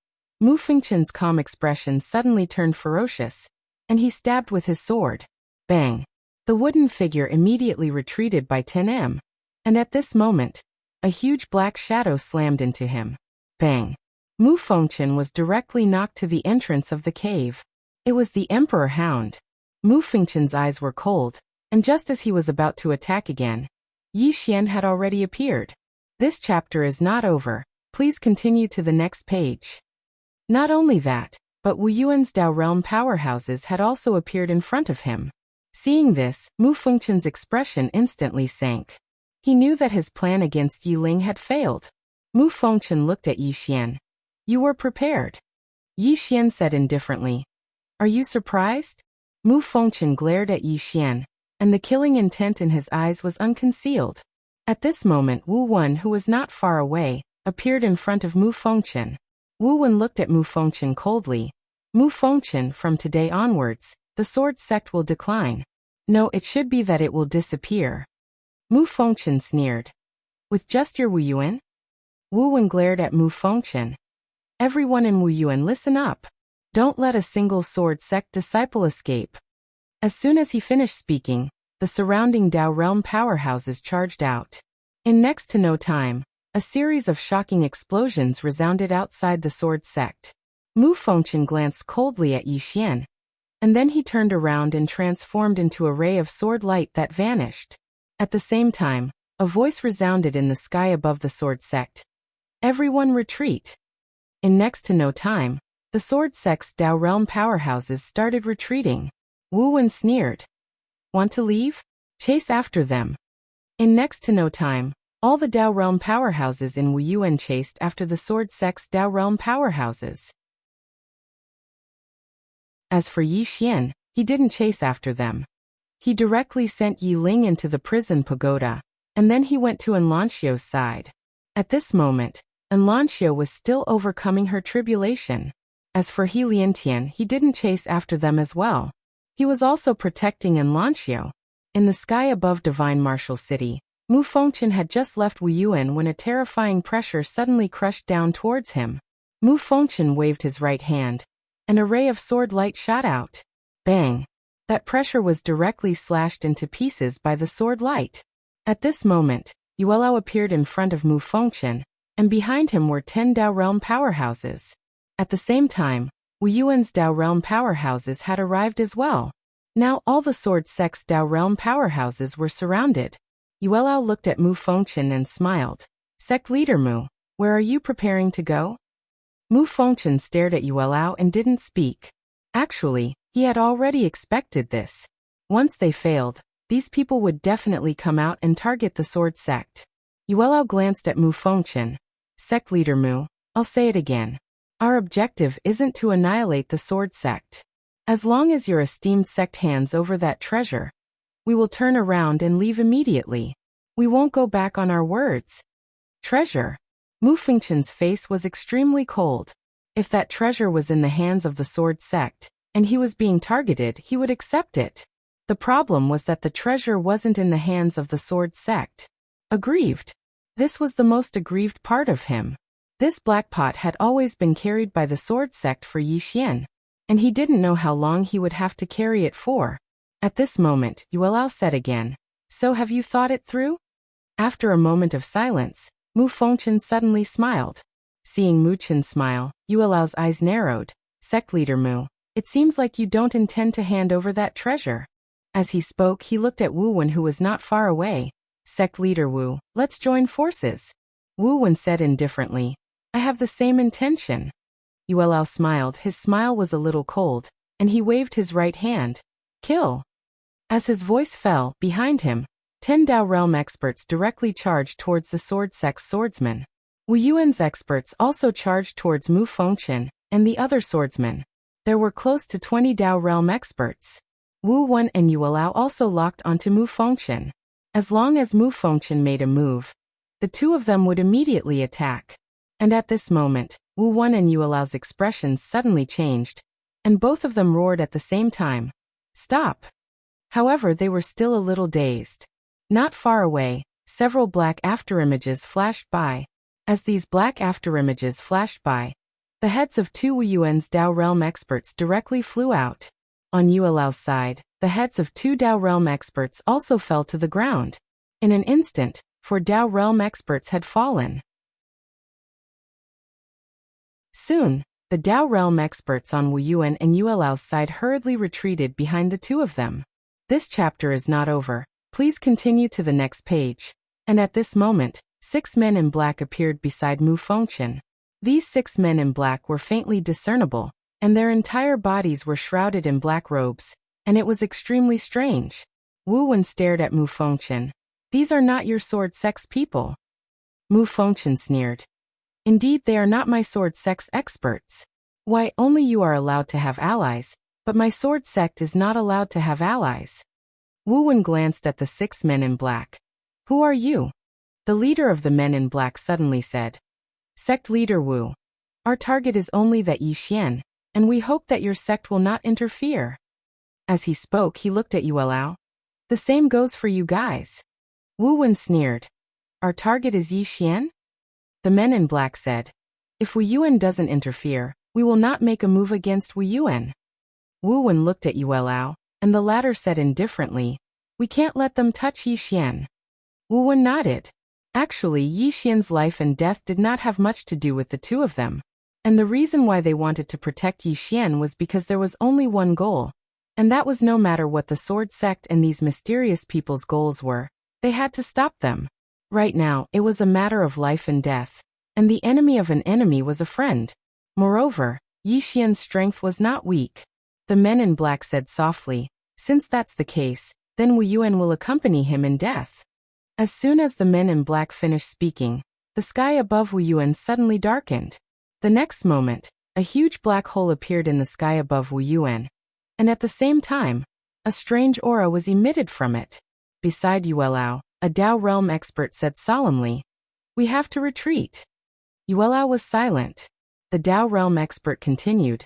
Mu Fengchen's calm expression suddenly turned ferocious, and he stabbed with his sword. Bang! The wooden figure immediately retreated by 10 m, and at this moment, a huge black shadow slammed into him. Bang! Mu Fengchen was directly knocked to the entrance of the cave. It was the Emperor Hound. Mu Fengchen's eyes were cold, and just as he was about to attack again, Yi Xian had already appeared. This chapter is not over. Please continue to the next page. Not only that, but Wu Yuan's Dao Realm powerhouses had also appeared in front of him. Seeing this, Mu Fengchen's expression instantly sank. He knew that his plan against Yi Ling had failed. Mu Fengchen looked at Yi Xian. You were prepared. Yi Xian said indifferently. Are you surprised? Mu Fengchen glared at Yi Xian, and the killing intent in his eyes was unconcealed. At this moment Wu Wen, who was not far away, appeared in front of Mu Fengchen. Wu Wen looked at Mu Fengchen coldly. Mu Fengchen, from today onwards, the sword sect will decline. No, it should be that it will disappear. Mu Fengchen sneered. With just your Wu Yuan? Wu Wen glared at Mu Fengchen. Everyone in Wu Yuan, listen up. Don't let a single sword sect disciple escape. As soon as he finished speaking, the surrounding Dao Realm powerhouses charged out. In next to no time, a series of shocking explosions resounded outside the sword sect. Mu Fengchen glanced coldly at Yi Xian, and then he turned around and transformed into a ray of sword light that vanished. At the same time, a voice resounded in the sky above the sword sect. Everyone retreat. In next to no time, the sword sect's Dao Realm powerhouses started retreating. Wu Wen sneered. Want to leave? Chase after them. In next to no time, All the Dao Realm powerhouses in Wuyuan chased after the sword sect's Dao Realm powerhouses. As for Yi Xian, he didn't chase after them. He directly sent Yi Ling into the prison pagoda, and then he went to Enlanxio's side. At this moment, Enlanxio was still overcoming her tribulation. As for He Liantian, he didn't chase after them as well. He was also protecting Enlanxio. In the sky above Divine Martial City, Mu Fengchen had just left Wuyuan when a terrifying pressure suddenly crushed down towards him. Mu Fengchen waved his right hand. An array of sword light shot out. Bang! That pressure was directly slashed into pieces by the sword light. At this moment, Yuelao appeared in front of Mu Fengchen, and behind him were 10 Dao Realm powerhouses. At the same time, Wuyuan's Dao Realm powerhouses had arrived as well. Now all the sword sect's Dao Realm powerhouses were surrounded. Yuelao looked at Mu Fengchen and smiled. Sect leader Mu, where are you preparing to go? Mu Fengchen stared at Yuelao and didn't speak. Actually, he had already expected this. Once they failed, these people would definitely come out and target the sword sect. Yuelao glanced at Mu Fengchen. Sect leader Mu, I'll say it again. Our objective isn't to annihilate the sword sect. As long as your esteemed sect hands over that treasure, we will turn around and leave immediately. We won't go back on our words. Treasure? Mu Fengchen's face was extremely cold. If that treasure was in the hands of the sword sect, and he was being targeted, he would accept it. The problem was that the treasure wasn't in the hands of the sword sect. Aggrieved. This was the most aggrieved part of him. This black pot had always been carried by the sword sect for Yi Xian, and he didn't know how long he would have to carry it for. At this moment, Yuelao said again, So have you thought it through? After a moment of silence, Mu Fengchen suddenly smiled. Seeing Mu Chen smile, Yuelao's eyes narrowed. Sect leader Mu, it seems like you don't intend to hand over that treasure. As he spoke, he looked at Wu Wen, who was not far away. Sect leader Wu, let's join forces. Wu Wen said indifferently, I have the same intention. Yuelao smiled. His smile was a little cold, and he waved his right hand. Kill. As his voice fell, behind him, 10 Dao Realm experts directly charged towards the sword sect's swordsmen. Wuyuan's experts also charged towards Mu Fengchen and the other swordsmen. There were close to 20 Dao Realm experts. Wu Wen and Yuelao also locked onto Mu Fengchen. As long as Mu Fengchen made a move, the two of them would immediately attack. And at this moment, Wu Wen and Yuelao's expressions suddenly changed, and both of them roared at the same time. Stop! However, they were still a little dazed. Not far away, several black afterimages flashed by. As these black afterimages flashed by, the heads of 2 Wuyuan's Dao Realm experts directly flew out. On Yuelao's side, the heads of 2 Dao Realm experts also fell to the ground. In an instant, 4 Dao Realm experts had fallen. Soon, the Dao Realm experts on Wuyuan and Yuelao's side hurriedly retreated behind the two of them. This chapter is not over. Please continue to the next page. And at this moment, 6 men in black appeared beside Mu Fengchen. These 6 men in black were faintly discernible, and their entire bodies were shrouded in black robes, and it was extremely strange. Wu Wen stared at Mu Fengchen. These are not your sword sect's people. Mu Fengchen sneered. Indeed, they are not my sword sect's experts. Why, only you are allowed to have allies, but my sword sect is not allowed to have allies. Wu Wen glanced at the 6 men in black. Who are you? The leader of the men in black suddenly said. Sect leader Wu. Our target is only that Yi Xian, and we hope that your sect will not interfere. As he spoke, he looked at Yuelao. The same goes for you guys. Wu Wen sneered. Our target is Yi Xian? The men in black said. If Wuyuan doesn't interfere, we will not make a move against Wuyuan. Wu Wen looked at Yuelao, and the latter said indifferently, We can't let them touch Yi Xian. Wu Wen nodded. Actually, Yi Xian's life and death did not have much to do with the two of them. And the reason why they wanted to protect Yi Xian was because there was only one goal, and that was no matter what the sword sect and these mysterious people's goals were, they had to stop them. Right now, it was a matter of life and death, and the enemy of an enemy was a friend. Moreover, Yi Xian's strength was not weak. The men in black said softly, Since that's the case, then Wuyuan will accompany him in death. As soon as the men in black finished speaking, the sky above Wu Yuan suddenly darkened. The next moment, a huge black hole appeared in the sky above Wu Yuan, and at the same time, a strange aura was emitted from it. Beside Yuelao, a Dao realm expert said solemnly, "We have to retreat." Yuelao was silent. The Dao realm expert continued,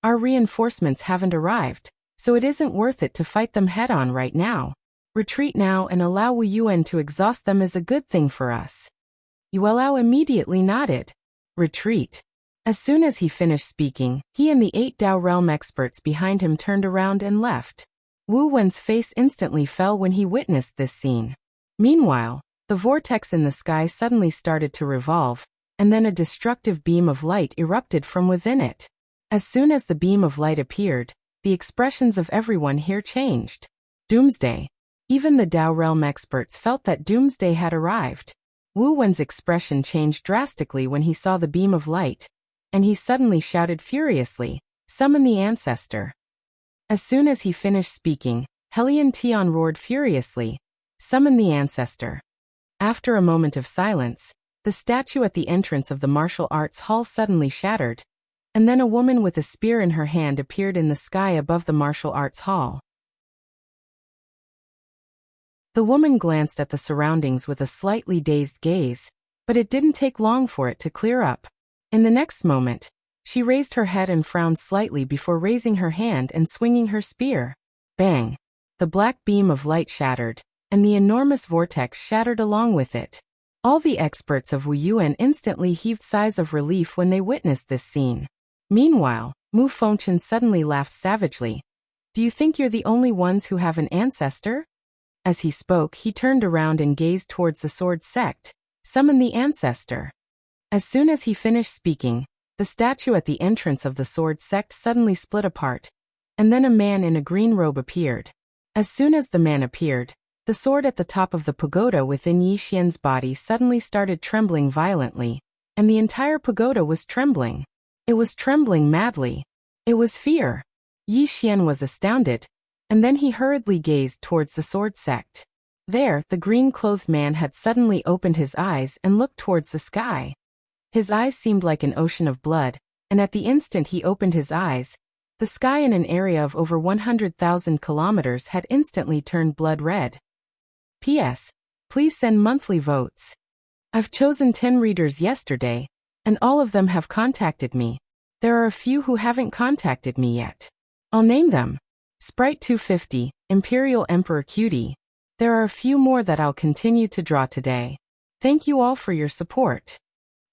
"Our reinforcements haven't arrived, so it isn't worth it to fight them head-on right now. Retreat now and allow Wu Yuan to exhaust them is a good thing for us." Yuelao immediately nodded. Retreat. As soon as he finished speaking, he and the 8 Dao realm experts behind him turned around and left. Wu Wen's face instantly fell when he witnessed this scene. Meanwhile, the vortex in the sky suddenly started to revolve, and then a destructive beam of light erupted from within it. As soon as the beam of light appeared, the expressions of everyone here changed. Doomsday. Even the Dao realm experts felt that doomsday had arrived. Wu Wen's expression changed drastically when he saw the beam of light, and he suddenly shouted furiously, "Summon the ancestor." As soon as he finished speaking, Helion Tian roared furiously, "Summon the ancestor." After a moment of silence, the statue at the entrance of the martial arts hall suddenly shattered, and then a woman with a spear in her hand appeared in the sky above the martial arts hall. The woman glanced at the surroundings with a slightly dazed gaze, but it didn't take long for it to clear up. In the next moment, she raised her head and frowned slightly before raising her hand and swinging her spear. Bang! The black beam of light shattered, and the enormous vortex shattered along with it. All the experts of Wu Yuan instantly heaved sighs of relief when they witnessed this scene. Meanwhile, Mu Fengchen suddenly laughed savagely. "Do you think you're the only ones who have an ancestor?" As he spoke, he turned around and gazed towards the sword sect. "Summon the ancestor." As soon as he finished speaking, the statue at the entrance of the sword sect suddenly split apart, and then a man in a green robe appeared. As soon as the man appeared, the sword at the top of the pagoda within Yi Xian's body suddenly started trembling violently, and the entire pagoda was trembling. It was trembling madly. It was fear. Yi Xian was astounded, and then he hurriedly gazed towards the sword sect. There, the green-clothed man had suddenly opened his eyes and looked towards the sky. His eyes seemed like an ocean of blood, and at the instant he opened his eyes, the sky in an area of over 100,000 kilometers had instantly turned blood red. P.S. Please send monthly votes. I've chosen 10 readers yesterday, and all of them have contacted me. There are a few who haven't contacted me yet. I'll name them. Sprite 250, Imperial Emperor Cutie. There are a few more that I'll continue to draw today. Thank you all for your support.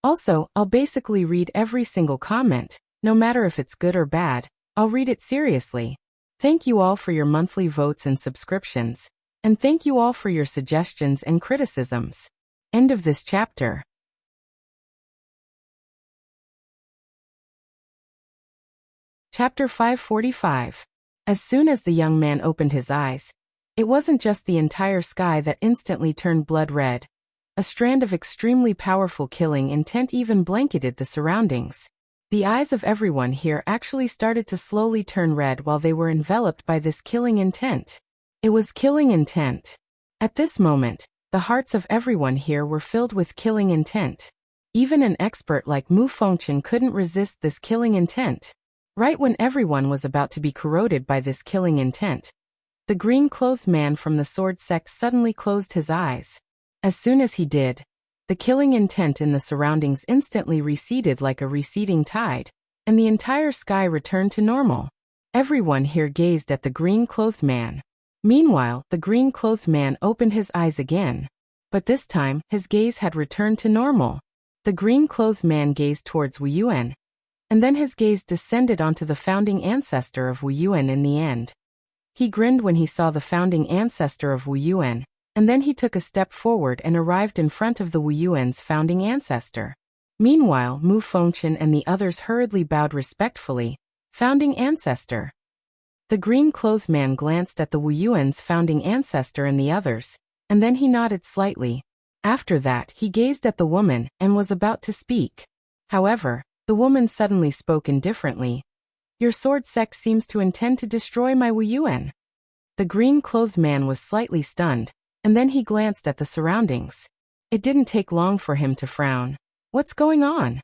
Also, I'll basically read every single comment, no matter if it's good or bad, I'll read it seriously. Thank you all for your monthly votes and subscriptions, and thank you all for your suggestions and criticisms. End of this chapter. Chapter 545. As soon as the young man opened his eyes, it wasn't just the entire sky that instantly turned blood red. A strand of extremely powerful killing intent even blanketed the surroundings. The eyes of everyone here actually started to slowly turn red while they were enveloped by this killing intent. It was killing intent. At this moment, the hearts of everyone here were filled with killing intent. Even an expert like Mu Fengchen couldn't resist this killing intent. Right when everyone was about to be corroded by this killing intent, the green-clothed man from the sword sect suddenly closed his eyes. As soon as he did, the killing intent in the surroundings instantly receded like a receding tide, and the entire sky returned to normal. Everyone here gazed at the green-clothed man. Meanwhile, the green-clothed man opened his eyes again, but this time, his gaze had returned to normal. The green-clothed man gazed towards Wu Yuan, and then his gaze descended onto the founding ancestor of Wu Yuan in the end. He grinned when he saw the founding ancestor of Wu Yuan, and then he took a step forward and arrived in front of the Wu Yuan's founding ancestor. Meanwhile, Mu Fengchen and the others hurriedly bowed respectfully. Founding ancestor. The green-clothed man glanced at the Wu Yuan's founding ancestor and the others, and then he nodded slightly. After that, he gazed at the woman and was about to speak. However, the woman suddenly spoke indifferently. "Your sword sect seems to intend to destroy my Wu Yuan." The green-clothed man was slightly stunned, and then he glanced at the surroundings. It didn't take long for him to frown. What's going on?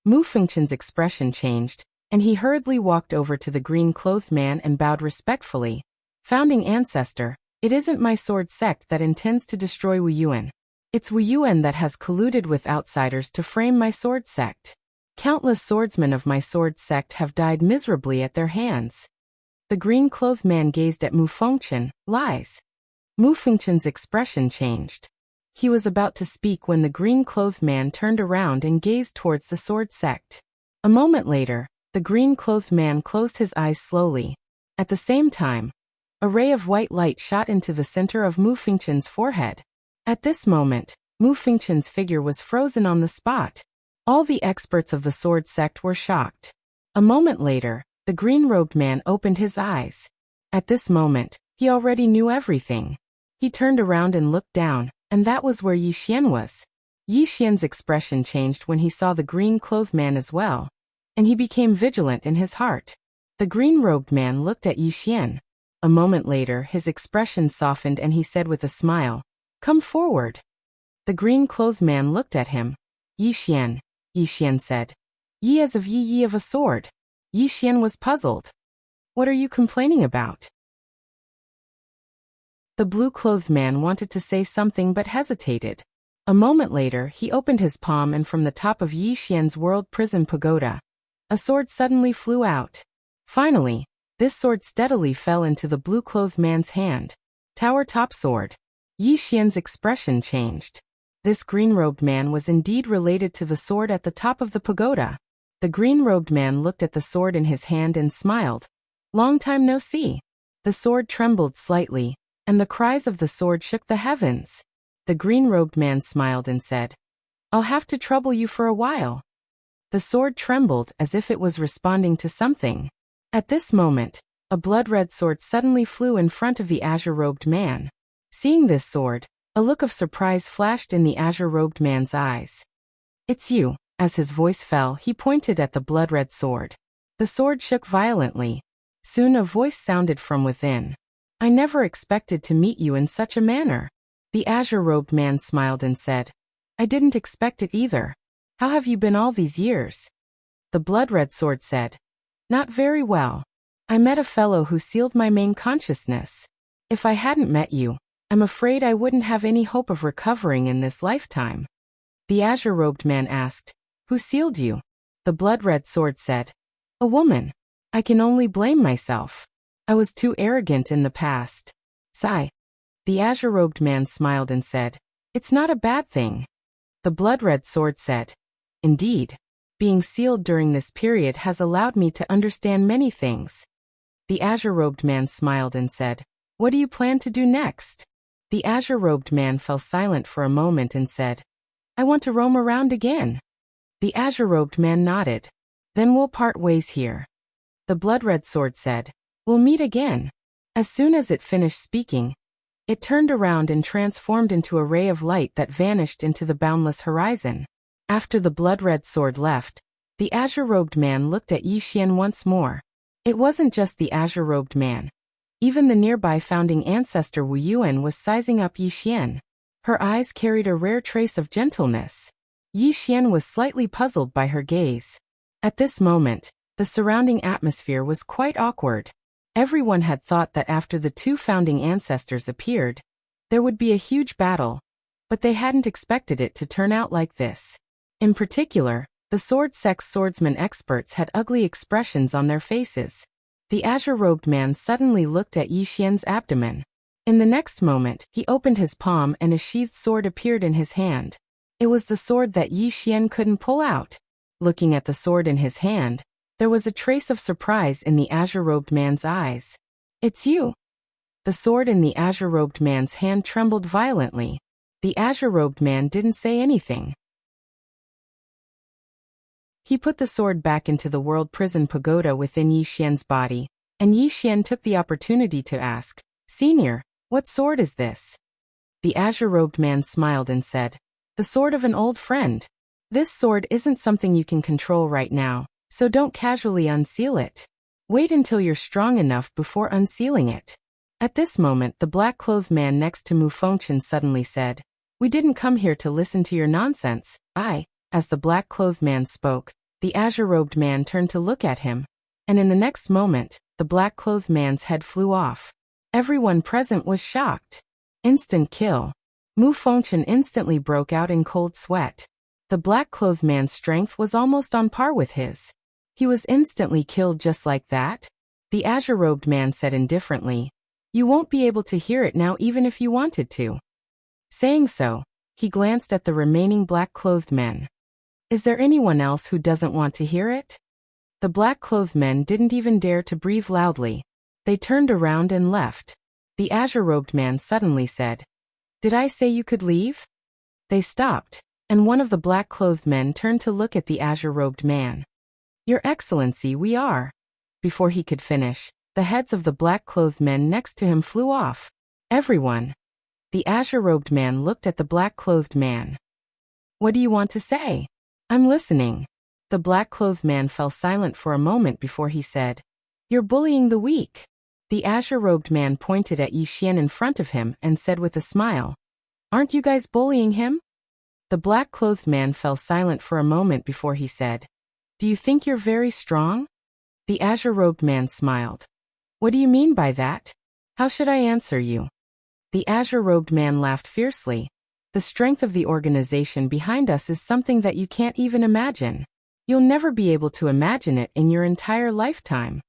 Mu Fengchen's expression changed, and he hurriedly walked over to the green-clothed man and bowed respectfully. Founding ancestor, it isn't my sword sect that intends to destroy Wu Yuan. It's Wu Yuan that has colluded with outsiders to frame my sword sect. Countless swordsmen of my sword sect have died miserably at their hands. The green-clothed man gazed at Mu Fengchen. Lies. Mu Fengchen's expression changed. He was about to speak when the green-clothed man turned around and gazed towards the sword sect. A moment later, the green-clothed man closed his eyes slowly. At the same time, a ray of white light shot into the center of Mu Fengchen's forehead. At this moment, Mu Fengchen's figure was frozen on the spot. All the experts of the sword sect were shocked. A moment later, the green-robed man opened his eyes. At this moment, he already knew everything. He turned around and looked down, and that was where Yi Xian was. Yi Xian's expression changed when he saw the green-clothed man as well, and he became vigilant in his heart. The green-robed man looked at Yi Xian. A moment later, his expression softened and he said with a smile, "Come forward." The green-clothed man looked at him. Yi Xian said. Yi as of Yi of a sword. Yi Xian was puzzled. What are you complaining about? The blue-clothed man wanted to say something but hesitated. A moment later, he opened his palm and from the top of Yi Xian's world prison pagoda, a sword suddenly flew out. Finally, this sword steadily fell into the blue-clothed man's hand. Tower top sword. Yi Xian's expression changed. This green-robed man was indeed related to the sword at the top of the pagoda. The green-robed man looked at the sword in his hand and smiled. Long time no see. The sword trembled slightly, and the cries of the sword shook the heavens. The green-robed man smiled and said, "I'll have to trouble you for a while." The sword trembled as if it was responding to something. At this moment, a blood-red sword suddenly flew in front of the azure-robed man. Seeing this sword, a look of surprise flashed in the azure-robed man's eyes. "It's you." As his voice fell, he pointed at the blood-red sword. The sword shook violently. Soon a voice sounded from within. "I never expected to meet you in such a manner." The azure-robed man smiled and said, "I didn't expect it either. How have you been all these years?" The blood-red sword said, "Not very well. I met a fellow who sealed my main consciousness. If I hadn't met you, I'm afraid I wouldn't have any hope of recovering in this lifetime." The azure-robed man asked, "Who sealed you?" The blood-red sword said, "A woman. I can only blame myself. I was too arrogant in the past." Sigh. The azure-robed man smiled and said, "It's not a bad thing." The blood-red sword said, "Indeed. Being sealed during this period has allowed me to understand many things." The azure-robed man smiled and said, "What do you plan to do next?" The azure-robed man fell silent for a moment and said, "I want to roam around again." The azure-robed man nodded. "Then we'll part ways here." The blood-red sword said, "We'll meet again." As soon as it finished speaking, it turned around and transformed into a ray of light that vanished into the boundless horizon. After the blood-red sword left, the azure-robed man looked at Yi Xian once more. It wasn't just the azure-robed man. Even the nearby founding ancestor Wu Yuan was sizing up Yi Xian. Her eyes carried a rare trace of gentleness. Yi Xian was slightly puzzled by her gaze. At this moment, the surrounding atmosphere was quite awkward. Everyone had thought that after the two founding ancestors appeared, there would be a huge battle, but they hadn't expected it to turn out like this. In particular, the sword sect's swordsman experts had ugly expressions on their faces. The azure-robed man suddenly looked at Yi Xian's abdomen. In the next moment, he opened his palm and a sheathed sword appeared in his hand. It was the sword that Yi Xian couldn't pull out. Looking at the sword in his hand, there was a trace of surprise in the azure-robed man's eyes. "It's you." The sword in the azure-robed man's hand trembled violently. The azure-robed man didn't say anything. He put the sword back into the world prison pagoda within Yi Xian's body, and Yi Xian took the opportunity to ask, "Senior, what sword is this?" The azure-robed man smiled and said, "The sword of an old friend. This sword isn't something you can control right now, so don't casually unseal it. Wait until you're strong enough before unsealing it." At this moment, the black-clothed man next to Mu Fengchen suddenly said, "We didn't come here to listen to your nonsense." As the black-clothed man spoke, the azure-robed man turned to look at him, and in the next moment, the black-clothed man's head flew off. Everyone present was shocked. Instant kill. Mu Fengchen instantly broke out in cold sweat. The black-clothed man's strength was almost on par with his. He was instantly killed just like that? The azure-robed man said indifferently, "You won't be able to hear it now even if you wanted to." Saying so, he glanced at the remaining black-clothed men. "Is there anyone else who doesn't want to hear it?" The black-clothed men didn't even dare to breathe loudly. They turned around and left. The azure-robed man suddenly said, "Did I say you could leave?" They stopped, and one of the black-clothed men turned to look at the azure-robed man. "Your Excellency, we are." Before he could finish, the heads of the black-clothed men next to him flew off. Everyone. The azure-robed man looked at the black-clothed man. "What do you want to say?" "I'm listening." The black-clothed man fell silent for a moment before he said, "You're bullying the weak." The azure-robed man pointed at Yi Xian in front of him and said with a smile, "Aren't you guys bullying him?" The black-clothed man fell silent for a moment before he said, "Do you think you're very strong?" The azure-robed man smiled. "What do you mean by that? How should I answer you?" The azure-robed man laughed fiercely. "The strength of the organization behind us is something that you can't even imagine. You'll never be able to imagine it in your entire lifetime."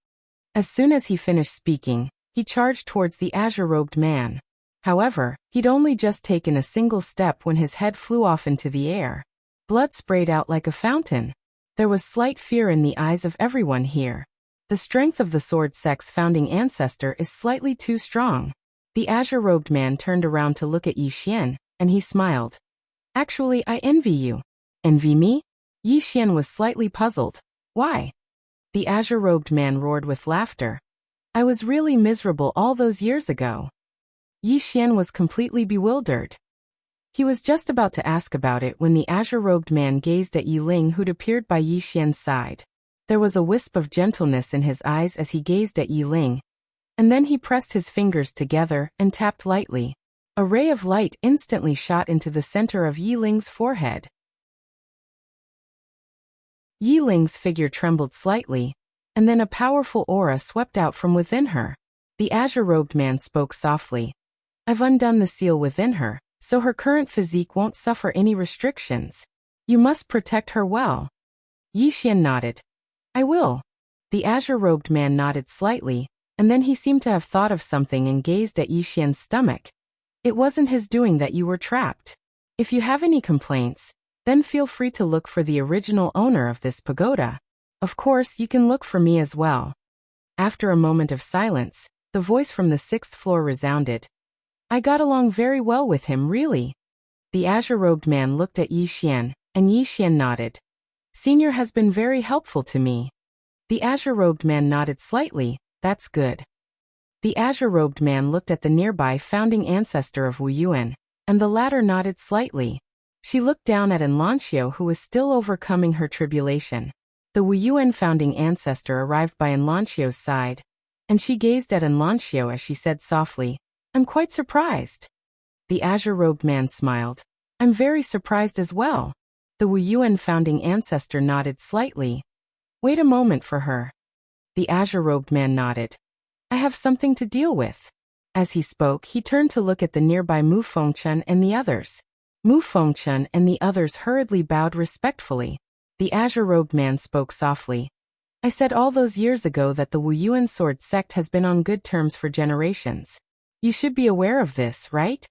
As soon as he finished speaking, he charged towards the azure-robed man. However, he'd only just taken a single step when his head flew off into the air. Blood sprayed out like a fountain. There was slight fear in the eyes of everyone here. The strength of the sword sect's founding ancestor is slightly too strong. The azure-robed man turned around to look at Yi Xian, and he smiled. "Actually, I envy you." "Envy me?" Yi Xian was slightly puzzled. "Why?" The azure-robed man roared with laughter. "I was really miserable all those years ago." Yi Xian was completely bewildered. He was just about to ask about it when the azure-robed man gazed at Yi Ling, who'd appeared by Yi Xian's side. There was a wisp of gentleness in his eyes as he gazed at Yi Ling, and then he pressed his fingers together and tapped lightly. A ray of light instantly shot into the center of Yi Ling's forehead. Yi Ling's figure trembled slightly, and then a powerful aura swept out from within her. The azure-robed man spoke softly. "I've undone the seal within her, so her current physique won't suffer any restrictions. You must protect her well." Yi Xian nodded. "I will." The azure-robed man nodded slightly, and then he seemed to have thought of something and gazed at Yi Xian's stomach. "It wasn't his doing that you were trapped. If you have any complaints, then feel free to look for the original owner of this pagoda. Of course, you can look for me as well." After a moment of silence, the voice from the 6th floor resounded. "I got along very well with him, really." The azure-robed man looked at Yi Xian, and Yi Xian nodded. "Senior has been very helpful to me." The azure-robed man nodded slightly. "That's good." The azure-robed man looked at the nearby founding ancestor of Wu Yuan, and the latter nodded slightly. She looked down at Enlancio, who was still overcoming her tribulation. The Wu Yuan founding ancestor arrived by Enlancio's side, and she gazed at Enlancio as she said softly, "I'm quite surprised." The azure-robed man smiled. "I'm very surprised as well." The Wu Yuan founding ancestor nodded slightly. "Wait a moment for her." The azure-robed man nodded. "I have something to deal with." As he spoke, he turned to look at the nearby Mu Fengchen and the others. Mu Fengchen and the others hurriedly bowed respectfully. The azure-robed man spoke softly. "I said all those years ago that the Wu Yuan sword sect has been on good terms for generations. You should be aware of this, right?"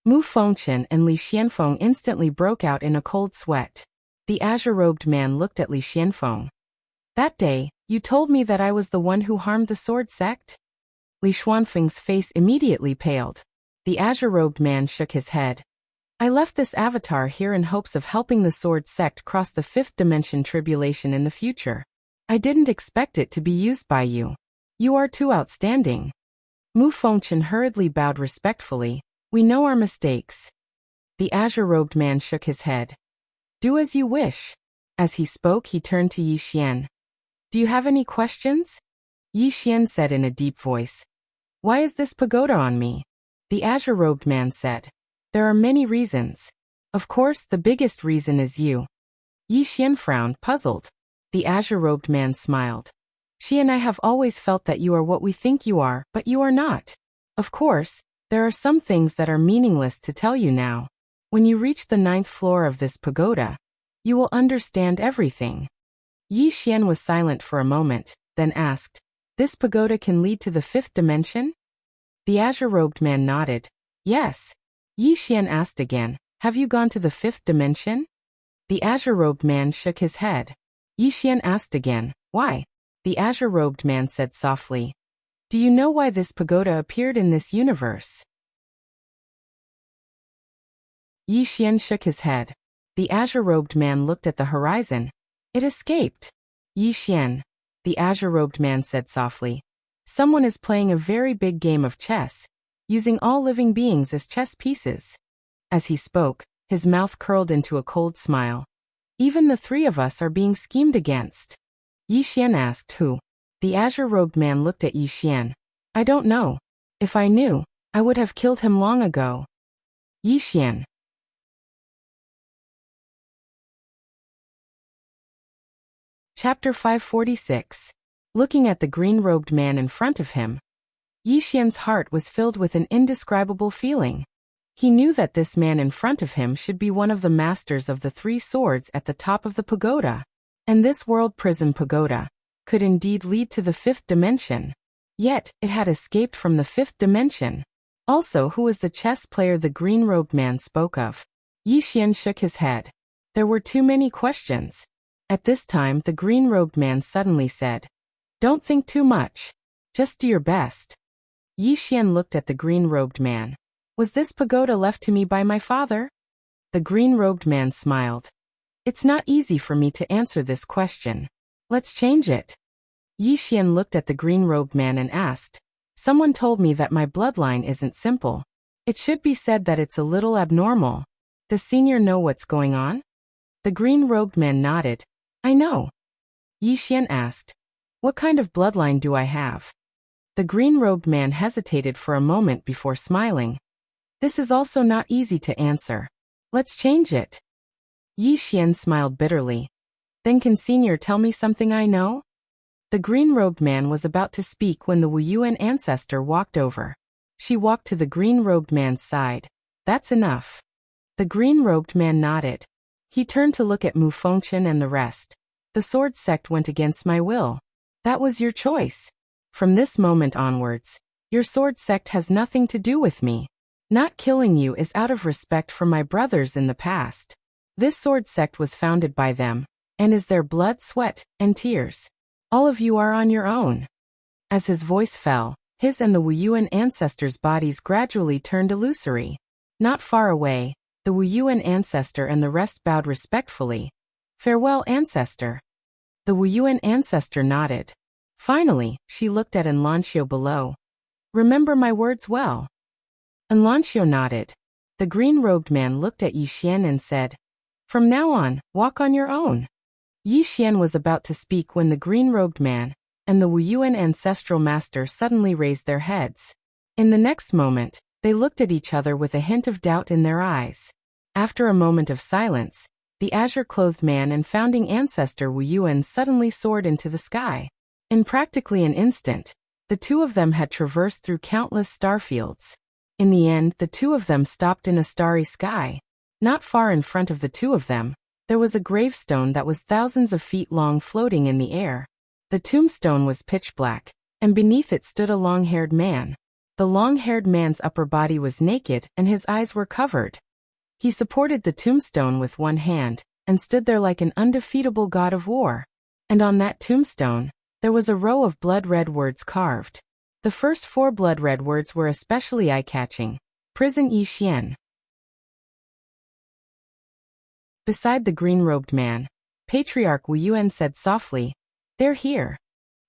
Mu Fengchen and Li Xianfeng instantly broke out in a cold sweat. The azure-robed man looked at Li Xianfeng. "That day, you told me that I was the one who harmed the sword sect?" Li Xianfeng's face immediately paled. The azure-robed man shook his head. "I left this avatar here in hopes of helping the sword sect cross the 5th dimension tribulation in the future. I didn't expect it to be used by you. You are too outstanding." Mu Fengchen hurriedly bowed respectfully. "We know our mistakes." The azure-robed man shook his head. "Do as you wish." As he spoke, he turned to Yi Xian. "Do you have any questions?" Yi Xian said in a deep voice. Why is this pagoda on me? The azure-robed man said. There are many reasons. Of course, the biggest reason is you. Yi Xian frowned, puzzled. The azure-robed man smiled. She and I have always felt that you are what we think you are, but you are not. Of course, there are some things that are meaningless to tell you now. When you reach the 9th floor of this pagoda, you will understand everything. Yi Xian was silent for a moment, then asked, This pagoda can lead to the 5th dimension? The azure-robed man nodded. Yes. Yi Xian asked again, Have you gone to the 5th dimension? The azure-robed man shook his head. Yi Xian asked again, Why? The azure-robed man said softly, Do you know why this pagoda appeared in this universe? Yi Xian shook his head. The azure-robed man looked at the horizon. It escaped. Yi Xian, the azure-robed man said softly. Someone is playing a very big game of chess, using all living beings as chess pieces. As he spoke, his mouth curled into a cold smile. Even the 3 of us are being schemed against. Yi Xian asked who. The azure-robed man looked at Yi Xian. I don't know. If I knew, I would have killed him long ago. Yi Xian. Chapter 546. Looking at the green-robed man in front of him, Yi Xian's heart was filled with an indescribable feeling. He knew that this man in front of him should be one of the masters of the 3 swords at the top of the pagoda. And this world prison pagoda could indeed lead to the 5th dimension. Yet, it had escaped from the 5th dimension. Also, who was the chess player the green-robed man spoke of? Yi Xian shook his head. There were too many questions. At this time, the green-robed man suddenly said, Don't think too much. Just do your best. Yi Xian looked at the green-robed man. Was this pagoda left to me by my father? The green-robed man smiled. It's not easy for me to answer this question. Let's change it. Yi Xian looked at the green-robed man and asked, Someone told me that my bloodline isn't simple. It should be said that it's a little abnormal. Does Senior know what's going on? The green-robed man nodded. I know. Yi Xian asked, What kind of bloodline do I have? The green-robed man hesitated for a moment before smiling. This is also not easy to answer. Let's change it. Yi Xian smiled bitterly. Then can Senior tell me something I know? The green-robed man was about to speak when the Wuxia ancestor walked over. She walked to the green-robed man's side. That's enough. The green-robed man nodded. He turned to look at Mu Fengchen and the rest. The sword sect went against my will. That was your choice. From this moment onwards, your sword sect has nothing to do with me. Not killing you is out of respect for my brothers in the past. This sword sect was founded by them, and is their blood, sweat, and tears. All of you are on your own. As his voice fell, his and the Wuxia ancestors' bodies gradually turned illusory. Not far away, the Wuxia ancestor and the rest bowed respectfully. Farewell, ancestor. The Wuxia ancestor nodded. Finally, she looked at Enlancio below. Remember my words well. Enlancio nodded. The green-robed man looked at Yi Xian and said, From now on, walk on your own. Yi Xian was about to speak when the green-robed man and the Wuxia ancestral master suddenly raised their heads. In the next moment, they looked at each other with a hint of doubt in their eyes. After a moment of silence, the azure-clothed man and founding ancestor Wuxia suddenly soared into the sky. In practically an instant, the 2 of them had traversed through countless starfields. In the end, the 2 of them stopped in a starry sky. Not far in front of the 2 of them, there was a gravestone that was thousands of feet long floating in the air. The tombstone was pitch black, and beneath it stood a long-haired man. The long-haired man's upper body was naked and his eyes were covered. He supported the tombstone with one hand, and stood there like an undefeatable god of war. And on that tombstone, there was a row of blood-red words carved. The first 4 blood-red words were especially eye-catching. Prison Yi Xian. Beside the green-robed man, Patriarch Wuxia said softly, They're here.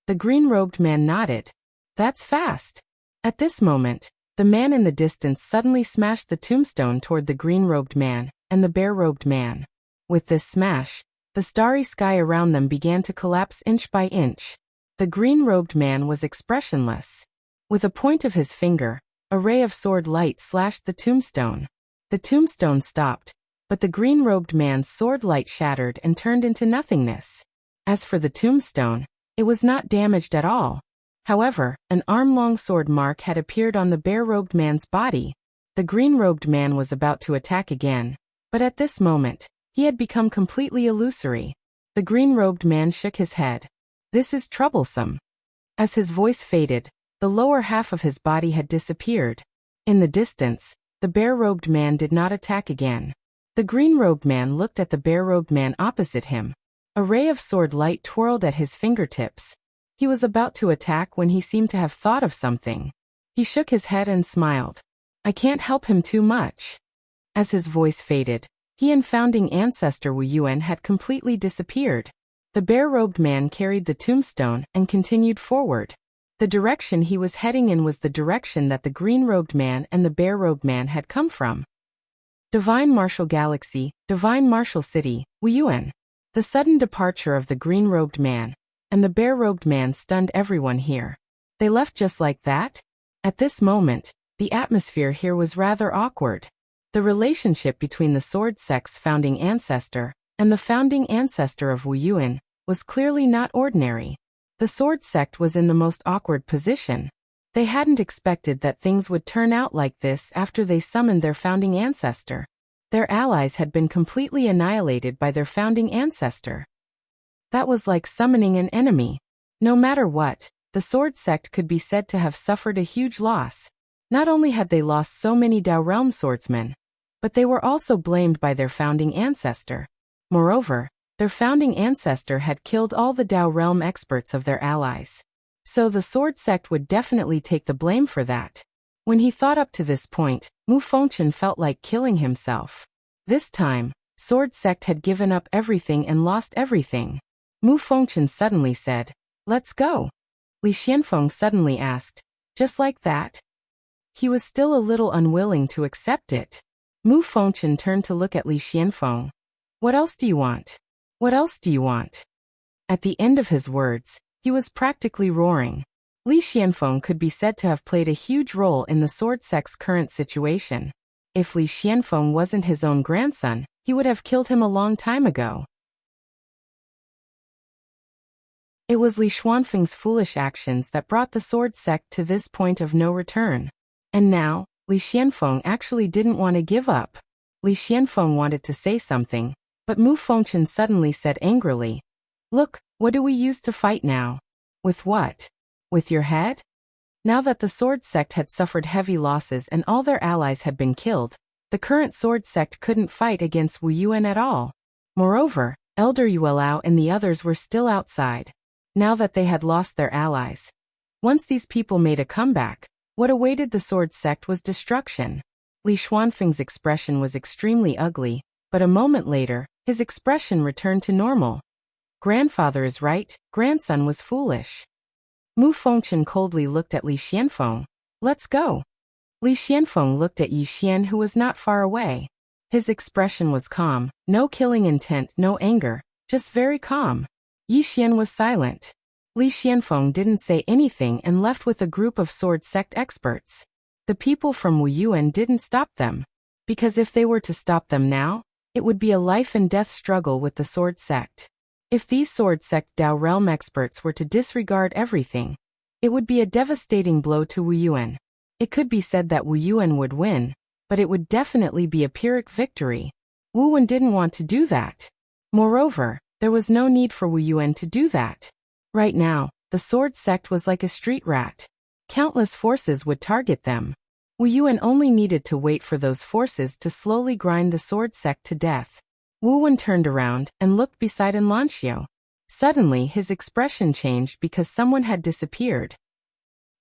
The green-robed man nodded. That's fast. At this moment, the man in the distance suddenly smashed the tombstone toward the green-robed man and the bare-robed man. With this smash, the starry sky around them began to collapse inch by inch. The green-robed man was expressionless. With a point of his finger, a ray of sword light slashed the tombstone. The tombstone stopped, but the green-robed man's sword light shattered and turned into nothingness. As for the tombstone, it was not damaged at all. However, an arm-long sword mark had appeared on the bare-robed man's body. The green-robed man was about to attack again, but at this moment, he had become completely illusory. The green-robed man shook his head. This is troublesome. As his voice faded, the lower half of his body had disappeared. In the distance, the bare-robed man did not attack again. The green-robed man looked at the bare-robed man opposite him. A ray of sword light twirled at his fingertips. He was about to attack when he seemed to have thought of something. He shook his head and smiled. I can't help him too much. As his voice faded, he and founding ancestor Wu Yuan had completely disappeared. The bare-robed man carried the tombstone and continued forward. The direction he was heading in was the direction that the green-robed man and the bare-robed man had come from. Divine Martial Galaxy, Divine Martial City, Wu Yuan. The sudden departure of the green-robed man and the bare-robed man stunned everyone here. They left just like that? At this moment, the atmosphere here was rather awkward. The relationship between the sword sect's founding ancestor and the founding ancestor of Wu Yuan was clearly not ordinary. The sword sect was in the most awkward position. They hadn't expected that things would turn out like this after they summoned their founding ancestor. Their allies had been completely annihilated by their founding ancestor. That was like summoning an enemy. No matter what, the sword sect could be said to have suffered a huge loss. Not only had they lost so many Dao Realm swordsmen, but they were also blamed by their founding ancestor. Moreover, their founding ancestor had killed all the Dao Realm experts of their allies. So the sword sect would definitely take the blame for that. When he thought up to this point, Mu Fengchen felt like killing himself. This time, sword sect had given up everything and lost everything. Mu Fengchen suddenly said, "Let's go." Li Xianfeng suddenly asked, "Just like that?" He was still a little unwilling to accept it. Mu Fengchen turned to look at Li Xianfeng. "What else do you want? What else do you want?" At the end of his words, he was practically roaring. Li Xianfeng could be said to have played a huge role in the sword sect's current situation. If Li Xianfeng wasn't his own grandson, he would have killed him a long time ago. It was Li Xuanfeng's foolish actions that brought the sword sect to this point of no return. And now, Li Xianfeng actually didn't want to give up. Li Xianfeng wanted to say something, but Mu Fengchen suddenly said angrily, "Look, what do we use to fight now?" "With what? With your head?" Now that the sword sect had suffered heavy losses and all their allies had been killed, the current sword sect couldn't fight against Wu Yuan at all. Moreover, Elder Yuelao and the others were still outside. Now that they had lost their allies. Once these people made a comeback, what awaited the sword sect was destruction. Li Xuanfeng's expression was extremely ugly, but a moment later, his expression returned to normal. Grandfather is right, grandson was foolish. Mu Fengchen coldly looked at Li Xianfeng. "Let's go." Li Xianfeng looked at Yi Xian, who was not far away. His expression was calm, no killing intent, no anger, just very calm. Yi Xian was silent. Li Xianfeng didn't say anything and left with a group of sword sect experts. The people from Wu Yuan didn't stop them. Because if they were to stop them now, it would be a life and death struggle with the sword sect. If these sword sect Dao Realm experts were to disregard everything, it would be a devastating blow to Wu Yuan. It could be said that Wu Yuan would win, but it would definitely be a Pyrrhic victory. Wu Yuan didn't want to do that. Moreover, there was no need for Wu Yuan to do that. Right now, the sword sect was like a street rat. Countless forces would target them. Wu Yuan only needed to wait for those forces to slowly grind the sword sect to death. Wu Yuan turned around and looked beside Enlancio. Suddenly his expression changed because someone had disappeared.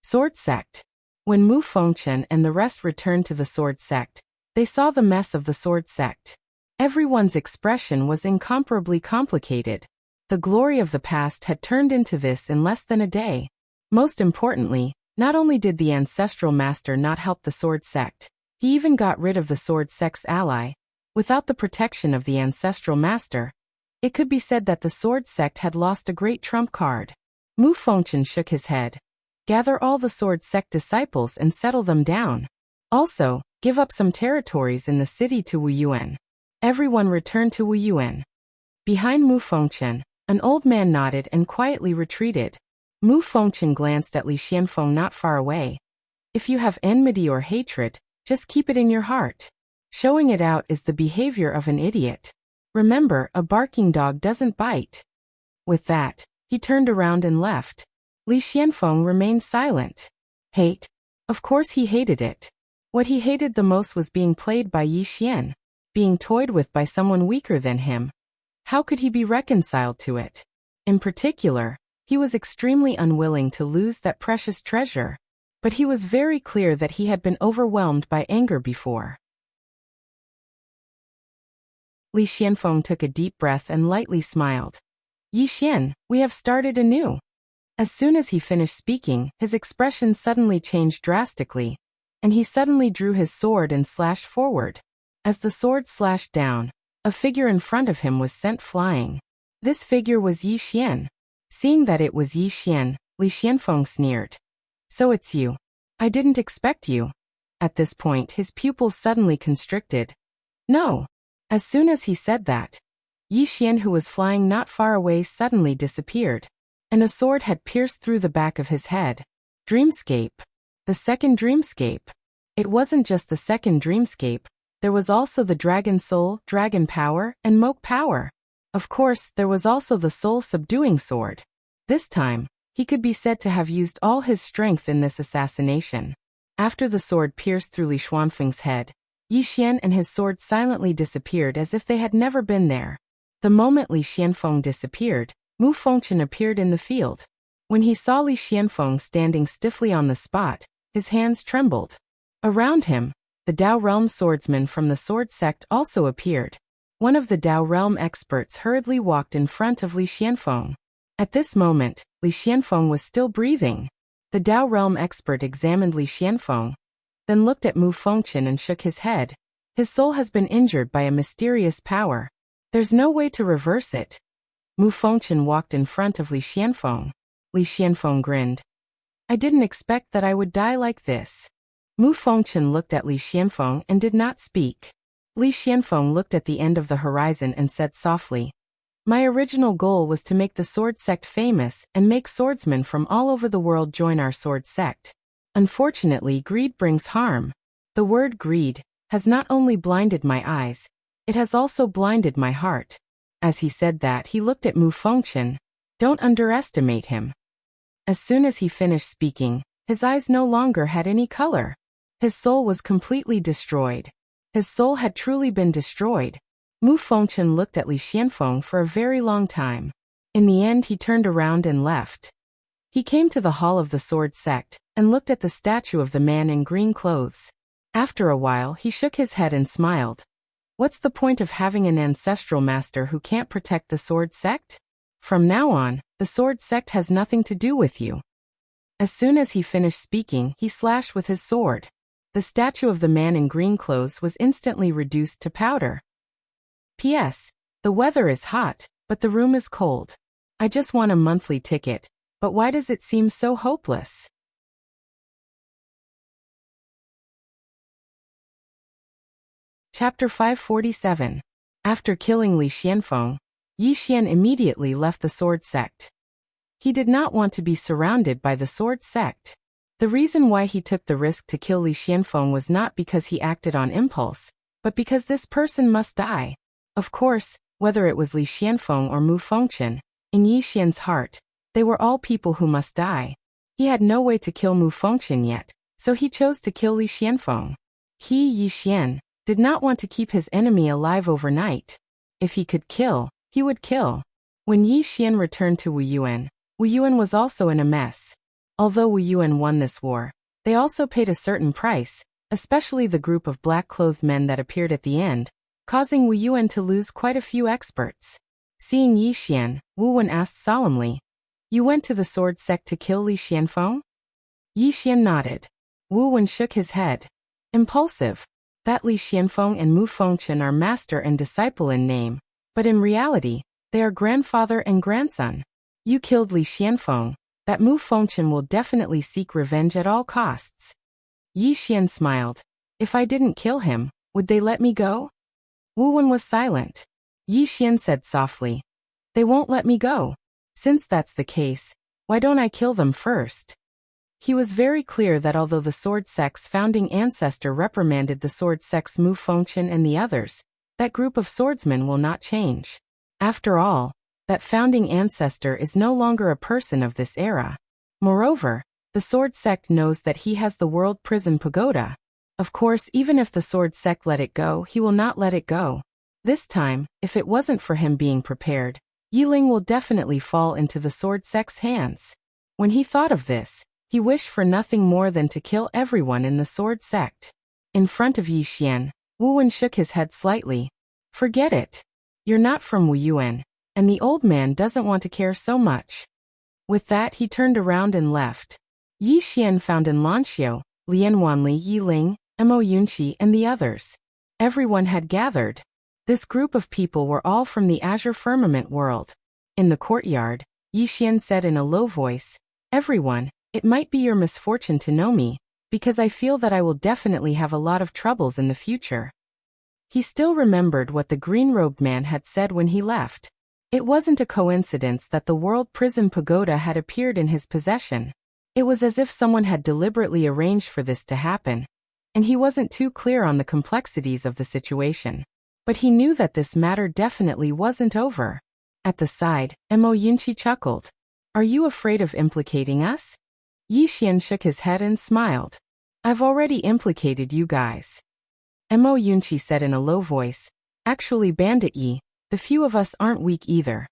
Sword sect. When Mu Fengchen and the rest returned to the sword sect, they saw the mess of the sword sect. Everyone's expression was incomparably complicated. The glory of the past had turned into this in less than a day. Most importantly, not only did the ancestral master not help the sword sect, he even got rid of the sword sect's ally. Without the protection of the ancestral master, it could be said that the sword sect had lost a great trump card. Mu Fengchen shook his head. Gather all the sword sect disciples and settle them down. Also, give up some territories in the city to Wu Yuan. Everyone returned to Wu Yuan. Behind Mu Fengchen, an old man nodded and quietly retreated. Mu Fengchen glanced at Li Xianfeng not far away. If you have enmity or hatred, just keep it in your heart. Showing it out is the behavior of an idiot. Remember, a barking dog doesn't bite. With that, he turned around and left. Li Xianfeng remained silent. Hate? Of course he hated it. What he hated the most was being played by Yi Xian, being toyed with by someone weaker than him. How could he be reconciled to it? In particular, he was extremely unwilling to lose that precious treasure. But he was very clear that he had been overwhelmed by anger before. Li Xianfeng took a deep breath and lightly smiled. Yi Xian, we have started anew. As soon as he finished speaking, his expression suddenly changed drastically, and he suddenly drew his sword and slashed forward. As the sword slashed down, a figure in front of him was sent flying. This figure was Yi Xian. Seeing that it was Yi Xian, Li Xianfeng sneered. So it's you. I didn't expect you. At this point, his pupils suddenly constricted. No. As soon as he said that, Yi Xian, who was flying not far away, suddenly disappeared, and a sword had pierced through the back of his head. Dreamscape. The second dreamscape. It wasn't just the second dreamscape, there was also the dragon soul, dragon power, and moke power. Of course, there was also the soul-subduing sword. This time, he could be said to have used all his strength in this assassination. After the sword pierced through Li Xuanfeng's head, Yi Xian and his sword silently disappeared as if they had never been there. The moment Li Xianfeng disappeared, Mu Fengchen appeared in the field. When he saw Li Xianfeng standing stiffly on the spot, his hands trembled. Around him, the Dao Realm swordsman from the sword sect also appeared. One of the Dao Realm experts hurriedly walked in front of Li Xianfeng. At this moment, Li Xianfeng was still breathing. The Dao Realm expert examined Li Xianfeng, then looked at Mu Fengchen and shook his head. His soul has been injured by a mysterious power. There's no way to reverse it. Mu Fengchen walked in front of Li Xianfeng. Li Xianfeng grinned. I didn't expect that I would die like this. Mu Fengchen looked at Li Xianfeng and did not speak. Li Xianfeng looked at the end of the horizon and said softly, My original goal was to make the sword sect famous and make swordsmen from all over the world join our sword sect. Unfortunately, greed brings harm. The word greed has not only blinded my eyes, it has also blinded my heart. As he said that, he looked at Mu Fengchen. Don't underestimate him. As soon as he finished speaking, his eyes no longer had any color. His soul was completely destroyed. His soul had truly been destroyed. Mu Fengchen looked at Li Xianfeng for a very long time. In the end, he turned around and left. He came to the hall of the sword sect and looked at the statue of the man in green clothes. After a while, he shook his head and smiled. What's the point of having an ancestral master who can't protect the sword sect? From now on, the sword sect has nothing to do with you. As soon as he finished speaking, he slashed with his sword. The statue of the man in green clothes was instantly reduced to powder. P.S. The weather is hot, but the room is cold. I just want a monthly ticket, but why does it seem so hopeless? Chapter 547. After killing Li Xianfeng, Yi Xian immediately left the sword sect. He did not want to be surrounded by the sword sect. The reason why he took the risk to kill Li Xianfeng was not because he acted on impulse, but because this person must die. Of course, whether it was Li Xianfeng or Mu Fengchen, in Yi Xian's heart, they were all people who must die. He had no way to kill Mu Fengchen yet, so he chose to kill Li Xianfeng. He, Yi Xian, did not want to keep his enemy alive overnight. If he could kill, he would kill. When Yi Xian returned to Wu Yuan was also in a mess. Although Wu Yuan won this war, they also paid a certain price, especially the group of black-clothed men that appeared at the end, causing Wu Yuan to lose quite a few experts. Seeing Yi Xian, Wu Wen asked solemnly, You went to the sword sect to kill Li Xianfeng? Yi Xian nodded. Wu Wen shook his head. Impulsive. That Li Xianfeng and Mu Fengchen are master and disciple in name, but in reality, they are grandfather and grandson. You killed Li Xianfeng, that Mu Fengchen will definitely seek revenge at all costs. Yi Xian smiled. If I didn't kill him, would they let me go? Wu Wen was silent. Yi Xian said softly. They won't let me go. Since that's the case, why don't I kill them first? He was very clear that although the Sword Sect's founding ancestor reprimanded the Sword Sect's Mu Fengchen and the others, that group of swordsmen will not change. After all, that founding ancestor is no longer a person of this era. Moreover, the Sword Sect knows that he has the World Prison Pagoda. Of course, even if the Sword Sect let it go, he will not let it go. This time, if it wasn't for him being prepared, Yiling will definitely fall into the Sword Sect's hands. When he thought of this, he wished for nothing more than to kill everyone in the Sword Sect. In front of Yi Xian, Wu Wen shook his head slightly. Forget it. You're not from Wu Yuan, and the old man doesn't want to care so much. With that, he turned around and left. Yi Xian found in Lanxiu, Lian Wanli, Yiling, Mo Yunqi, and the others. Everyone had gathered. This group of people were all from the Azure Firmament world. In the courtyard, Yi Xian said in a low voice, Everyone, it might be your misfortune to know me, because I feel that I will definitely have a lot of troubles in the future. He still remembered what the green-robed man had said when he left. It wasn't a coincidence that the World Prison Pagoda had appeared in his possession. It was as if someone had deliberately arranged for this to happen, and he wasn't too clear on the complexities of the situation. But he knew that this matter definitely wasn't over. At the side, Mo Yunqi chuckled. Are you afraid of implicating us? Yi Xian shook his head and smiled. I've already implicated you guys. Mo Yunqi said in a low voice. Actually, Bandit Yi, the few of us aren't weak either.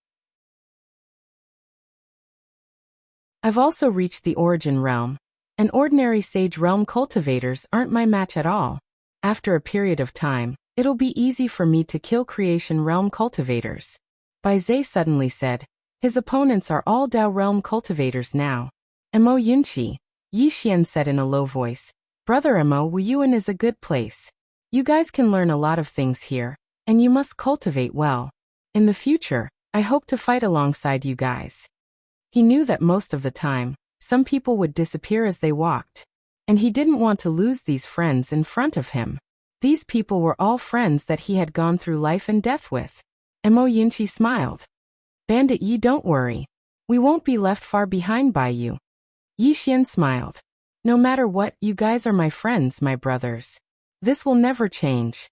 I've also reached the Origin Realm, and ordinary Sage Realm cultivators aren't my match at all. After a period of time, it'll be easy for me to kill Creation Realm cultivators. Bai Zhe suddenly said. His opponents are all Dao Realm cultivators now. Mo Yunqi, Yi Xian said in a low voice. Brother Mo, Wu Yuan is a good place. You guys can learn a lot of things here, and you must cultivate well. In the future, I hope to fight alongside you guys. He knew that most of the time, some people would disappear as they walked, and he didn't want to lose these friends in front of him. These people were all friends that he had gone through life and death with. Mo Yunqi smiled. Bandit Yi, don't worry. We won't be left far behind by you. Yi Xian smiled. No matter what, you guys are my friends, my brothers. This will never change.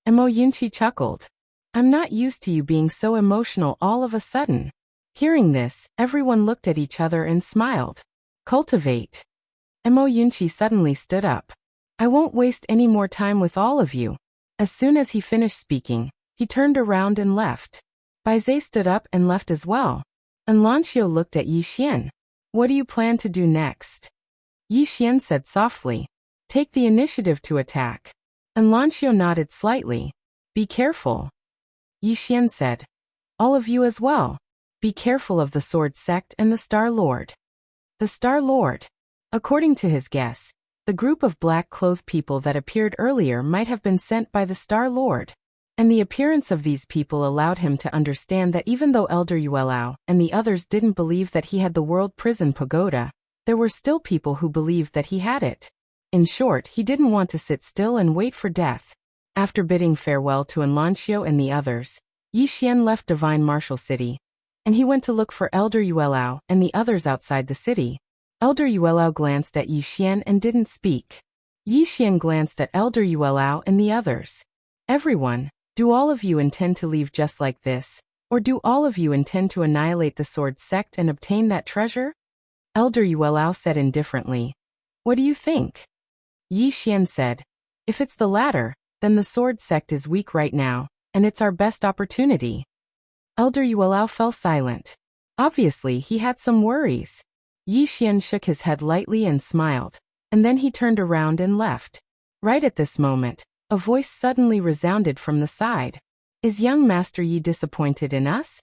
Mo Yunqi chuckled. I'm not used to you being so emotional all of a sudden. Hearing this, everyone looked at each other and smiled. Cultivate. Mo Yunqi suddenly stood up. I won't waste any more time with all of you. As soon as he finished speaking, he turned around and left. Bai Zhe stood up and left as well. And Lanxiu looked at Yi Xian. What do you plan to do next? Yi Xian said softly. Take the initiative to attack. And Lanxiu nodded slightly. Be careful. Yi Xian said. All of you as well. Be careful of the Sword Sect and the Star Lord. The Star Lord. According to his guess, the group of black-clothed people that appeared earlier might have been sent by the Star Lord. And the appearance of these people allowed him to understand that even though Elder Yuelao and the others didn't believe that he had the World Prison Pagoda, there were still people who believed that he had it. In short, he didn't want to sit still and wait for death. After bidding farewell to Lanxiu and the others, Yi Xian left Divine Martial City, and he went to look for Elder Yuelao and the others outside the city. Elder Yuelao glanced at Yi Xian and didn't speak. Yi Xian glanced at Elder Yuelao and the others. Everyone, do all of you intend to leave just like this, or do all of you intend to annihilate the Sword Sect and obtain that treasure? Elder Yuelao said indifferently. What do you think? Yi Xian said. If it's the latter, then the Sword Sect is weak right now, and it's our best opportunity. Elder Yuelao fell silent. Obviously, he had some worries. Yi Xian shook his head lightly and smiled, and then he turned around and left. Right at this moment, a voice suddenly resounded from the side. Is young Master Yi disappointed in us?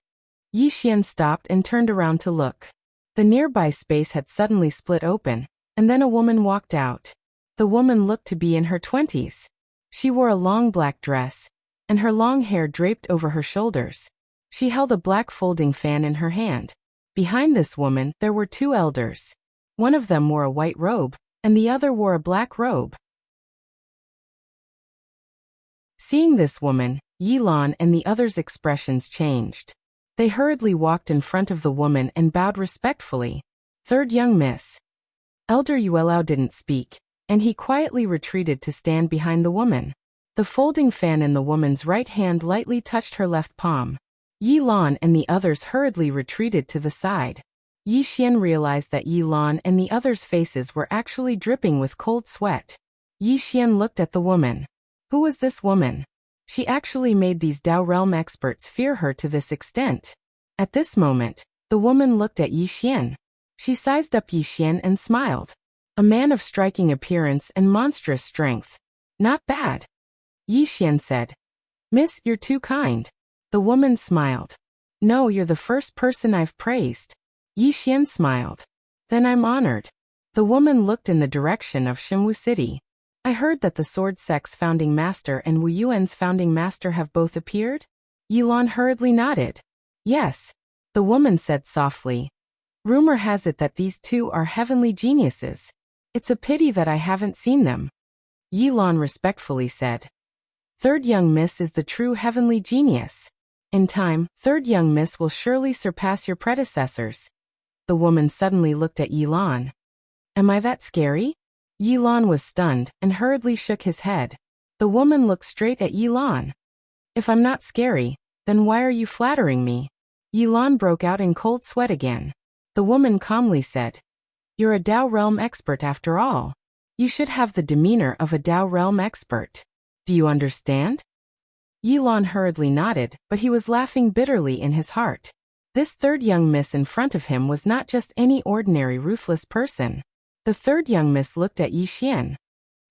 Yi Xian stopped and turned around to look. The nearby space had suddenly split open, and then a woman walked out. The woman looked to be in her 20s. She wore a long black dress, and her long hair draped over her shoulders. She held a black folding fan in her hand. Behind this woman, there were two elders. One of them wore a white robe, and the other wore a black robe. Seeing this woman, Yilan and the others' expressions changed. They hurriedly walked in front of the woman and bowed respectfully. Third young miss. Elder Yuelao didn't speak, and he quietly retreated to stand behind the woman. The folding fan in the woman's right hand lightly touched her left palm. Yilan and the others hurriedly retreated to the side. Yi Xian realized that Yilan and the others' faces were actually dripping with cold sweat. Yi Xian looked at the woman. Who was this woman? She actually made these Dao realm experts fear her to this extent. At this moment, the woman looked at Yi Xian. She sized up Yi Xian and smiled. A man of striking appearance and monstrous strength. Not bad. Yi Xian said. Miss, you're too kind. The woman smiled. No, you're the first person I've praised. Yi Xian smiled. Then I'm honored. The woman looked in the direction of Shenwu City. I heard that the Sword Sect's founding master and Wu Yuan's founding master have both appeared? Yilan hurriedly nodded. Yes. The woman said softly. Rumor has it that these two are heavenly geniuses. It's a pity that I haven't seen them. Yilan respectfully said. Third young miss is the true heavenly genius. In time, third young miss will surely surpass your predecessors. The woman suddenly looked at Yilan. Am I that scary? Yilan was stunned and hurriedly shook his head. The woman looked straight at Yilan. If I'm not scary, then why are you flattering me? Yilan broke out in cold sweat again. The woman calmly said. You're a Dao realm expert after all. You should have the demeanor of a Dao realm expert. Do you understand? Yilan hurriedly nodded, but he was laughing bitterly in his heart. This third young miss in front of him was not just any ordinary ruthless person. The third young miss looked at Yi Xian.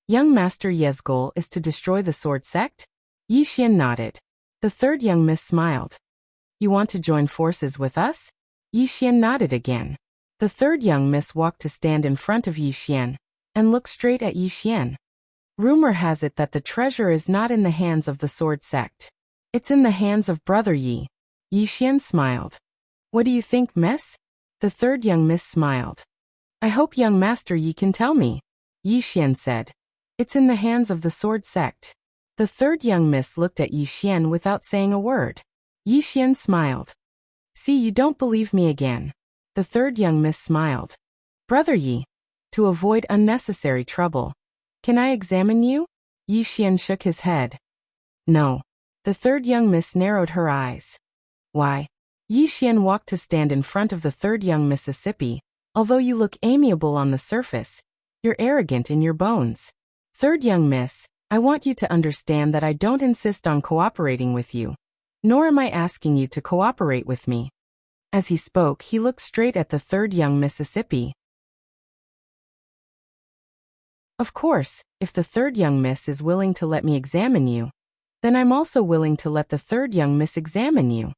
Young Master Ye's goal is to destroy the Sword Sect? Yi Xian nodded. The third young miss smiled. You want to join forces with us? Yi Xian nodded again. The third young miss walked to stand in front of Yi Xian and looked straight at Yi Xian. Rumor has it that the treasure is not in the hands of the Sword Sect. It's in the hands of Brother Yi. Yi Xian smiled. What do you think, miss? The third young miss smiled. I hope young Master Yi can tell me. Yi Xian said. It's in the hands of the Sword Sect. The third young miss looked at Yi Xian without saying a word. Yi Xian smiled. See, you don't believe me again. The third young miss smiled. Brother Yi. To avoid unnecessary trouble. Can I examine you? Yi Xian shook his head. No. The third young miss narrowed her eyes. Why? Yi Xian walked to stand in front of the third young Mississippi. Although you look amiable on the surface, you're arrogant in your bones. Third young miss, I want you to understand that I don't insist on cooperating with you. Nor am I asking you to cooperate with me. As he spoke, he looked straight at the third young Mississippi. Of course, if the third young miss is willing to let me examine you, then I'm also willing to let the third young miss examine you.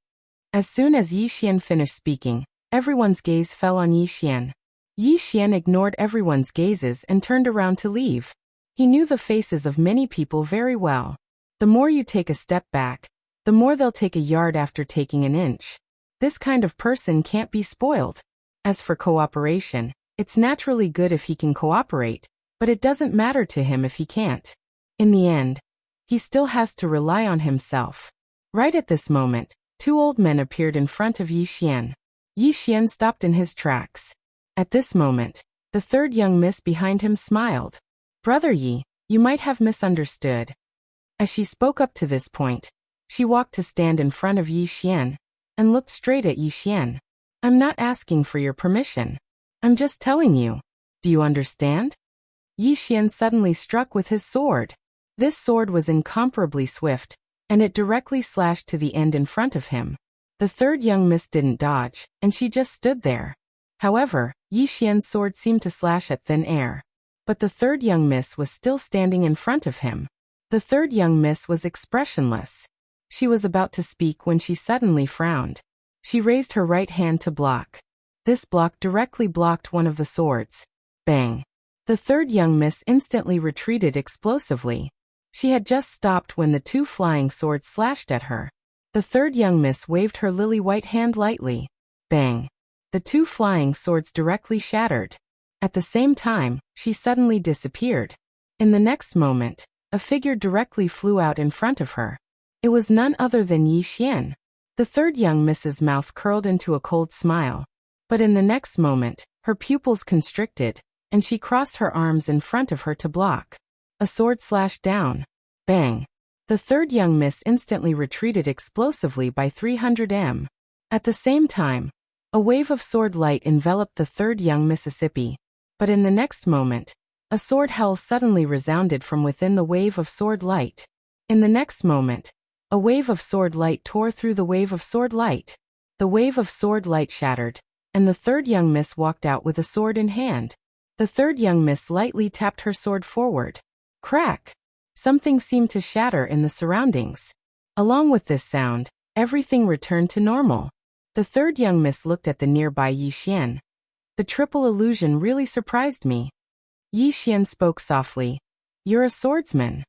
As soon as Yi Xian finished speaking, everyone's gaze fell on Yi Xian. Yi Xian ignored everyone's gazes and turned around to leave. He knew the faces of many people very well. The more you take a step back, the more they'll take a yard after taking an inch. This kind of person can't be spoiled. As for cooperation, it's naturally good if he can cooperate, but it doesn't matter to him if he can't. In the end, he still has to rely on himself. Right at this moment, two old men appeared in front of Yi Xian. Yi Xian stopped in his tracks. At this moment, the third young miss behind him smiled. Brother Yi, you might have misunderstood. As she spoke up to this point, she walked to stand in front of Yi Xian and looked straight at Yi Xian. I'm not asking for your permission. I'm just telling you. Do you understand? Yi Xian suddenly struck with his sword. This sword was incomparably swift, and it directly slashed to the end in front of him. The third young miss didn't dodge, and she just stood there. However, Yi Xian's sword seemed to slash at thin air. But the third young miss was still standing in front of him. The third young miss was expressionless. She was about to speak when she suddenly frowned. She raised her right hand to block. This block directly blocked one of the swords. Bang! The third young miss instantly retreated explosively. She had just stopped when the two flying swords slashed at her. The third young miss waved her lily-white hand lightly. Bang! The two flying swords directly shattered. At the same time, she suddenly disappeared. In the next moment, a figure directly flew out in front of her. It was none other than Yi Xian. The third young Miss's mouth curled into a cold smile. But in the next moment, her pupils constricted, and she crossed her arms in front of her to block. A sword slashed down. Bang! The third young Miss instantly retreated explosively by 300 m. At the same time, a wave of sword light enveloped the third young Mississippi. But in the next moment, a sword hell suddenly resounded from within the wave of sword light. In the next moment, a wave of sword light tore through the wave of sword light. The wave of sword light shattered, and the third young Miss walked out with a sword in hand. The third young Miss lightly tapped her sword forward. Crack! Something seemed to shatter in the surroundings. Along with this sound, everything returned to normal. The third young Miss looked at the nearby Yi Xian. The triple illusion really surprised me. Yi Xian spoke softly. You're a swordsman.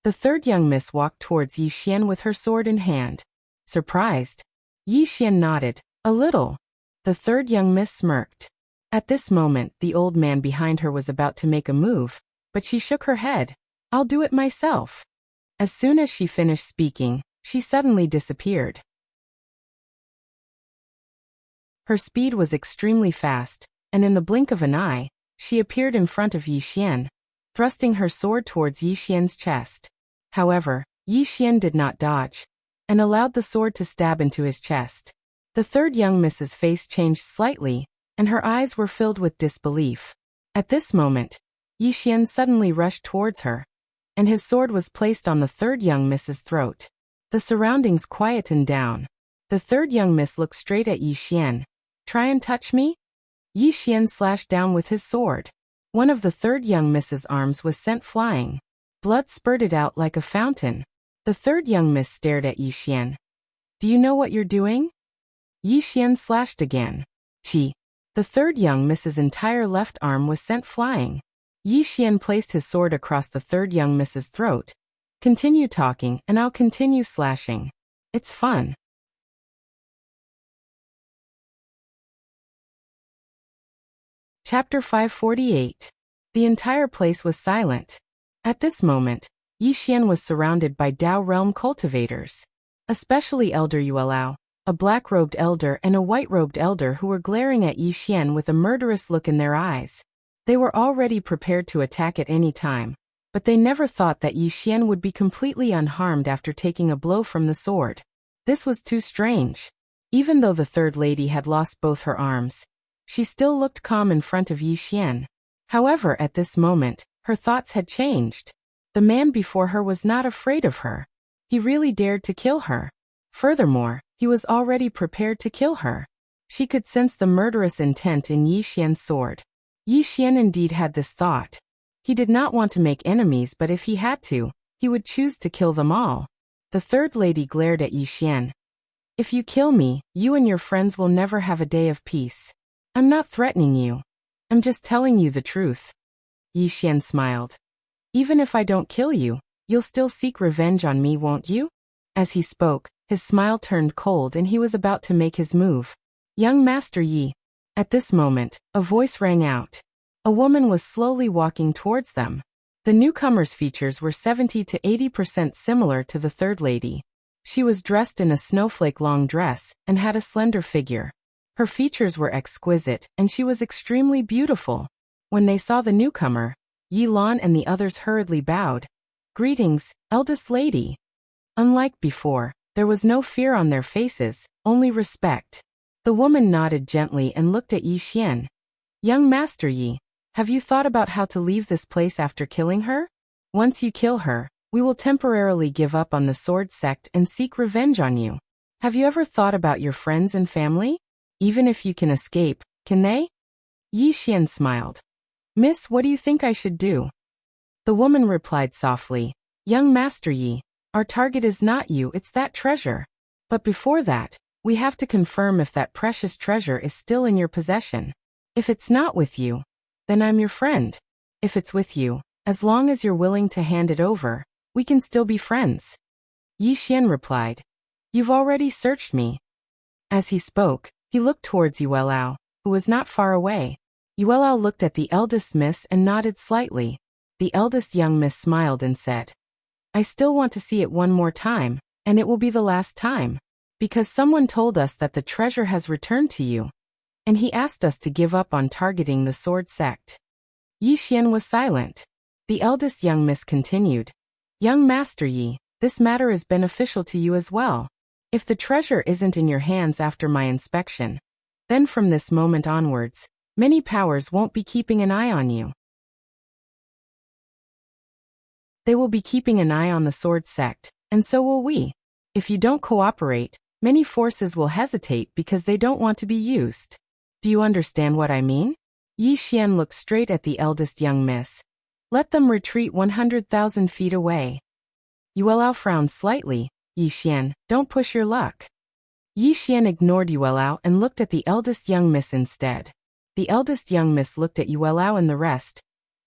The third young Miss walked towards Yi Xian with her sword in hand. Surprised? Yi Xian nodded. A little. The third young Miss smirked. At this moment, the old man behind her was about to make a move, but she shook her head. I'll do it myself. As soon as she finished speaking, she suddenly disappeared. Her speed was extremely fast, and in the blink of an eye, she appeared in front of Yi Xian, thrusting her sword towards Yi Xian's chest. However, Yi Xian did not dodge, and allowed the sword to stab into his chest. The third young Miss's face changed slightly, and her eyes were filled with disbelief. At this moment, Yi Xian suddenly rushed towards her, and his sword was placed on the third young Miss's throat. The surroundings quietened down. The third young Miss looked straight at Yi Xian. Try and touch me? Yi Xian slashed down with his sword. One of the third young Miss's arms was sent flying. Blood spurted out like a fountain. The third young Miss stared at Yi Xian. Do you know what you're doing? Yi Xian slashed again. Chi. The third young Miss's entire left arm was sent flying. Yi Xian placed his sword across the third young Miss's throat. Continue talking and I'll continue slashing. It's fun. Chapter 548. The entire place was silent. At this moment, Yi Xian was surrounded by Dao realm cultivators, especially Elder Yuelao, a black-robed elder and a white-robed elder who were glaring at Yi Xian with a murderous look in their eyes. They were already prepared to attack at any time, but they never thought that Yi Xian would be completely unharmed after taking a blow from the sword. This was too strange. Even though the third lady had lost both her arms, she still looked calm in front of Yi Xian. However, at this moment, her thoughts had changed. The man before her was not afraid of her. He really dared to kill her. Furthermore, he was already prepared to kill her. She could sense the murderous intent in Yi Xian's sword. Yi Xian indeed had this thought. He did not want to make enemies, but if he had to, he would choose to kill them all. The third lady glared at Yi Xian. If you kill me, you and your friends will never have a day of peace. I'm not threatening you. I'm just telling you the truth. Yi Xian smiled. Even if I don't kill you, you'll still seek revenge on me, won't you? As he spoke, his smile turned cold and he was about to make his move. Young Master Yi. At this moment, a voice rang out. A woman was slowly walking towards them. The newcomer's features were 70 to 80% similar to the third lady. She was dressed in a snowflake-long dress and had a slender figure. Her features were exquisite, and she was extremely beautiful. When they saw the newcomer, Yi Lan and the others hurriedly bowed. Greetings, eldest lady. Unlike before, there was no fear on their faces, only respect. The woman nodded gently and looked at Yi Xian. Young Master Yi, have you thought about how to leave this place after killing her? Once you kill her, we will temporarily give up on the sword sect and seek revenge on you. Have you ever thought about your friends and family? Even if you can escape, can they? Yi Xian smiled. Miss, what do you think I should do? The woman replied softly. Young Master Yi, our target is not you, it's that treasure. But before that, we have to confirm if that precious treasure is still in your possession. If it's not with you, then I'm your friend. If it's with you, as long as you're willing to hand it over, we can still be friends. Yi Xian replied. You've already searched me. As he spoke, he looked towards Yuelao. who was not far away. Yuelao looked at the eldest miss and nodded slightly. The eldest young miss smiled and said, I still want to see it one more time, and it will be the last time. Because someone told us that the treasure has returned to you. And he asked us to give up on targeting the sword sect. Yi Xian was silent. The eldest young miss continued. Young Master Yi, this matter is beneficial to you as well. If the treasure isn't in your hands after my inspection, then from this moment onwards, many powers won't be keeping an eye on you. They will be keeping an eye on the sword sect, and so will we. If you don't cooperate, many forces will hesitate because they don't want to be used. Do you understand what I mean? Yi Xian looked straight at the eldest young miss. Let them retreat 100,000 feet away. Yuelao frowned slightly. Yi Xian, don't push your luck. Yi Xian ignored Yuelao and looked at the eldest young miss instead. The eldest young miss looked at Yuelao and the rest.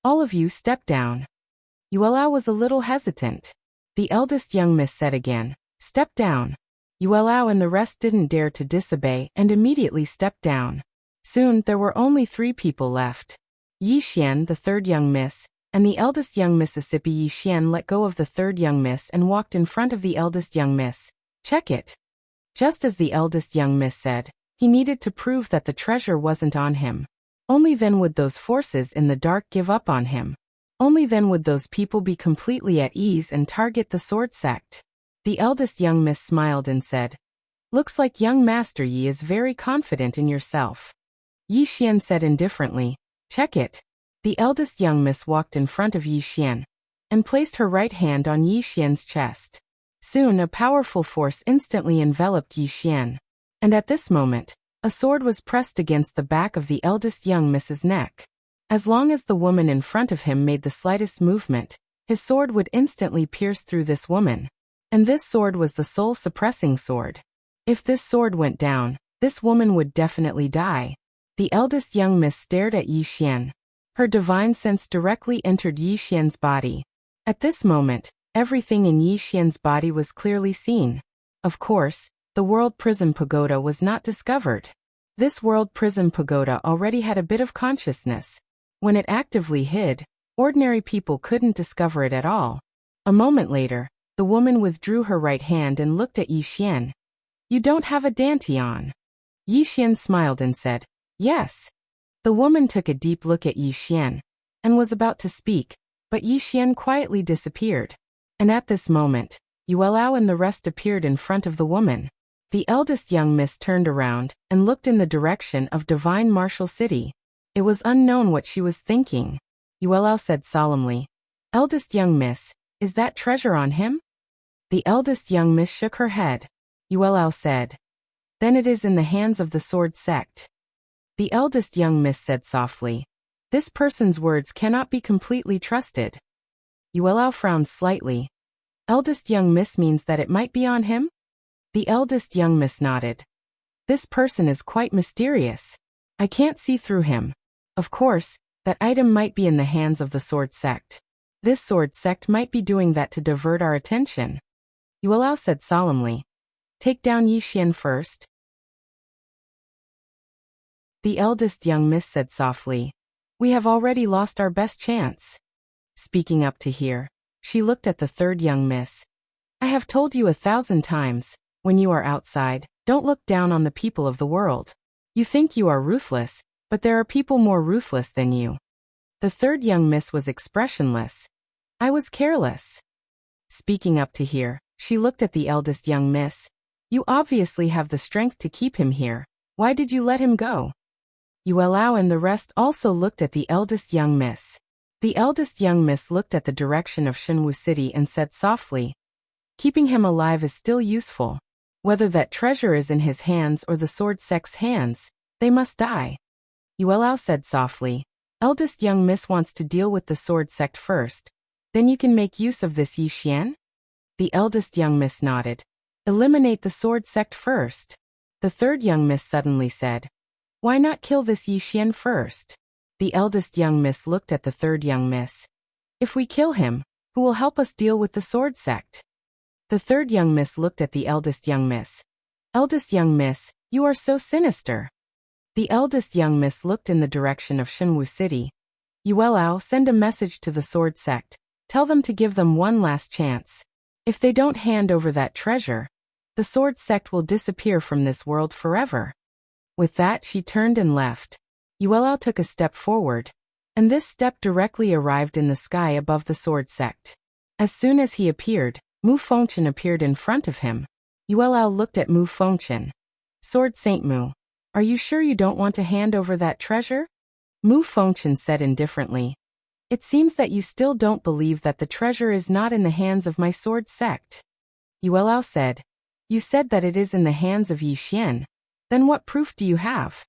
All of you step down. Yuelao was a little hesitant. The eldest young miss said again, step down. Yuelao and the rest didn't dare to disobey and immediately stepped down. Soon there were only 3 people left. Yi Xian, the third young miss, and the eldest young Mississippi. Yi Xian let go of the third young miss and walked in front of the eldest young miss. Check it. Just as the eldest young miss said, he needed to prove that the treasure wasn't on him. Only then would those forces in the dark give up on him. Only then would those people be completely at ease and target the sword sect. The eldest young miss smiled and said, looks like young Master Yi is very confident in yourself. Yi Xian said indifferently, check it. The eldest young miss walked in front of Yi Xian and placed her right hand on Yi Xian's chest. Soon a powerful force instantly enveloped Yi Xian. And at this moment, a sword was pressed against the back of the eldest young miss's neck. As long as the woman in front of him made the slightest movement, his sword would instantly pierce through this woman. And this sword was the soul-suppressing sword. If this sword went down, this woman would definitely die. The eldest young miss stared at Yi Xian. Her divine sense directly entered Yi Xian's body. At this moment, everything in Yi Xian's body was clearly seen. Of course, the World Prism Pagoda was not discovered. This World Prism Pagoda already had a bit of consciousness. When it actively hid, ordinary people couldn't discover it at all. A moment later, the woman withdrew her right hand and looked at Yi Xian. You don't have a dantian. Yi Xian smiled and said, yes. The woman took a deep look at Yi Xian and was about to speak, but Yi Xian quietly disappeared. And at this moment, Yuelao and the rest appeared in front of the woman. The eldest young miss turned around and looked in the direction of Divine Martial City. It was unknown what she was thinking. Yuelao said solemnly, eldest young miss, is that treasure on him? The eldest young miss shook her head. Yuelao said, then it is in the hands of the sword sect. The eldest young miss said softly, this person's words cannot be completely trusted. Yuelao frowned slightly. Eldest young miss means that it might be on him? The eldest young miss nodded. This person is quite mysterious. I can't see through him. Of course, that item might be in the hands of the sword sect. This sword sect might be doing that to divert our attention. Yuelao said solemnly, take down Yi Xian first. The eldest young miss said softly, we have already lost our best chance. Speaking up to hear, she looked at the third young miss. I have told you 1,000 times, when you are outside, don't look down on the people of the world. You think you are ruthless, but there are people more ruthless than you. The third young miss was expressionless. I was careless. Speaking up to hear, she looked at the eldest young miss. You obviously have the strength to keep him here. Why did you let him go? Yuelao and the rest also looked at the eldest young miss. The eldest young miss looked at the direction of Shenwu City and said softly, keeping him alive is still useful. Whether that treasure is in his hands or the sword sect's hands, they must die. Yuelao said softly, eldest young miss wants to deal with the sword sect first. Then you can make use of this Yi Xian? The eldest young miss nodded. Eliminate the sword sect first. The third young miss suddenly said, why not kill this Yi Xian first? The eldest young miss looked at the third young miss. If we kill him, who will help us deal with the sword sect? The third young miss looked at the eldest young miss. Eldest young miss, you are so sinister. The eldest young miss looked in the direction of Shenwu City. Yuelao, send a message to the sword sect. Tell them to give them one last chance. If they don't hand over that treasure, the sword sect will disappear from this world forever. With that, she turned and left. Yuelao took a step forward, and this step directly arrived in the sky above the sword sect. As soon as he appeared, Mu Fengchen appeared in front of him. Yuelao looked at Mu Fengchen. Sword Saint Mu, are you sure you don't want to hand over that treasure? Mu Fengchen said indifferently. It seems that you still don't believe that the treasure is not in the hands of my sword sect. Yuelao said. You said that it is in the hands of Yi Xian. Then what proof do you have?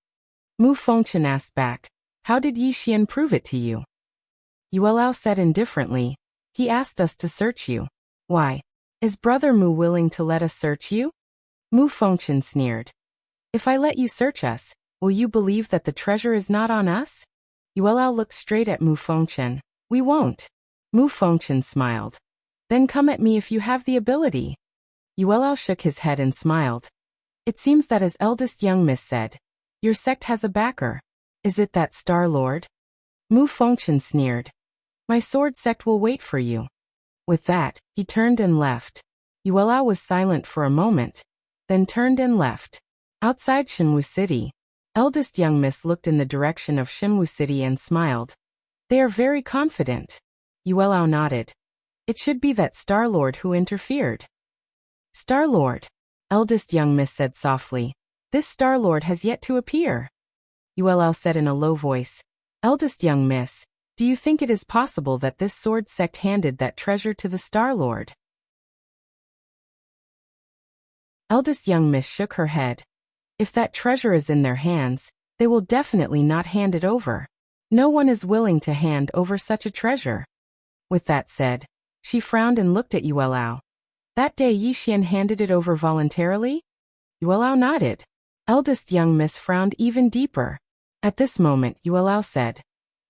Mu Fengchen asked back. How did Yi Xian prove it to you? Yuelao said indifferently. He asked us to search you. Why? Is Brother Mu willing to let us search you? Mu Fengchen sneered. If I let you search us, will you believe that the treasure is not on us? Yuelao looked straight at Mu Fengchen. We won't. Mu Fengchen smiled. Then come at me if you have the ability. Yuelao shook his head and smiled. It seems that his eldest young miss said, your sect has a backer. Is it that Star Lord? Mu Fengchen sneered. My sword sect will wait for you. With that, he turned and left. Yuelao was silent for a moment, then turned and left. Outside Shenwu City, eldest young miss looked in the direction of Shenwu City and smiled. They are very confident. Yuelao nodded. It should be that Star Lord who interfered. Star Lord, eldest young miss said softly. This Star Lord has yet to appear. Yuelao said in a low voice. Eldest young miss, do you think it is possible that this sword sect handed that treasure to the Star Lord? Eldest young miss shook her head. If that treasure is in their hands, they will definitely not hand it over. No one is willing to hand over such a treasure. With that said, she frowned and looked at Yuelao. That day Yi Xian handed it over voluntarily? Yuelao nodded. Eldest young miss frowned even deeper. At this moment Yuelao said,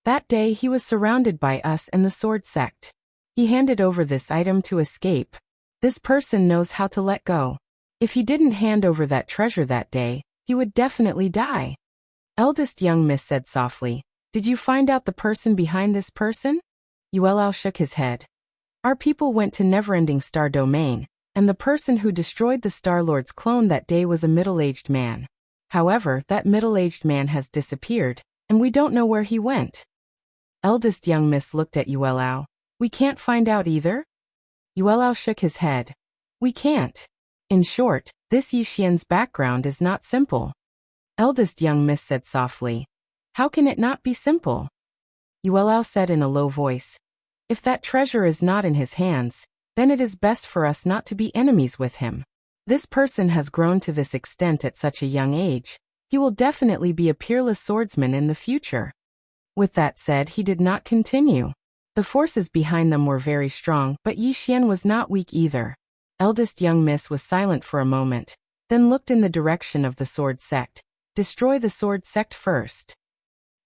that day he was surrounded by us and the sword sect. He handed over this item to escape. This person knows how to let go. If he didn't hand over that treasure that day, he would definitely die. Eldest young miss said softly, did you find out the person behind this person? Yuelao shook his head. Our people went to Neverending Star Domain, and the person who destroyed the Star Lord's clone that day was a middle-aged man. However, that middle-aged man has disappeared, and we don't know where he went. Eldest young miss looked at Yuelao. We can't find out either? Yuelao shook his head. We can't. In short, this Yi Xian's background is not simple. Eldest young miss said softly. How can it not be simple? Yuelao said in a low voice. If that treasure is not in his hands, then it is best for us not to be enemies with him. This person has grown to this extent at such a young age. He will definitely be a peerless swordsman in the future. With that said, he did not continue. The forces behind them were very strong, but Yi Xian was not weak either. Eldest young miss was silent for a moment, then looked in the direction of the sword sect. Destroy the sword sect first.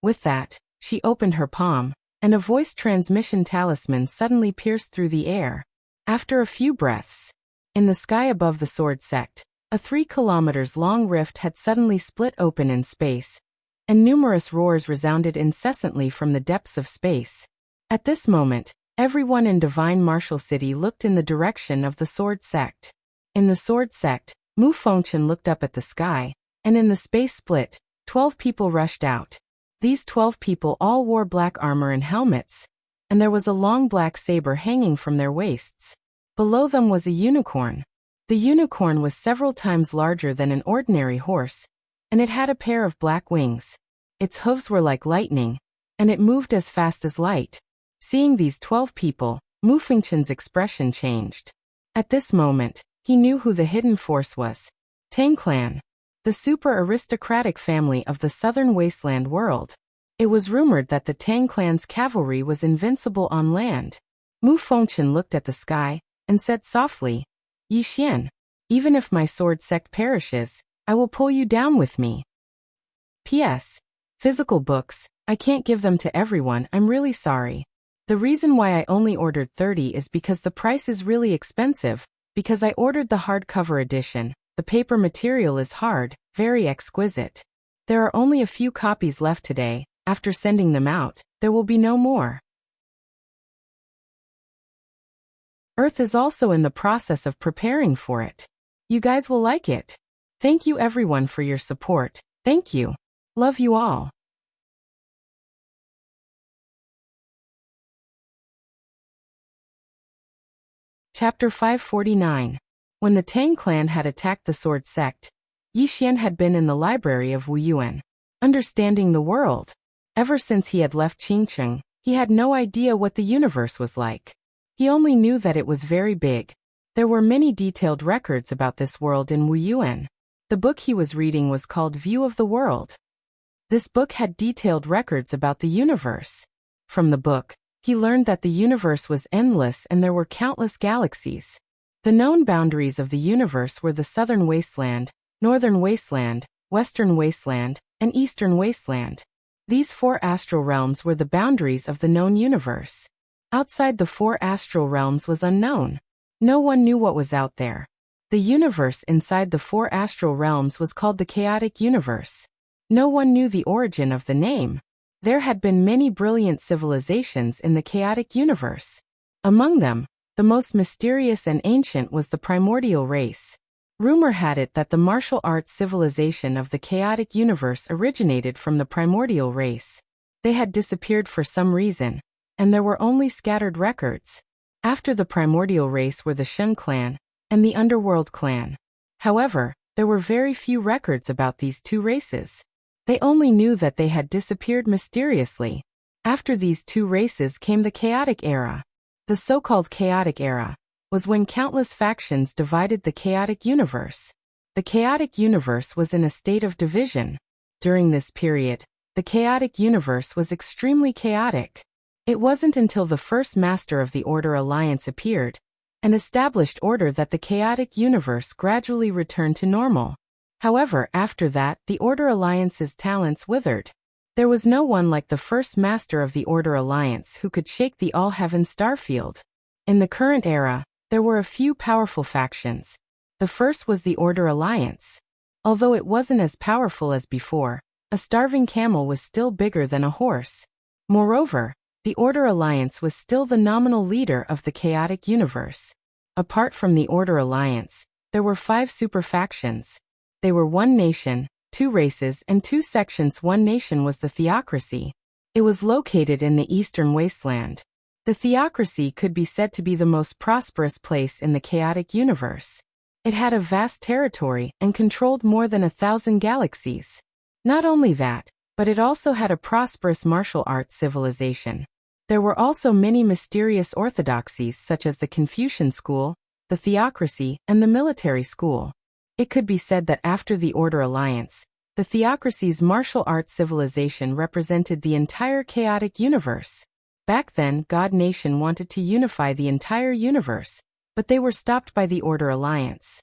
With that, she opened her palm, and a voice transmission talisman suddenly pierced through the air. After a few breaths, in the sky above the sword sect, a 3 kilometers long rift had suddenly split open in space, and numerous roars resounded incessantly from the depths of space. At this moment, everyone in Divine Martial City looked in the direction of the sword sect. In the sword sect, Mu Fengchen looked up at the sky, and in the space split, 12 people rushed out. These 12 people all wore black armor and helmets, and there was a long black saber hanging from their waists. Below them was a unicorn. The unicorn was several times larger than an ordinary horse, and it had a pair of black wings. Its hooves were like lightning, and it moved as fast as light. Seeing these 12 people, Mu Fengchen's expression changed. At this moment, he knew who the hidden force was. Tang Clan, the super aristocratic family of the southern wasteland world. It was rumored that the Tang Clan's cavalry was invincible on land. Mu Fengchen looked at the sky, and said softly, Yi Xian, even if my sword sect perishes, I will pull you down with me. P.S. Physical books, I can't give them to everyone, I'm really sorry. The reason why I only ordered 30 is because the price is really expensive, because I ordered the hardcover edition. The paper material is hard, very exquisite. There are only a few copies left today. After sending them out, there will be no more. Earth is also in the process of preparing for it. You guys will like it. Thank you everyone for your support. Thank you. Love you all. Chapter 549. When the Tang clan had attacked the Sword sect, Yi Xian had been in the library of Wuyuan, understanding the world. Ever since he had left Qingcheng, he had no idea what the universe was like. He only knew that it was very big. There were many detailed records about this world in Wuyuan. The book he was reading was called View of the World. This book had detailed records about the universe. From the book, he learned that the universe was endless and there were countless galaxies. The known boundaries of the universe were the Southern Wasteland, Northern Wasteland, Western Wasteland, and Eastern Wasteland. These 4 astral realms were the boundaries of the known universe. Outside the 4 astral realms was unknown. No one knew what was out there. The universe inside the 4 astral realms was called the chaotic universe. No one knew the origin of the name. There had been many brilliant civilizations in the chaotic universe. Among them, the most mysterious and ancient was the primordial race. Rumor had it that the martial arts civilization of the chaotic universe originated from the primordial race. They had disappeared for some reason, and there were only scattered records. After the primordial race were the Shen clan and the Underworld clan. However, there were very few records about these 2 races. They only knew that they had disappeared mysteriously. After these 2 races came the chaotic era. The so-called chaotic era was when countless factions divided the chaotic universe. The chaotic universe was in a state of division. During this period, the chaotic universe was extremely chaotic. It wasn't until the first master of the Order Alliance appeared and established order that the chaotic universe gradually returned to normal. However, after that, the Order Alliance's talents withered. There was no one like the first master of the Order Alliance who could shake the all-heaven starfield. In the current era, there were a few powerful factions. The first was the Order Alliance. Although it wasn't as powerful as before, a starving camel was still bigger than a horse. Moreover, the Order Alliance was still the nominal leader of the chaotic universe. Apart from the Order Alliance, there were 5 super factions. They were 1 nation, 2 races, and 2 sections. 1 nation was the Theocracy. It was located in the Eastern Wasteland. The Theocracy could be said to be the most prosperous place in the chaotic universe. It had a vast territory and controlled more than 1,000 galaxies. Not only that, but it also had a prosperous martial arts civilization. There were also many mysterious orthodoxies such as the Confucian school, the Theocracy, and the military school. It could be said that after the Order Alliance, the Theocracy's martial arts civilization represented the entire chaotic universe. Back then, God Nation wanted to unify the entire universe, but they were stopped by the Order Alliance.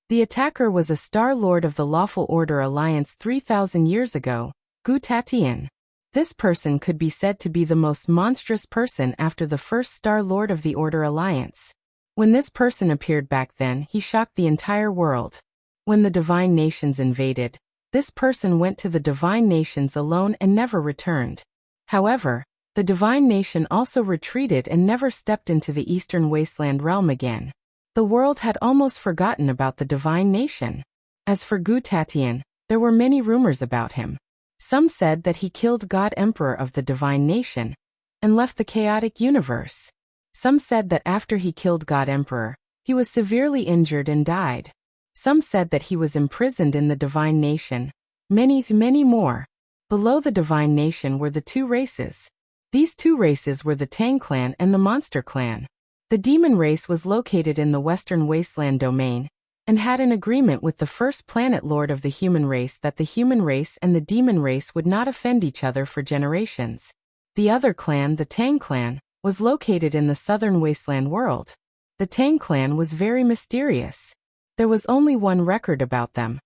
The attacker was a Star Lord of the Lawful Order Alliance 3,000 years ago, Gu Tatian. This person could be said to be the most monstrous person after the first Star Lord of the Order Alliance. When this person appeared back then, he shocked the entire world. When the Divine Nations invaded, this person went to the Divine Nations alone and never returned. However, the Divine Nation also retreated and never stepped into the Eastern Wasteland realm again. The world had almost forgotten about the Divine Nation. As for Gu Tatian, there were many rumors about him. Some said that he killed God Emperor of the Divine Nation and left the chaotic universe. Some said that after he killed God Emperor, he was severely injured and died. Some said that he was imprisoned in the Divine Nation. Many more. Below the Divine Nation were the 2 races. These 2 races were the Tang clan and the Monster clan. The Demon race was located in the Western Wasteland domain and had an agreement with the first planet lord of the human race that the human race and the demon race would not offend each other for generations. The other clan, the Tang clan, was located in the Southern Wasteland world. The Tang clan was very mysterious. There was only 1 record about them.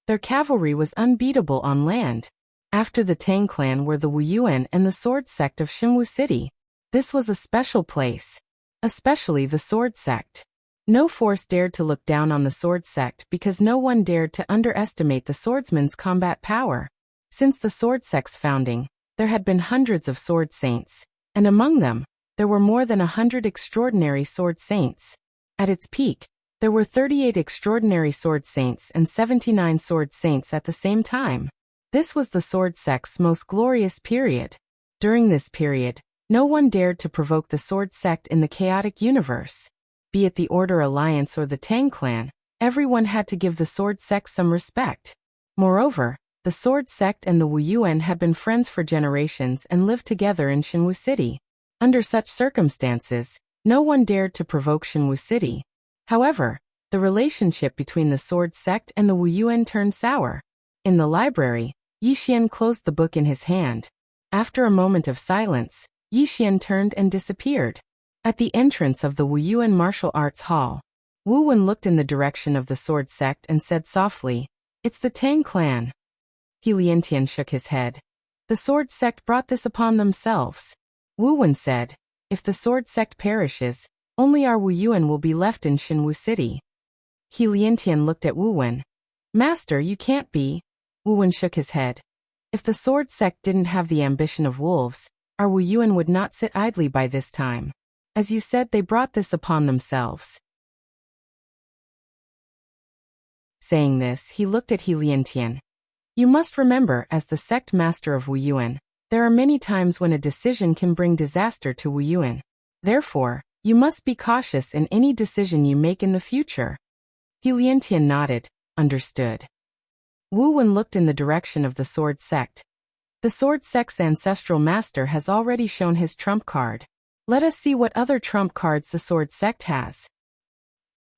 Their cavalry was unbeatable on land. After the Tang clan were the Wuyuan and the sword sect of Xinwu City. This was a special place. Especially the sword sect. No force dared to look down on the sword sect because no one dared to underestimate the swordsman's combat power. Since the sword sect's founding, there had been hundreds of sword saints, and among them, there were more than 100 extraordinary sword saints. At its peak, there were 38 extraordinary sword saints and 79 sword saints at the same time. This was the sword sect's most glorious period. During this period, no one dared to provoke the sword sect in the chaotic universe. Be it the Order Alliance or the Tang clan, everyone had to give the sword sect some respect. Moreover, the sword sect and the Wu Yuan had been friends for generations and lived together in Shenwu City. Under such circumstances, no one dared to provoke Shenwu City. However, the relationship between the sword sect and the Wu Yuan turned sour. In the library, Yixian closed the book in his hand. After a moment of silence, Yixian turned and disappeared. At the entrance of the Wu Yuan martial arts hall, Wu Wen looked in the direction of the sword sect and said softly, "It's the Tang clan." He Liantian shook his head. "The sword sect brought this upon themselves." Wu Wen said, "If the sword sect perishes, only our Wu Yuan will be left in Shenwu City." He Liantian looked at Wu Wen. "Master, you can't be." Wu Wen shook his head. "If the sword sect didn't have the ambition of wolves, our Wu Yuan would not sit idly by this time. As you said, they brought this upon themselves." Saying this, he looked at He Liantian. "You must remember, as the sect master of Wu Yuan, there are many times when a decision can bring disaster to Wu Yuan. Therefore, you must be cautious in any decision you make in the future." He Liantian nodded, understood. Wu Wen looked in the direction of the sword sect. "The sword sect's ancestral master has already shown his trump card. Let us see what other trump cards the sword sect has."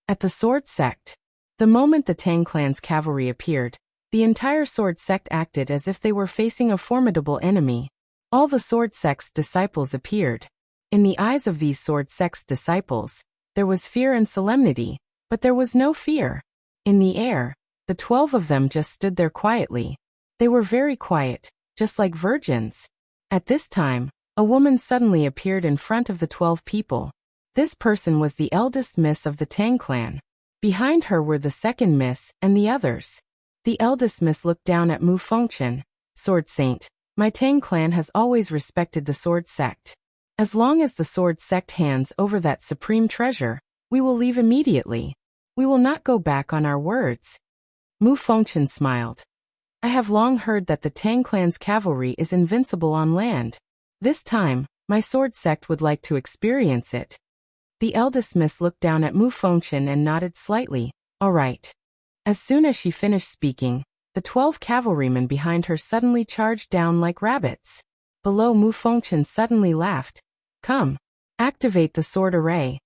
At the sword sect, the moment the Tang clan's cavalry appeared, the entire sword sect acted as if they were facing a formidable enemy. All the sword sect's disciples appeared. In the eyes of these sword sect's disciples, there was fear and solemnity, but there was no fear. In the air, the 12 of them just stood there quietly. They were very quiet, just like virgins. At this time, a woman suddenly appeared in front of the 12 people. This person was the eldest miss of the Tang clan. Behind her were the second miss and the others. The eldest miss looked down at Mu Fengchen. "Sword Saint, my Tang clan has always respected the sword sect. As long as the sword sect hands over that supreme treasure, we will leave immediately. We will not go back on our words." Mu Fengchen smiled. "I have long heard that the Tang clan's cavalry is invincible on land. This time, my sword sect would like to experience it." The eldest miss looked down at Mu Fengchen and nodded slightly. "All right." As soon as she finished speaking, the 12 cavalrymen behind her suddenly charged down like rabbits. Below, Mu Fengchen suddenly laughed. "Come, activate the sword array."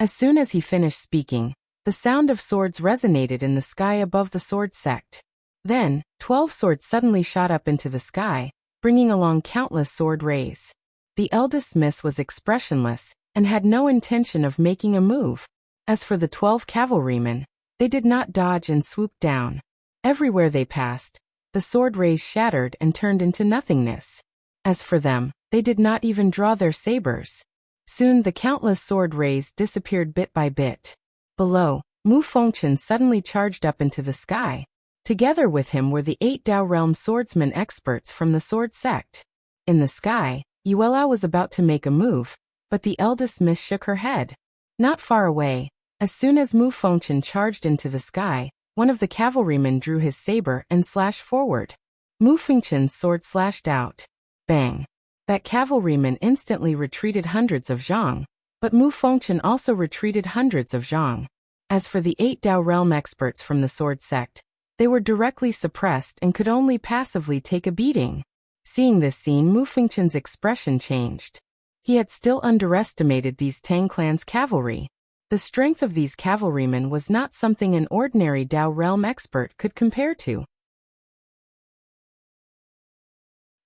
As soon as he finished speaking, the sound of swords resonated in the sky above the sword sect. Then, 12 swords suddenly shot up into the sky, bringing along countless sword rays. The eldest miss was expressionless and had no intention of making a move. As for the 12 cavalrymen, they did not dodge and swoop down. Everywhere they passed, the sword rays shattered and turned into nothingness. As for them, they did not even draw their sabers. Soon the countless sword rays disappeared bit by bit. Below, Mu Fengchen suddenly charged up into the sky. Together with him were the 8 Dao Realm swordsman experts from the sword sect. In the sky, Yuelao was about to make a move, but the eldest miss shook her head. Not far away, as soon as Mu Fengchen charged into the sky, one of the cavalrymen drew his saber and slashed forward. Mu Fengchen's sword slashed out. Bang! That cavalryman instantly retreated hundreds of zhang, but Mu Fengchen also retreated hundreds of zhang. As for the 8 Dao Realm experts from the sword sect, they were directly suppressed and could only passively take a beating. Seeing this scene, Mu Fengchen's expression changed. He had still underestimated these Tang clan's cavalry. The strength of these cavalrymen was not something an ordinary Dao Realm expert could compare to.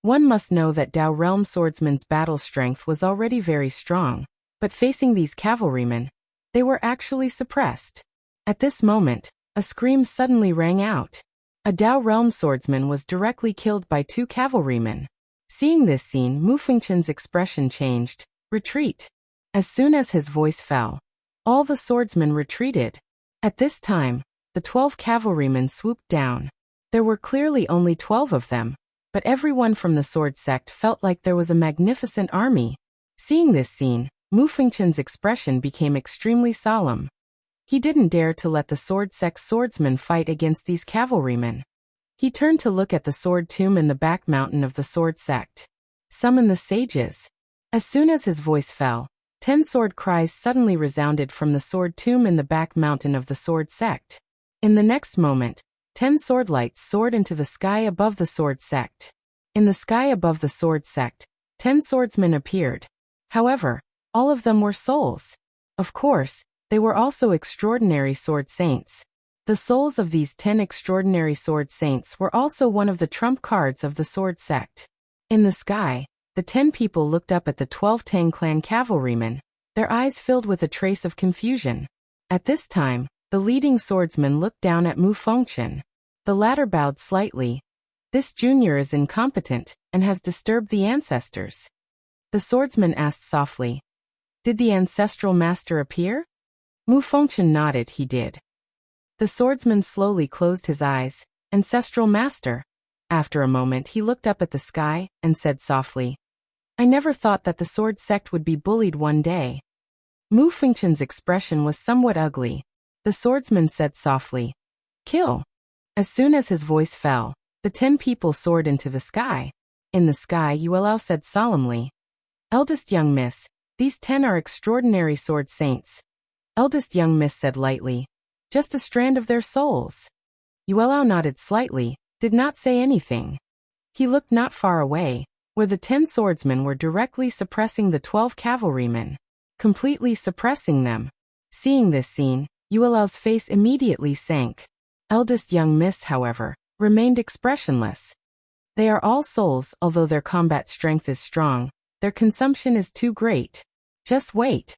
One must know that Dao Realm swordsmen's battle strength was already very strong, but facing these cavalrymen, they were actually suppressed. At this moment, a scream suddenly rang out. A Dao Realm swordsman was directly killed by 2 cavalrymen. Seeing this scene, Mu Fengchen's expression changed. Retreat. As soon as his voice fell, All the swordsmen retreated. At this time, the 12 cavalrymen swooped down. There were clearly only 12 of them, but everyone from the sword sect felt like there was a magnificent army. Seeing this scene, Mu Fengchen's expression became extremely solemn. He didn't dare to let the sword sect swordsmen fight against these cavalrymen. He turned to look at the sword tomb in the back mountain of the sword sect. Summon the sages. As soon as his voice fell, 10 sword cries suddenly resounded from the sword tomb in the back mountain of the sword sect. In the next moment, 10 sword lights soared into the sky above the sword sect. In the sky above the sword sect, 10 swordsmen appeared. However, all of them were souls. Of course, they were also extraordinary sword saints. The souls of these 10 extraordinary sword saints were also one of the trump cards of the sword sect. In the sky, the 10 people looked up at the 12 Tang clan cavalrymen, their eyes filled with a trace of confusion. At this time, the leading swordsman looked down at Mu Fengchen. The latter bowed slightly. This junior is incompetent and has disturbed the ancestors. The swordsman asked softly, "Did the ancestral master appear?" Mu Fengchen nodded. He did. The swordsman slowly closed his eyes. "Ancestral master." After a moment he looked up at the sky and said softly, "I never thought that the sword sect would be bullied one day." Mu Fengchen's expression was somewhat ugly. The swordsman said softly, "Kill." As soon as his voice fell, the 10 people soared into the sky. In the sky, Yuelao said solemnly, "Eldest young miss, these 10 are extraordinary sword saints." Eldest young miss said lightly, "Just a strand of their souls." Yuelao nodded slightly, did not say anything. He looked not far away, where the 10 swordsmen were directly suppressing the 12 cavalrymen. Completely suppressing them. Seeing this scene, Yuelao's face immediately sank. Eldest young miss, however, remained expressionless. They are all souls, although their combat strength is strong, their consumption is too great. Just wait.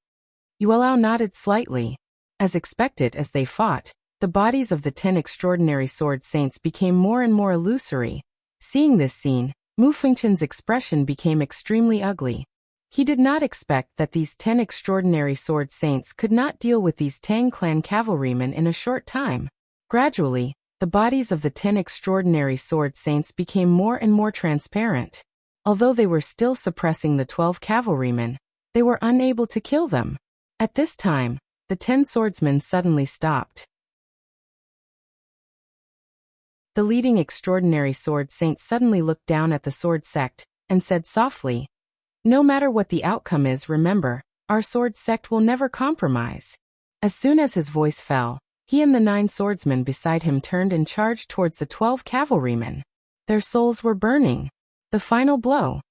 Yuelao nodded slightly. As expected, as they fought, the bodies of the 10 extraordinary sword saints became more and more illusory. Seeing this scene, Mu Fengchen's expression became extremely ugly. He did not expect that these 10 extraordinary sword saints could not deal with these Tang clan cavalrymen in a short time. Gradually, the bodies of the 10 extraordinary sword saints became more and more transparent. Although they were still suppressing the 12 cavalrymen, they were unable to kill them. At this time, the 10 swordsmen suddenly stopped. The leading extraordinary sword saint suddenly looked down at the sword sect and said softly, "No matter what the outcome is, remember, our sword sect will never compromise." As soon as his voice fell, he and the 9 swordsmen beside him turned and charged towards the 12 cavalrymen. Their souls were burning. The final blow.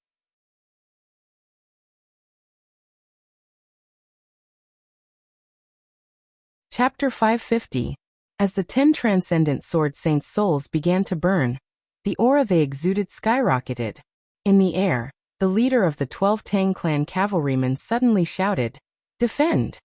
Chapter 550. As the 10 transcendent sword saints' souls began to burn, the aura they exuded skyrocketed. In the air, the leader of the 12 Tang clan cavalrymen suddenly shouted, "Defend!"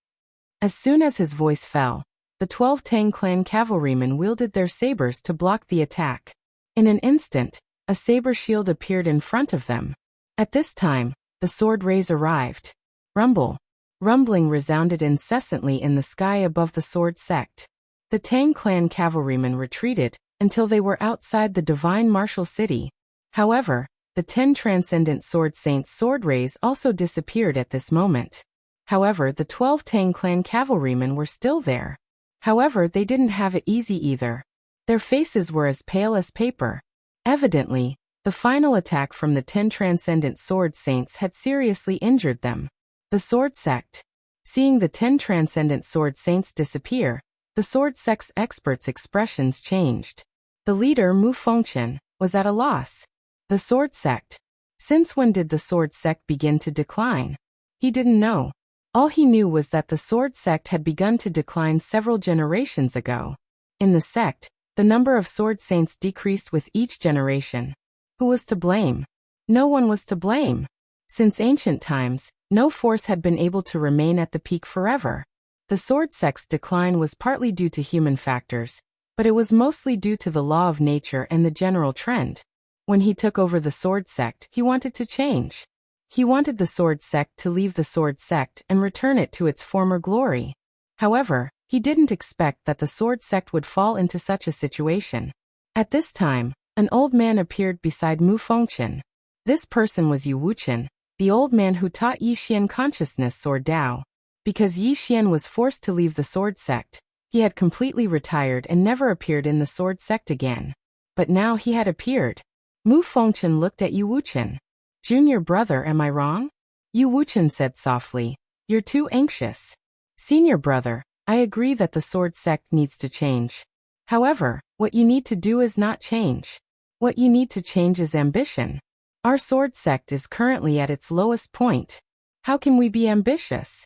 As soon as his voice fell, the 12 Tang clan cavalrymen wielded their sabers to block the attack. In an instant, a saber shield appeared in front of them. At this time, the sword rays arrived. Rumble. Rumbling resounded incessantly in the sky above the sword sect. The Tang clan cavalrymen retreated until they were outside the divine martial city. However, the 10 transcendent sword saints' sword rays also disappeared at this moment. However, the 12 Tang clan cavalrymen were still there. However, they didn't have it easy either. Their faces were as pale as paper. Evidently, the final attack from the 10 transcendent sword saints had seriously injured them. The sword sect. Seeing the 10 transcendent sword saints disappear, the sword sect's experts' expressions changed. The leader, Mu Fengchen, was at a loss. The sword sect. Since when did the sword sect begin to decline? He didn't know. All he knew was that the sword sect had begun to decline several generations ago. In the sect, the number of sword saints decreased with each generation. Who was to blame? No one was to blame. Since ancient times, no force had been able to remain at the peak forever. The sword sect's decline was partly due to human factors, but it was mostly due to the law of nature and the general trend. When he took over the sword sect, he wanted to change. He wanted the sword sect to leave the sword sect and return it to its former glory. However, he didn't expect that the sword sect would fall into such a situation. At this time, an old man appeared beside Mu Fengchen. This person was Yu Wuchen, the old man who taught Yi Xian consciousness sword Dao. Because Yi Xian was forced to leave the sword sect, he had completely retired and never appeared in the sword sect again. But now he had appeared. Mu Fengchen looked at Yu Wuchen. Junior brother, am I wrong? Yu Wuchen said softly, you're too anxious. Senior brother, I agree that the sword sect needs to change. However, what you need to do is not change. What you need to change is ambition. Our sword sect is currently at its lowest point. How can we be ambitious?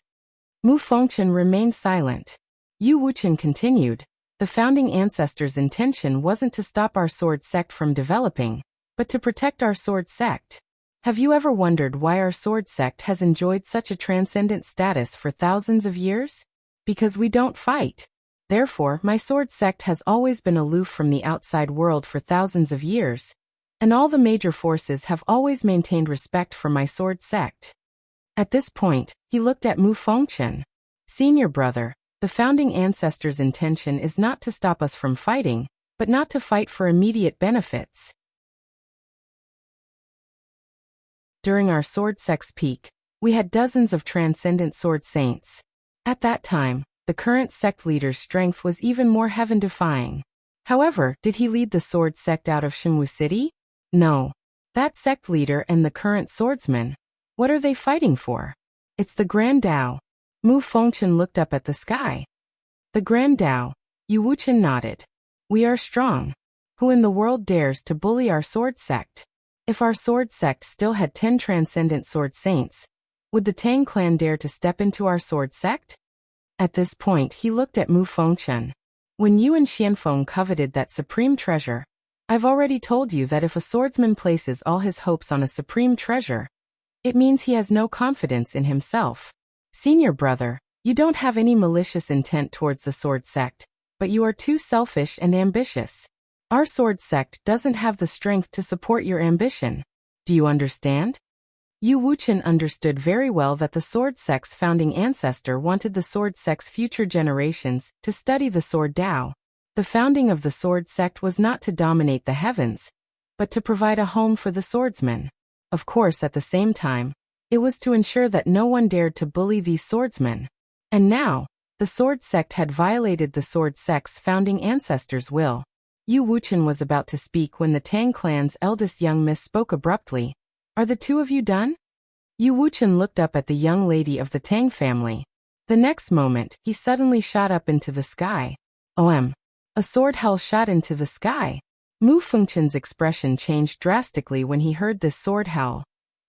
Mu Fengchen remained silent. Yu Wuchen continued, the founding ancestors' intention wasn't to stop our sword sect from developing, but to protect our sword sect. Have you ever wondered why our sword sect has enjoyed such a transcendent status for thousands of years? Because we don't fight. Therefore, my sword sect has always been aloof from the outside world for thousands of years, and all the major forces have always maintained respect for my sword sect. At this point, he looked at Mu Fengchen. Senior brother, the founding ancestors' intention is not to stop us from fighting, but not to fight for immediate benefits. During our sword sect's peak, we had dozens of transcendent sword saints. At that time, the current sect leader's strength was even more heaven-defying. However, did he lead the sword sect out of Shenwu City? No. That sect leader and the current swordsman, what are they fighting for? It's the Grand Dao. Mu Fengchen looked up at the sky. The Grand Dao. Yu Wuchen nodded. We are strong. Who in the world dares to bully our sword sect? If our sword sect still had 10 transcendent sword saints, would the Tang clan dare to step into our sword sect? At this point he looked at Mu Fengchen. When you and Xianfeng coveted that supreme treasure, I've already told you that if a swordsman places all his hopes on a supreme treasure, it means he has no confidence in himself. Senior brother, you don't have any malicious intent towards the sword sect, but you are too selfish and ambitious. Our sword sect doesn't have the strength to support your ambition. Do you understand? Yu Wuchen understood very well that the sword sect's founding ancestor wanted the sword sect's future generations to study the sword Dao. The founding of the sword sect was not to dominate the heavens, but to provide a home for the swordsmen. Of course, at the same time, it was to ensure that no one dared to bully these swordsmen. And now, the sword sect had violated the sword sect's founding ancestors' will. Yu Wuchen was about to speak when the Tang clan's eldest young miss spoke abruptly. Are the two of you done? Yu Wuchen looked up at the young lady of the Tang family. The next moment, he suddenly shot up into the sky. OM. A sword hell shot into the sky. Mu Fengchen's expression changed drastically when he heard this sword howl,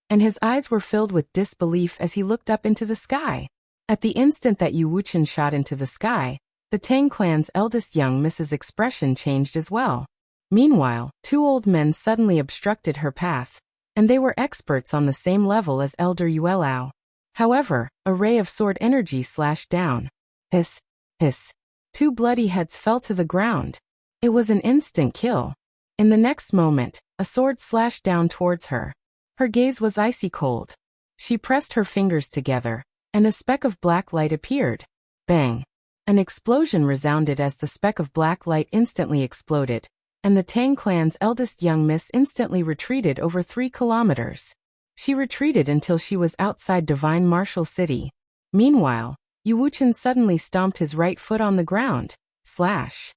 and his eyes were filled with disbelief as he looked up into the sky. At the instant that Yu Wuchen shot into the sky, the Tang clan's eldest young miss's expression changed as well. Meanwhile, two old men suddenly obstructed her path, and they were experts on the same level as Elder Yuelao. However, a ray of sword energy slashed down. Hiss, hiss. Two bloody heads fell to the ground. It was an instant kill. In the next moment, a sword slashed down towards her. Her gaze was icy cold. She pressed her fingers together, and a speck of black light appeared. Bang! An explosion resounded as the speck of black light instantly exploded, and the Tang clan's eldest young miss instantly retreated over 3 kilometers. She retreated until she was outside Divine Martial City. Meanwhile, Yu Wuchen suddenly stomped his right foot on the ground. Slash!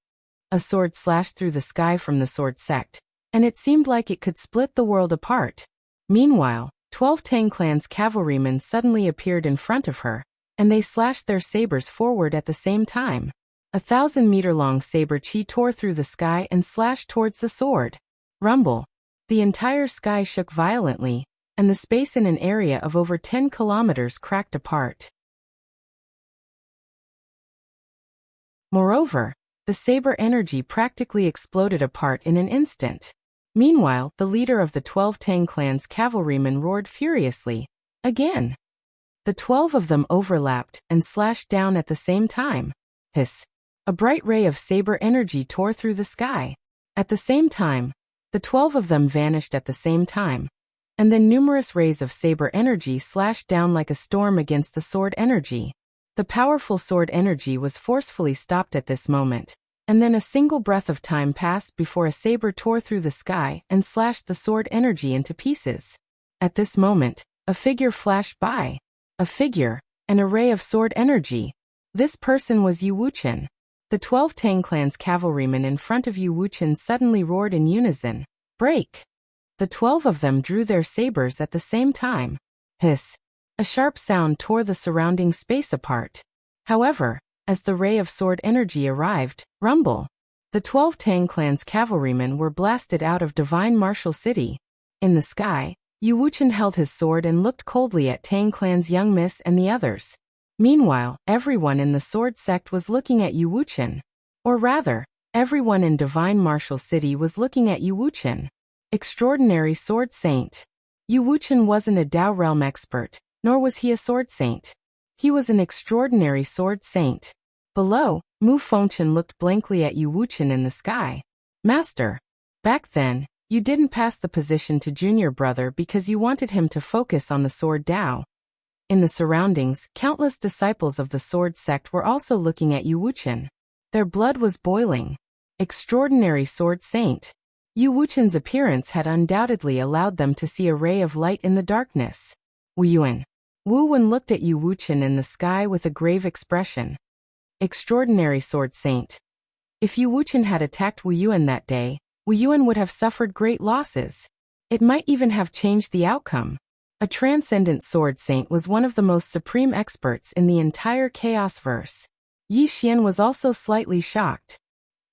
A sword slashed through the sky from the sword sect, and it seemed like it could split the world apart. Meanwhile, 12 Tang clan's cavalrymen suddenly appeared in front of her, and they slashed their sabers forward at the same time. 1,000-meter-long saber chi tore through the sky and slashed towards the sword. Rumble! The entire sky shook violently, and the space in an area of over 10 kilometers cracked apart. Moreover, the saber energy practically exploded apart in an instant. Meanwhile, the leader of the 12 Tang clan's cavalrymen roared furiously. Again! The 12 of them overlapped and slashed down at the same time. Hiss! A bright ray of saber energy tore through the sky. At the same time, the 12 of them vanished at the same time, and then numerous rays of saber energy slashed down like a storm against the sword energy. The powerful sword energy was forcefully stopped at this moment, and then a single breath of time passed before a saber tore through the sky and slashed the sword energy into pieces. At this moment, a figure flashed by. A figure, an array of sword energy. This person was Yu Wuchen. The 12 Tang clan's cavalrymen in front of Yu Wuchen suddenly roared in unison, "Break!" The 12 of them drew their sabers at the same time. Hiss! A sharp sound tore the surrounding space apart. However, as the ray of sword energy arrived, rumble! The 12 Tang clan's cavalrymen were blasted out of divine martial city. In the sky, Yu Wuchen held his sword and looked coldly at Tang clan's young miss and the others. Meanwhile, everyone in the sword sect was looking at Yu Wuchen. Or rather, everyone in divine martial city was looking at Yu Wuchen. Extraordinary sword saint. Yu Wuchen wasn't a Dao realm expert, nor was he a sword saint. He was an extraordinary sword saint. Below, Mu Fengchen looked blankly at Yu Wuchen in the sky. Master. Back then, you didn't pass the position to junior brother because you wanted him to focus on the sword Dao. In the surroundings, countless disciples of the sword sect were also looking at Yu Wuchen. Their blood was boiling. Extraordinary sword saint. Yu Wuchen's appearance had undoubtedly allowed them to see a ray of light in the darkness. Wu Yuan. Wu Wen looked at Yu Wuchen in the sky with a grave expression. Extraordinary sword saint. If Yu Wuchen had attacked Wu Yuan that day, Wu Yuan would have suffered great losses. It might even have changed the outcome. A transcendent sword saint was one of the most supreme experts in the entire Chaos verse. Yi Xian was also slightly shocked.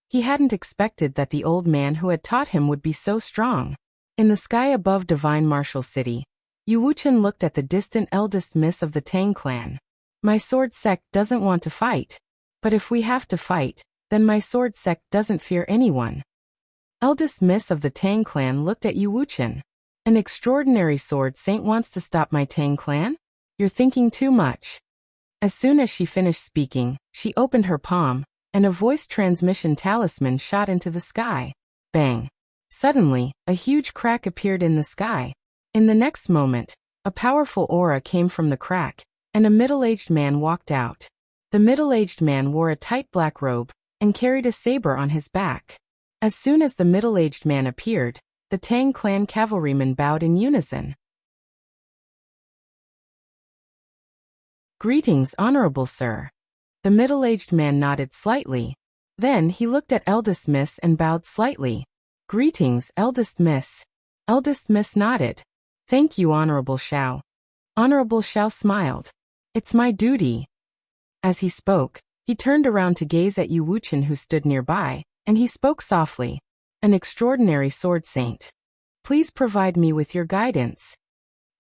He hadn't expected that the old man who had taught him would be so strong. In the sky above divine martial city, Yu Wuchen looked at the distant eldest miss of the Tang clan. My sword sect doesn't want to fight. But if we have to fight, then my sword sect doesn't fear anyone. Eldest miss of the Tang clan looked at Yu Wuchen. An extraordinary sword saint wants to stop my Tang clan? You're thinking too much. As soon as she finished speaking, she opened her palm, and a voice transmission talisman shot into the sky. Bang! Suddenly, a huge crack appeared in the sky. In the next moment, a powerful aura came from the crack, and a middle-aged man walked out. The middle-aged man wore a tight black robe, and carried a saber on his back. As soon as the middle-aged man appeared, the Tang clan cavalrymen bowed in unison. Greetings, honorable sir. The middle-aged man nodded slightly. Then he looked at eldest miss and bowed slightly. Greetings, eldest miss. Eldest miss nodded. Thank you, honorable Xiao. Honorable Xiao smiled. It's my duty. As he spoke, he turned around to gaze at Yu Wuchen who stood nearby, and he spoke softly. An extraordinary sword saint. Please provide me with your guidance.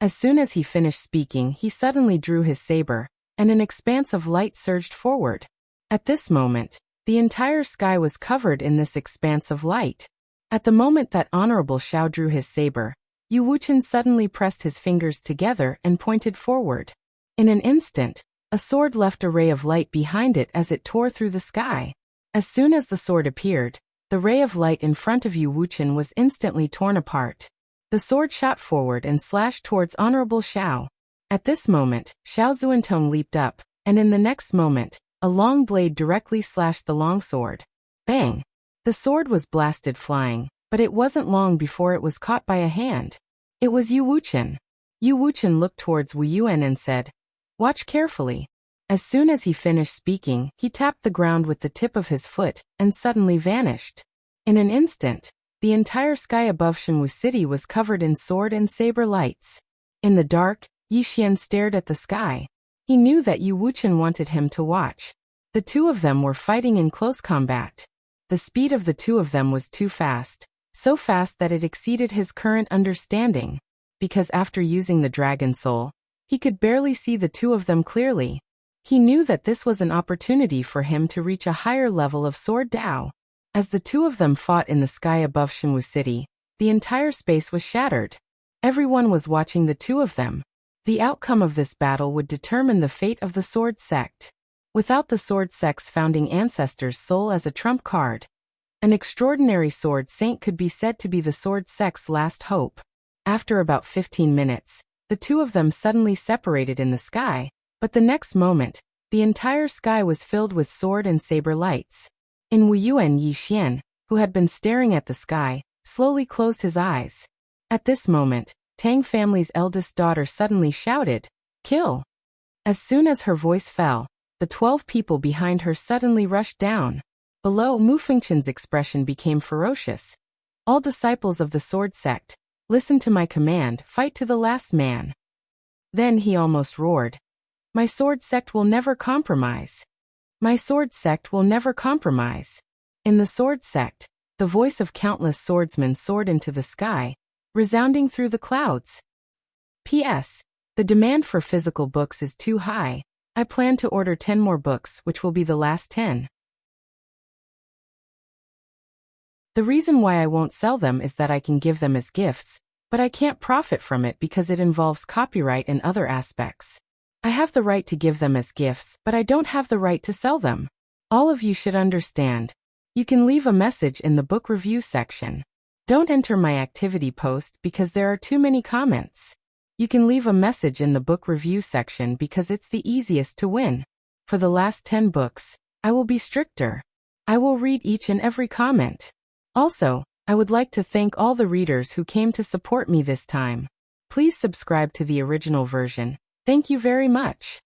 As soon as he finished speaking, he suddenly drew his saber, and an expanse of light surged forward. At this moment, the entire sky was covered in this expanse of light. At the moment that Honorable Xiao drew his saber, Yu Wuchen suddenly pressed his fingers together and pointed forward. In an instant, a sword left a ray of light behind it as it tore through the sky. As soon as the sword appeared, the ray of light in front of Yu Wuchen was instantly torn apart. The sword shot forward and slashed towards Honorable Xiao. At this moment, Xiao Zuantong leaped up, and in the next moment, a long blade directly slashed the longsword. Bang! The sword was blasted flying, but it wasn't long before it was caught by a hand. It was Yu Wuchen. Yu Wuchen looked towards Wu Yuan and said, "Watch carefully." As soon as he finished speaking, he tapped the ground with the tip of his foot, and suddenly vanished. In an instant, the entire sky above Shenwu City was covered in sword and saber lights. In the dark, Yi Xian stared at the sky. He knew that Yu Wuchen wanted him to watch. The two of them were fighting in close combat. The speed of the two of them was too fast, so fast that it exceeded his current understanding. Because after using the Dragon Soul, he could barely see the two of them clearly. He knew that this was an opportunity for him to reach a higher level of Sword Dao. As the two of them fought in the sky above Shenwu City, the entire space was shattered. Everyone was watching the two of them. The outcome of this battle would determine the fate of the Sword Sect. Without the Sword Sect's founding ancestor's soul as a trump card, an extraordinary sword saint could be said to be the Sword Sect's last hope. After about 15 minutes, the two of them suddenly separated in the sky, but the next moment, The entire sky was filled with sword and saber lights. In Wuyuan Yixian, who had been staring at the sky, slowly closed his eyes. At this moment, Tang family's eldest daughter suddenly shouted, "Kill!" As soon as her voice fell, the 12 people behind her suddenly rushed down. Below, Mu Fengchen's expression became ferocious. "All disciples of the sword sect, listen to my command, fight to the last man." Then he almost roared, "My sword sect will never compromise. My sword sect will never compromise." In the sword sect, the voice of countless swordsmen soared into the sky, resounding through the clouds. P.S. The demand for physical books is too high. I plan to order 10 more books, which will be the last 10. The reason why I won't sell them is that I can give them as gifts, but I can't profit from it because it involves copyright and other aspects. I have the right to give them as gifts, but I don't have the right to sell them. All of you should understand. You can leave a message in the book review section. Don't enter my activity post because there are too many comments. You can leave a message in the book review section because it's the easiest to win. For the last 10 books, I will be stricter. I will read each and every comment. Also, I would like to thank all the readers who came to support me this time. Please subscribe to the original version. Thank you very much.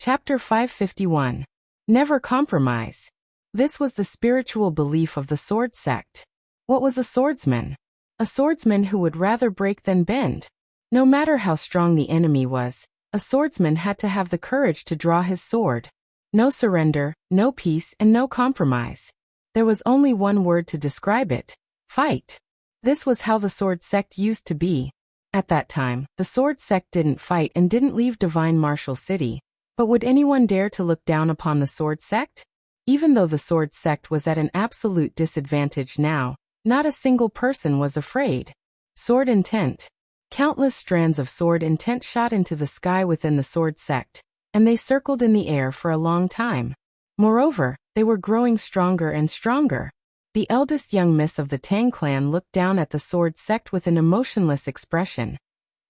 Chapter 551. Never compromise. This was the spiritual belief of the sword sect. What was a swordsman? A swordsman who would rather break than bend. No matter how strong the enemy was, a swordsman had to have the courage to draw his sword. No surrender, no peace, and no compromise. There was only one word to describe it: fight. This was how the sword sect used to be. At that time, the sword sect didn't fight and didn't leave Divine Martial City. But would anyone dare to look down upon the sword sect? Even though the sword sect was at an absolute disadvantage now, not a single person was afraid. Sword intent. Countless strands of sword intent shot into the sky within the sword sect, and they circled in the air for a long time. Moreover, they were growing stronger and stronger. The eldest young miss of the Tang clan looked down at the sword sect with an emotionless expression.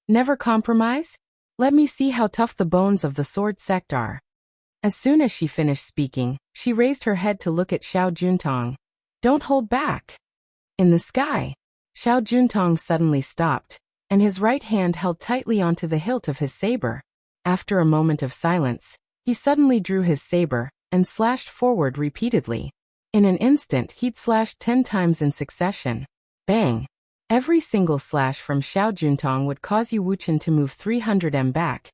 Never compromise? Let me see how tough the bones of the sword sect are. As soon as she finished speaking, she raised her head to look at Xiao Juntong. Don't hold back. In the sky, Xiao Juntong suddenly stopped, and his right hand held tightly onto the hilt of his saber. After a moment of silence, he suddenly drew his saber and slashed forward repeatedly. In an instant, he'd slashed 10 times in succession. Bang! Every single slash from Xiao Juntong would cause Yu Wuchen to move 300 m back,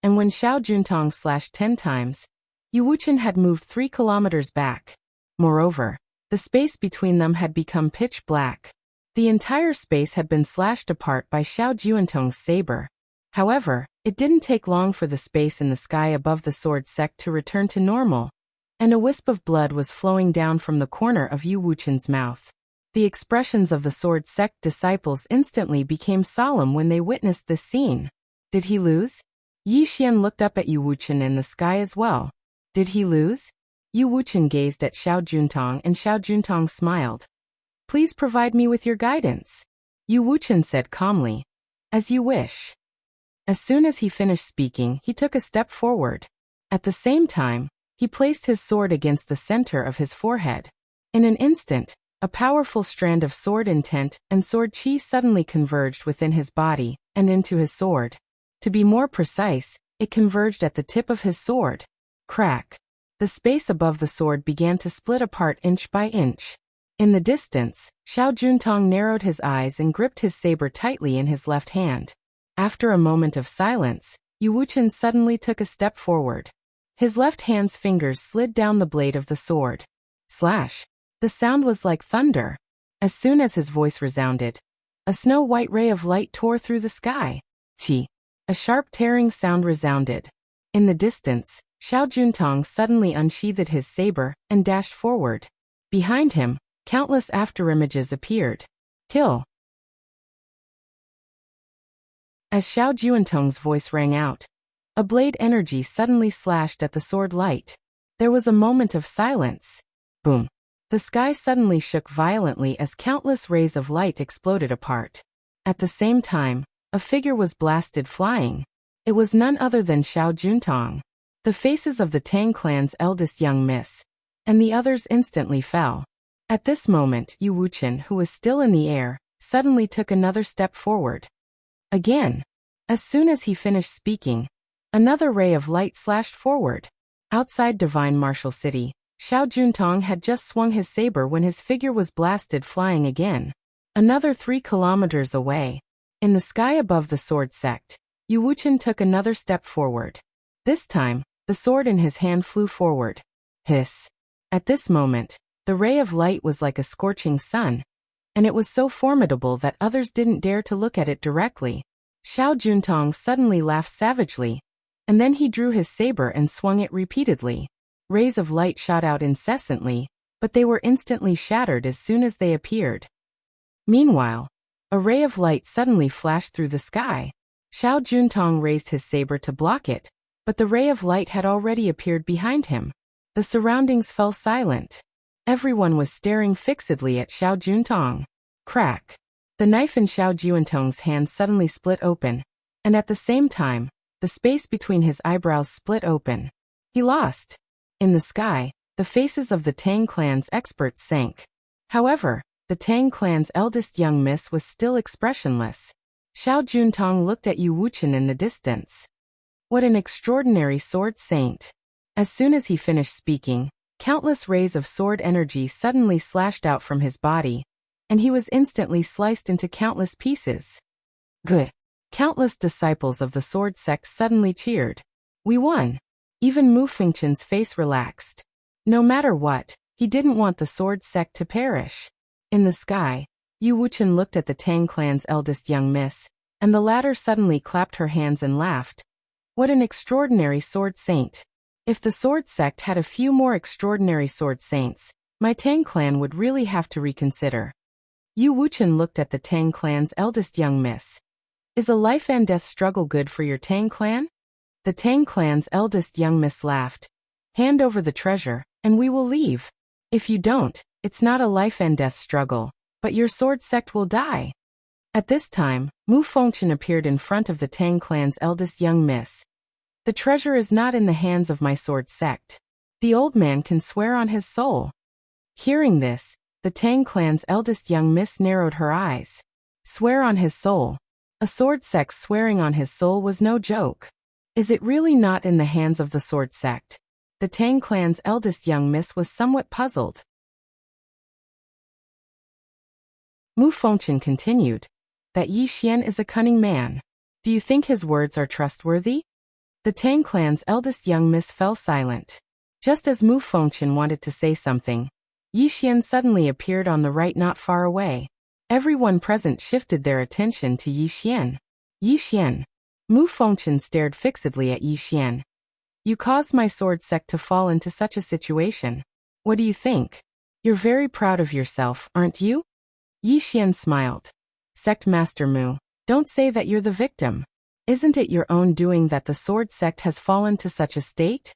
and when Xiao Juntong slashed 10 times, Yu Wuchen had moved 3 kilometers back. Moreover, the space between them had become pitch black. The entire space had been slashed apart by Xiao Juntong's saber. However, it didn't take long for the space in the sky above the sword sect to return to normal, and a wisp of blood was flowing down from the corner of Yu Wuchen's mouth. The expressions of the sword sect disciples instantly became solemn when they witnessed this scene. Did he lose? Yi Xian looked up at Yu Wuchen in the sky as well. Did he lose? Yu Wuchen gazed at Xiao Juntong and Xiao Juntong smiled. Please provide me with your guidance. Yu Wuchen said calmly. As you wish. As soon as he finished speaking, he took a step forward. At the same time, he placed his sword against the center of his forehead. In an instant, a powerful strand of sword intent and sword chi suddenly converged within his body and into his sword. To be more precise, it converged at the tip of his sword. Crack! The space above the sword began to split apart inch by inch. In the distance, Xiao Juntong narrowed his eyes and gripped his saber tightly in his left hand. After a moment of silence, Yu Wuchen suddenly took a step forward. His left hand's fingers slid down the blade of the sword. Slash! The sound was like thunder. As soon as his voice resounded, a snow-white ray of light tore through the sky. Chi! A sharp tearing sound resounded. In the distance, Xiao Juntong suddenly unsheathed his saber and dashed forward. Behind him, countless afterimages appeared. Kill! As Xiao Juntong's voice rang out, a blade energy suddenly slashed at the sword light. There was a moment of silence. Boom! The sky suddenly shook violently as countless rays of light exploded apart. At the same time, a figure was blasted flying. It was none other than Xiao Juntong. The faces of the Tang clan's eldest young miss, and the others instantly fell. At this moment, Yu Wuchen, who was still in the air, suddenly took another step forward. Again. As soon as he finished speaking, another ray of light slashed forward. Outside Divine Martial City, Xiao Juntong had just swung his saber when his figure was blasted flying again. Another 3 kilometers away, in the sky above the sword sect, Yu Wuchen took another step forward. This time, the sword in his hand flew forward. Hiss. At this moment, the ray of light was like a scorching sun, and it was so formidable that others didn't dare to look at it directly. Xiao Juntong suddenly laughed savagely, and then he drew his saber and swung it repeatedly. Rays of light shot out incessantly, but they were instantly shattered as soon as they appeared. Meanwhile, a ray of light suddenly flashed through the sky. Xiao Juntong raised his saber to block it, but the ray of light had already appeared behind him. The surroundings fell silent. Everyone was staring fixedly at Xiao Juntong. Crack! The knife in Xiao Juntong's hand suddenly split open, and at the same time, the space between his eyebrows split open. He lost. In the sky, the faces of the Tang clan's experts sank. However, the Tang clan's eldest young miss was still expressionless. Xiao Juntong looked at Yu Wuchen in the distance. What an extraordinary sword saint! As soon as he finished speaking, countless rays of sword energy suddenly slashed out from his body, and he was instantly sliced into countless pieces. Good! Countless disciples of the sword sect suddenly cheered. We won! Even Mu Fengchen's face relaxed. No matter what, he didn't want the sword sect to perish. In the sky, Yu Wuchen looked at the Tang clan's eldest young miss, and the latter suddenly clapped her hands and laughed. What an extraordinary sword saint! If the sword sect had a few more extraordinary sword saints, my Tang clan would really have to reconsider. Yu Wuchen looked at the Tang clan's eldest young miss. Is a life and death struggle good for your Tang clan? The Tang clan's eldest young miss laughed. Hand over the treasure, and we will leave. If you don't, it's not a life and death struggle, but your sword sect will die. At this time, Mu Fengchen appeared in front of the Tang clan's eldest young miss. The treasure is not in the hands of my sword sect. The old man can swear on his soul. Hearing this, the Tang clan's eldest young miss narrowed her eyes. Swear on his soul. A sword sect swearing on his soul was no joke. Is it really not in the hands of the sword sect? The Tang clan's eldest young miss was somewhat puzzled. Mu Fengchen continued. That Yi Xian is a cunning man. Do you think his words are trustworthy? The Tang clan's eldest young miss fell silent. Just as Mu Fengchen wanted to say something, Yi Xian suddenly appeared on the right not far away. Everyone present shifted their attention to Yi Xian. Yi Xian. Mu Fengchen stared fixedly at Yi Xian. You caused my sword sect to fall into such a situation. What do you think? You're very proud of yourself, aren't you? Yi Xian smiled. Sect Master Mu, don't say that you're the victim. Isn't it your own doing that the sword sect has fallen to such a state?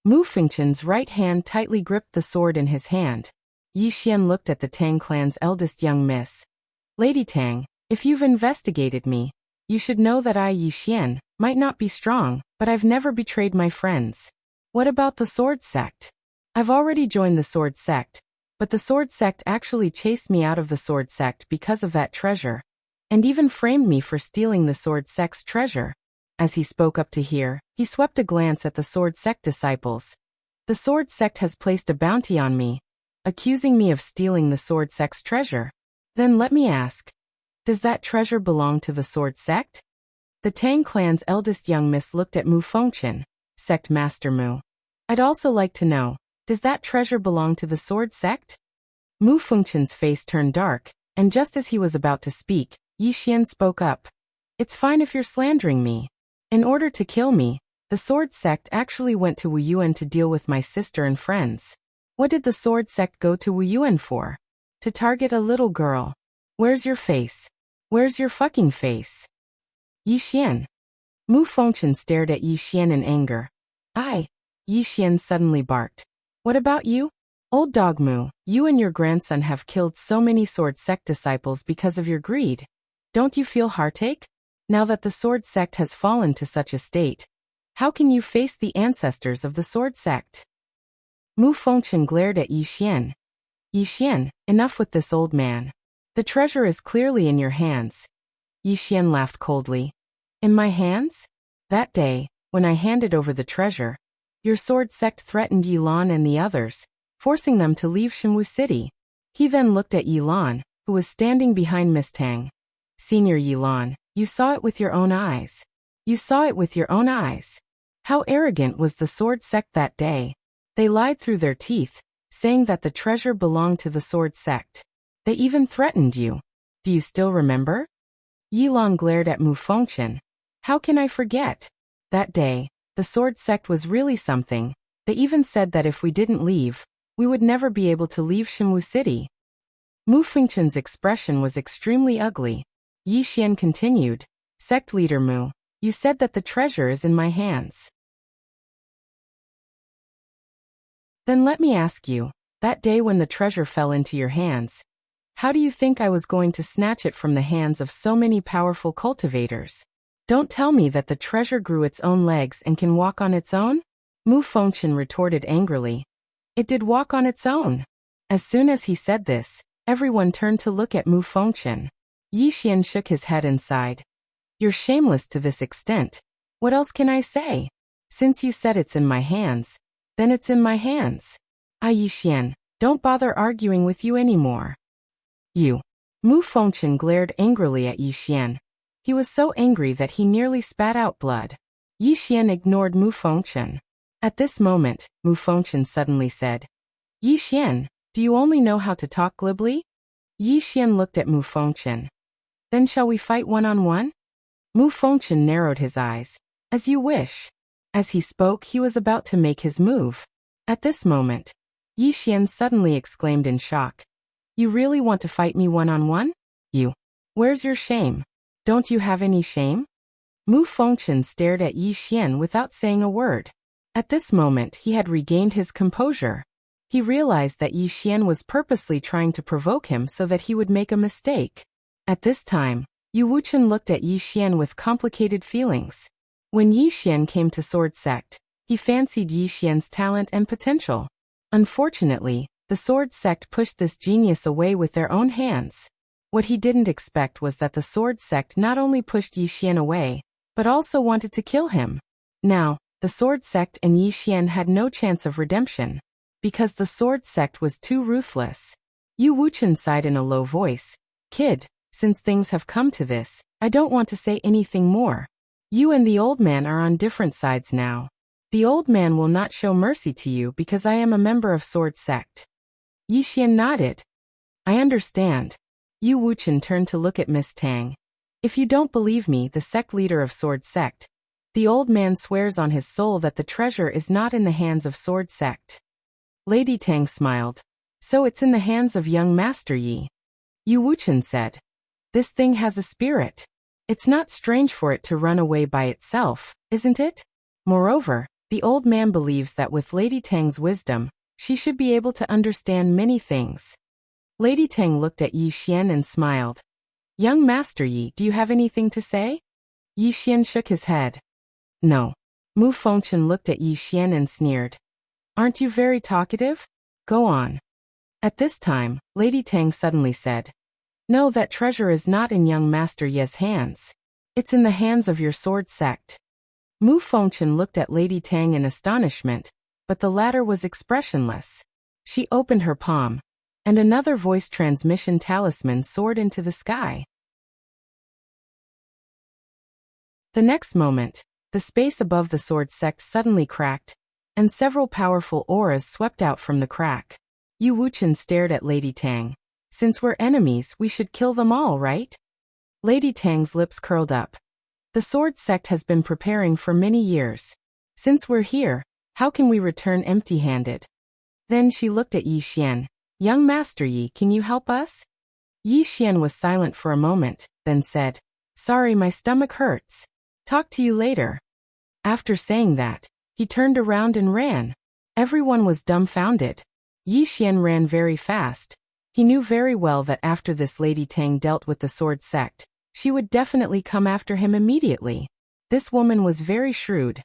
Mu Fengchen's right hand tightly gripped the sword in his hand. Yi Xian looked at the Tang clan's eldest young miss. Lady Tang, if you've investigated me, you should know that I, Yi Xian, might not be strong, but I've never betrayed my friends. What about the sword sect? I've already joined the sword sect, but the sword sect actually chased me out of the sword sect because of that treasure, and even framed me for stealing the sword sect's treasure. As he spoke up to here, he swept a glance at the sword sect disciples. The sword sect has placed a bounty on me, accusing me of stealing the sword sect's treasure. Then let me ask, does that treasure belong to the sword sect? The Tang clan's eldest young miss looked at Mu Fengchen. Sect Master Mu. I'd also like to know, does that treasure belong to the sword sect? Mu Fengchen's face turned dark, and just as he was about to speak, Yi Xian spoke up. It's fine if you're slandering me. In order to kill me, the sword sect actually went to Wu Yuan to deal with my sister and friends. What did the sword sect go to Wu Yuan for? To target a little girl. Where's your face? Where's your fucking face? Yi Xian. Mu Fengchen stared at Yi Xian in anger. Yi Xian suddenly barked. What about you? Old dog Mu, you and your grandson have killed so many sword sect disciples because of your greed. Don't you feel heartache? Now that the sword sect has fallen to such a state, how can you face the ancestors of the sword sect? Mu Fengchen glared at Yi Xian. Yi Xian, enough with this old man. The treasure is clearly in your hands. Yi Xian laughed coldly. In my hands? That day, when I handed over the treasure, your sword sect threatened Yi Lan and the others, forcing them to leave Shenwu City. He then looked at Yi Lan, who was standing behind Miss Tang. Senior Yi Lan, you saw it with your own eyes. You saw it with your own eyes. How arrogant was the sword sect that day. They lied through their teeth, saying that the treasure belonged to the sword sect. They even threatened you. Do you still remember? Yi Lan glared at Mu Fengchen. How can I forget? That day, the sword sect was really something. They even said that if we didn't leave, we would never be able to leave Shenwu City. Mu Fengchen's expression was extremely ugly. Yi Xian continued, Sect leader Mu, you said that the treasure is in my hands. Then let me ask you, that day when the treasure fell into your hands, how do you think I was going to snatch it from the hands of so many powerful cultivators? Don't tell me that the treasure grew its own legs and can walk on its own? Mu Fengchen retorted angrily. It did walk on its own. As soon as he said this, everyone turned to look at Mu Fengchen. Yi Xian shook his head and sighed. You're shameless to this extent. What else can I say? Since you said it's in my hands, then it's in my hands. Yi Xian, don't bother arguing with you anymore. You. Mu Fengchen glared angrily at Yi Xian. He was so angry that he nearly spat out blood. Yi Xian ignored Mu Fengchen. At this moment, Mu Fengchen suddenly said, Yi Xian, do you only know how to talk glibly? Yi Xian looked at Mu Fengchen. Then shall we fight one-on-one? Mu Fengchen narrowed his eyes. As you wish. As he spoke, he was about to make his move. At this moment, Yi Xian suddenly exclaimed in shock. You really want to fight me one-on-one? You. Where's your shame? Don't you have any shame? Mu Fengchen stared at Yi Xian without saying a word. At this moment, he had regained his composure. He realized that Yi Xian was purposely trying to provoke him so that he would make a mistake. At this time, Yu Wuchen looked at Yi Xian with complicated feelings. When Yi Xian came to Sword Sect, he fancied Yi Xian's talent and potential. Unfortunately, the Sword Sect pushed this genius away with their own hands. What he didn't expect was that the Sword Sect not only pushed Yi Xian away, but also wanted to kill him. Now, the Sword Sect and Yi Xian had no chance of redemption, because the Sword Sect was too ruthless. Yu Wuchen sighed in a low voice. Kid, since things have come to this, I don't want to say anything more. You and the old man are on different sides now. The old man will not show mercy to you because I am a member of Sword Sect. Yi Xian nodded. I understand. Yu Wuchen turned to look at Miss Tang. If you don't believe me, the sect leader of Sword Sect, the old man swears on his soul that the treasure is not in the hands of Sword Sect. Lady Tang smiled. So it's in the hands of young Master Yi. Yu Wuchen said. This thing has a spirit. It's not strange for it to run away by itself, isn't it? Moreover, the old man believes that with Lady Tang's wisdom, she should be able to understand many things. Lady Tang looked at Yi Xian and smiled. Young Master Yi, do you have anything to say? Yi Xian shook his head. No. Mu Fengchen looked at Yi Xian and sneered. Aren't you very talkative? Go on. At this time, Lady Tang suddenly said. No, that treasure is not in young Master Yi's hands. It's in the hands of your Sword Sect. Mu Fengchen looked at Lady Tang in astonishment, but the latter was expressionless. She opened her palm, and another voice transmission talisman soared into the sky. The next moment, the space above the Sword Sect suddenly cracked, and several powerful auras swept out from the crack. Yu Wuchen stared at Lady Tang. Since we're enemies, we should kill them all, right? Lady Tang's lips curled up. The Sword Sect has been preparing for many years. Since we're here, how can we return empty-handed? Then she looked at Yi Xian. Young Master Yi, can you help us? Yi Xian was silent for a moment, then said, Sorry, my stomach hurts. Talk to you later. After saying that, he turned around and ran. Everyone was dumbfounded. Yi Xian ran very fast. He knew very well that after this Lady Tang dealt with the Sword Sect, she would definitely come after him immediately. This woman was very shrewd.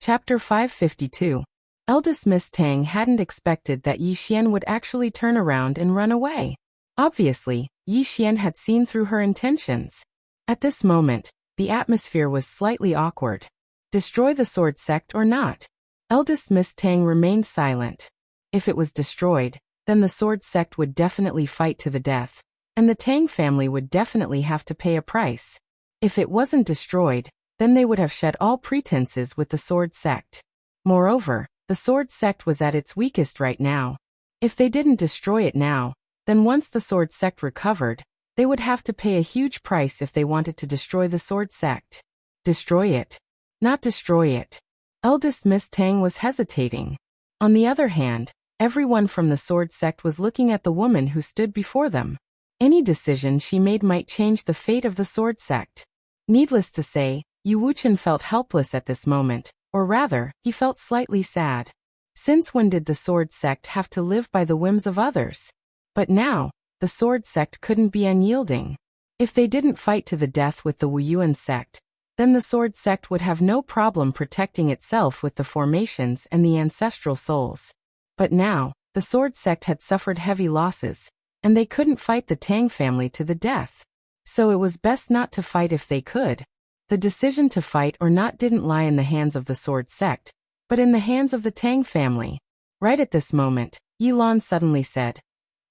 Chapter 552. Eldest Miss Tang hadn't expected that Yi Xian would actually turn around and run away. Obviously, Yi Xian had seen through her intentions. At this moment, the atmosphere was slightly awkward. Destroy the sword sect or not? Eldest Miss Tang remained silent. If it was destroyed, then the sword sect would definitely fight to the death, and the Tang family would definitely have to pay a price. If it wasn't destroyed, then they would have shed all pretenses with the sword sect. Moreover, the sword sect was at its weakest right now. If they didn't destroy it now, then once the sword sect recovered, they would have to pay a huge price if they wanted to destroy the sword sect. Destroy it. Not destroy it. Eldest Miss Tang was hesitating. On the other hand, everyone from the sword sect was looking at the woman who stood before them. Any decision she made might change the fate of the sword sect. Needless to say, Yu Wuchen felt helpless at this moment, or rather, he felt slightly sad. Since when did the sword sect have to live by the whims of others? But now, the sword sect couldn't be unyielding. If they didn't fight to the death with the Wuyuan sect, then the sword sect would have no problem protecting itself with the formations and the ancestral souls. But now, the sword sect had suffered heavy losses, and they couldn't fight the Tang family to the death. So it was best not to fight if they could. The decision to fight or not didn't lie in the hands of the sword sect, but in the hands of the Tang family. Right at this moment, Yilan suddenly said,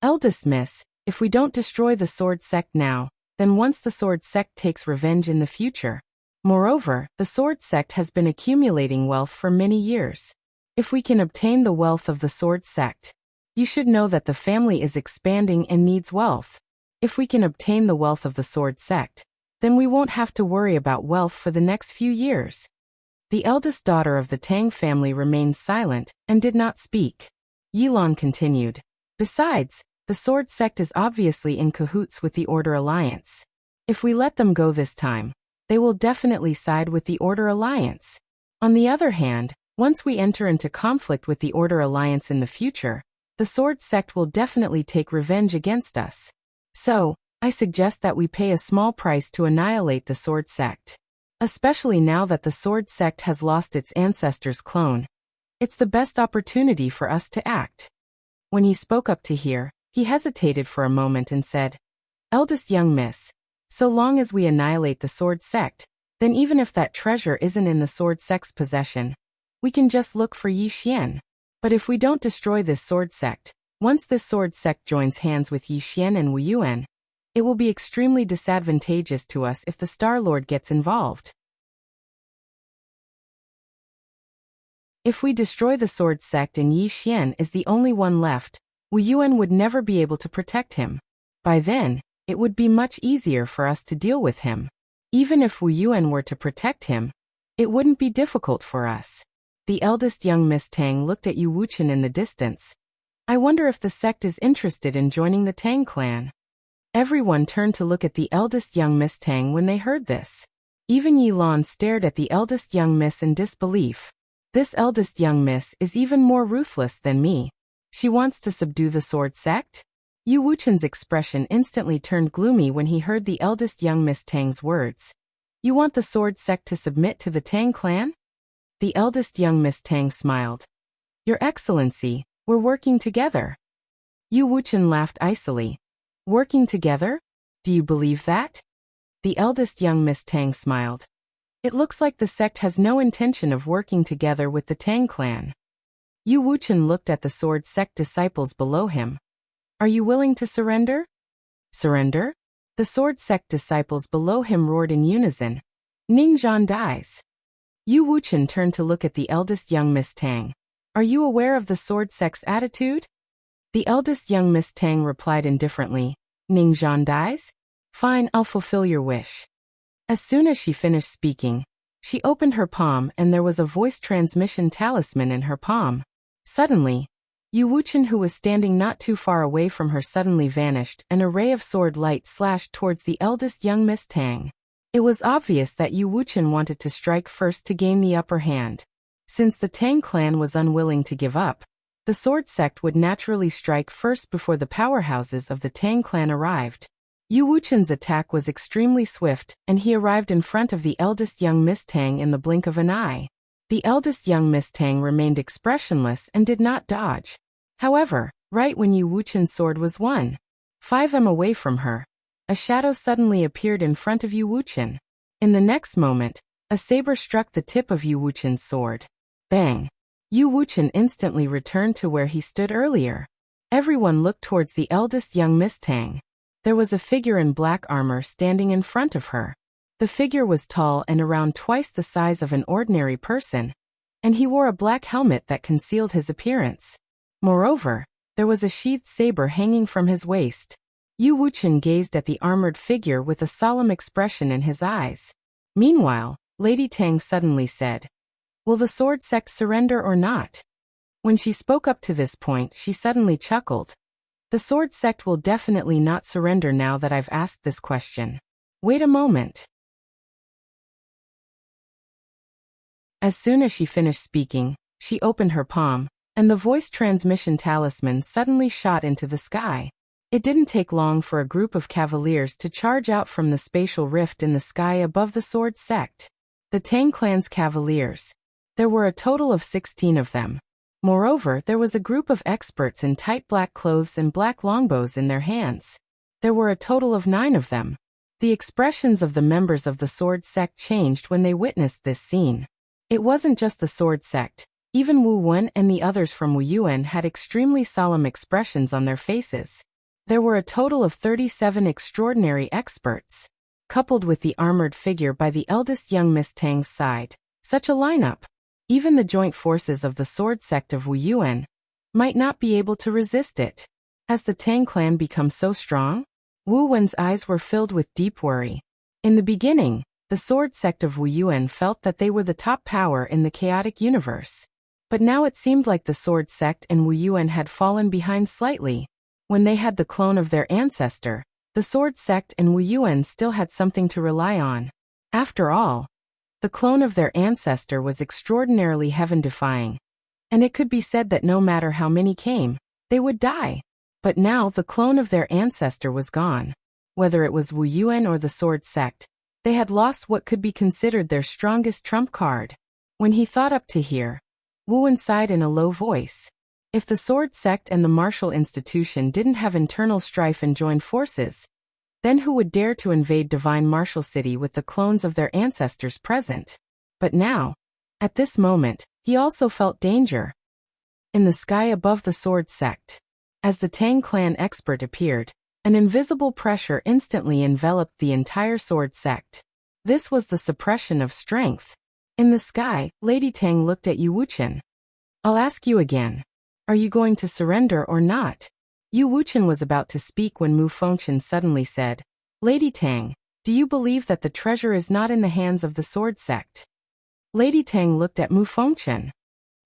"Eldest Miss, if we don't destroy the sword sect now, then once the sword sect takes revenge in the future. Moreover, the sword sect has been accumulating wealth for many years. If we can obtain the wealth of the sword sect, you should know that the family is expanding and needs wealth. If we can obtain the wealth of the sword sect, then we won't have to worry about wealth for the next few years." The eldest daughter of the Tang family remained silent and did not speak. Yilan continued, "Besides, the sword sect is obviously in cahoots with the Order Alliance. If we let them go this time, they will definitely side with the Order Alliance. On the other hand, once we enter into conflict with the Order Alliance in the future, the sword sect will definitely take revenge against us. So, I suggest that we pay a small price to annihilate the sword sect. Especially now that the sword sect has lost its ancestor's clone. It's the best opportunity for us to act." When he spoke up to hear, he hesitated for a moment and said, "Eldest young miss, so long as we annihilate the sword sect, then even if that treasure isn't in the sword sect's possession, we can just look for Yi Xian. But if we don't destroy this sword sect, once this sword sect joins hands with Yi Xian and Wuyuan, it will be extremely disadvantageous to us if the Star Lord gets involved. If we destroy the sword sect and Yi Xian is the only one left, Wuyuan would never be able to protect him. By then, it would be much easier for us to deal with him. Even if Wuyuan were to protect him, it wouldn't be difficult for us." The eldest young Miss Tang looked at Yu Wuchen in the distance. "I wonder if the sect is interested in joining the Tang clan." Everyone turned to look at the eldest young Miss Tang when they heard this. Even Yilan stared at the eldest young miss in disbelief. This eldest young miss is even more ruthless than me. She wants to subdue the sword sect? Yu Wuchen's expression instantly turned gloomy when he heard the eldest young Miss Tang's words. "You want the sword sect to submit to the Tang clan?" The eldest young Miss Tang smiled. "Your Excellency, we're working together." Yu Wuchen laughed icily. "Working together? Do you believe that?" The eldest young Miss Tang smiled. "It looks like the sect has no intention of working together with the Tang clan." Yu Wuchen looked at the sword sect disciples below him. "Are you willing to surrender?" "Surrender?" The sword sect disciples below him roared in unison. "Ningzhan dies." Yu Wuchen turned to look at the eldest young Miss Tang. "Are you aware of the sword sect's attitude?" The eldest young Miss Tang replied indifferently. "Ningzhan dies? Fine, I'll fulfill your wish." As soon as she finished speaking, she opened her palm and there was a voice transmission talisman in her palm. Suddenly, Yu Wuchen, who was standing not too far away from her, suddenly vanished and a ray of sword light slashed towards the eldest young Miss Tang. It was obvious that Yu Wuchen wanted to strike first to gain the upper hand. Since the Tang clan was unwilling to give up, The sword sect would naturally strike first before the powerhouses of the Tang clan arrived. Yu Wuchen's attack was extremely swift, and he arrived in front of the eldest young Miss Tang in the blink of an eye. The eldest young Miss Tang remained expressionless and did not dodge. However, right when Yu Wuchen's sword was 1.5 m away from her, a shadow suddenly appeared in front of Yu Wuchen. In the next moment, a saber struck the tip of Yu Wuchen's sword. Bang! Yu Wuchen instantly returned to where he stood earlier. Everyone looked towards the eldest young Miss Tang. There was a figure in black armor standing in front of her. The figure was tall and around twice the size of an ordinary person, and he wore a black helmet that concealed his appearance. Moreover, there was a sheathed saber hanging from his waist. Yu Wuchen gazed at the armored figure with a solemn expression in his eyes. Meanwhile, Lady Tang suddenly said, "Will the sword sect surrender or not?" When she spoke up to this point, she suddenly chuckled. "The sword sect will definitely not surrender now that I've asked this question. Wait a moment." As soon as she finished speaking, she opened her palm, and the voice transmission talisman suddenly shot into the sky. It didn't take long for a group of cavaliers to charge out from the spatial rift in the sky above the sword sect. The Tang clan's cavaliers. There were a total of 16 of them. Moreover, there was a group of experts in tight black clothes and black longbows in their hands. There were a total of 9 of them. The expressions of the members of the sword sect changed when they witnessed this scene. It wasn't just the sword sect. Even Wu Wen and the others from Wu Yuan had extremely solemn expressions on their faces. There were a total of 37 extraordinary experts. Coupled with the armored figure by the eldest young Miss Tang's side, such a lineup, even the joint forces of the sword sect of Wu Yuan might not be able to resist it. Has the Tang clan become so strong? Wu Wen's eyes were filled with deep worry. In the beginning, the sword sect of Wu Yuan felt that they were the top power in the chaotic universe. But now it seemed like the sword sect and Wu Yuan had fallen behind slightly. When they had the clone of their ancestor, the sword sect and Wu Yuan still had something to rely on. After all, the clone of their ancestor was extraordinarily heaven-defying, and it could be said that no matter how many came, they would die. But now the clone of their ancestor was gone. Whether it was Wu Yuan or the sword sect, they had lost what could be considered their strongest trump card. When he thought up to here, Wu Wen sighed in a low voice. If the sword sect and the martial institution didn't have internal strife and joined forces, then who would dare to invade Divine Martial City with the clones of their ancestors present? But now, at this moment, he also felt danger. In the sky above the sword sect, as the Tang clan expert appeared, an invisible pressure instantly enveloped the entire sword sect. This was the suppression of strength. In the sky, Lady Tang looked at Yu Wuchen. "I'll ask you again. Are you going to surrender or not?" Yu Wuchen was about to speak when Mu Fengchen suddenly said, "Lady Tang, do you believe that the treasure is not in the hands of the sword sect?" Lady Tang looked at Mu Fengchen.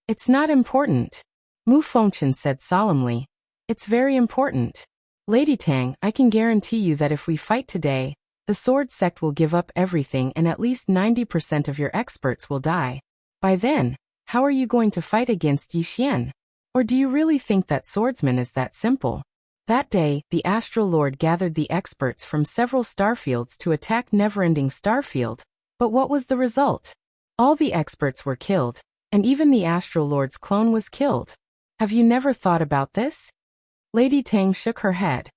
"It's not important." Mu Fengchen said solemnly, "It's very important. Lady Tang, I can guarantee you that if we fight today, the sword sect will give up everything and at least 90% of your experts will die. By then, how are you going to fight against Yi Xian? Or do you really think that swordsman is that simple?" That day, the Astral Lord gathered the experts from several starfields to attack Neverending Starfield. But what was the result? All the experts were killed, and even the Astral Lord's clone was killed. Have you never thought about this? Lady Tang shook her head.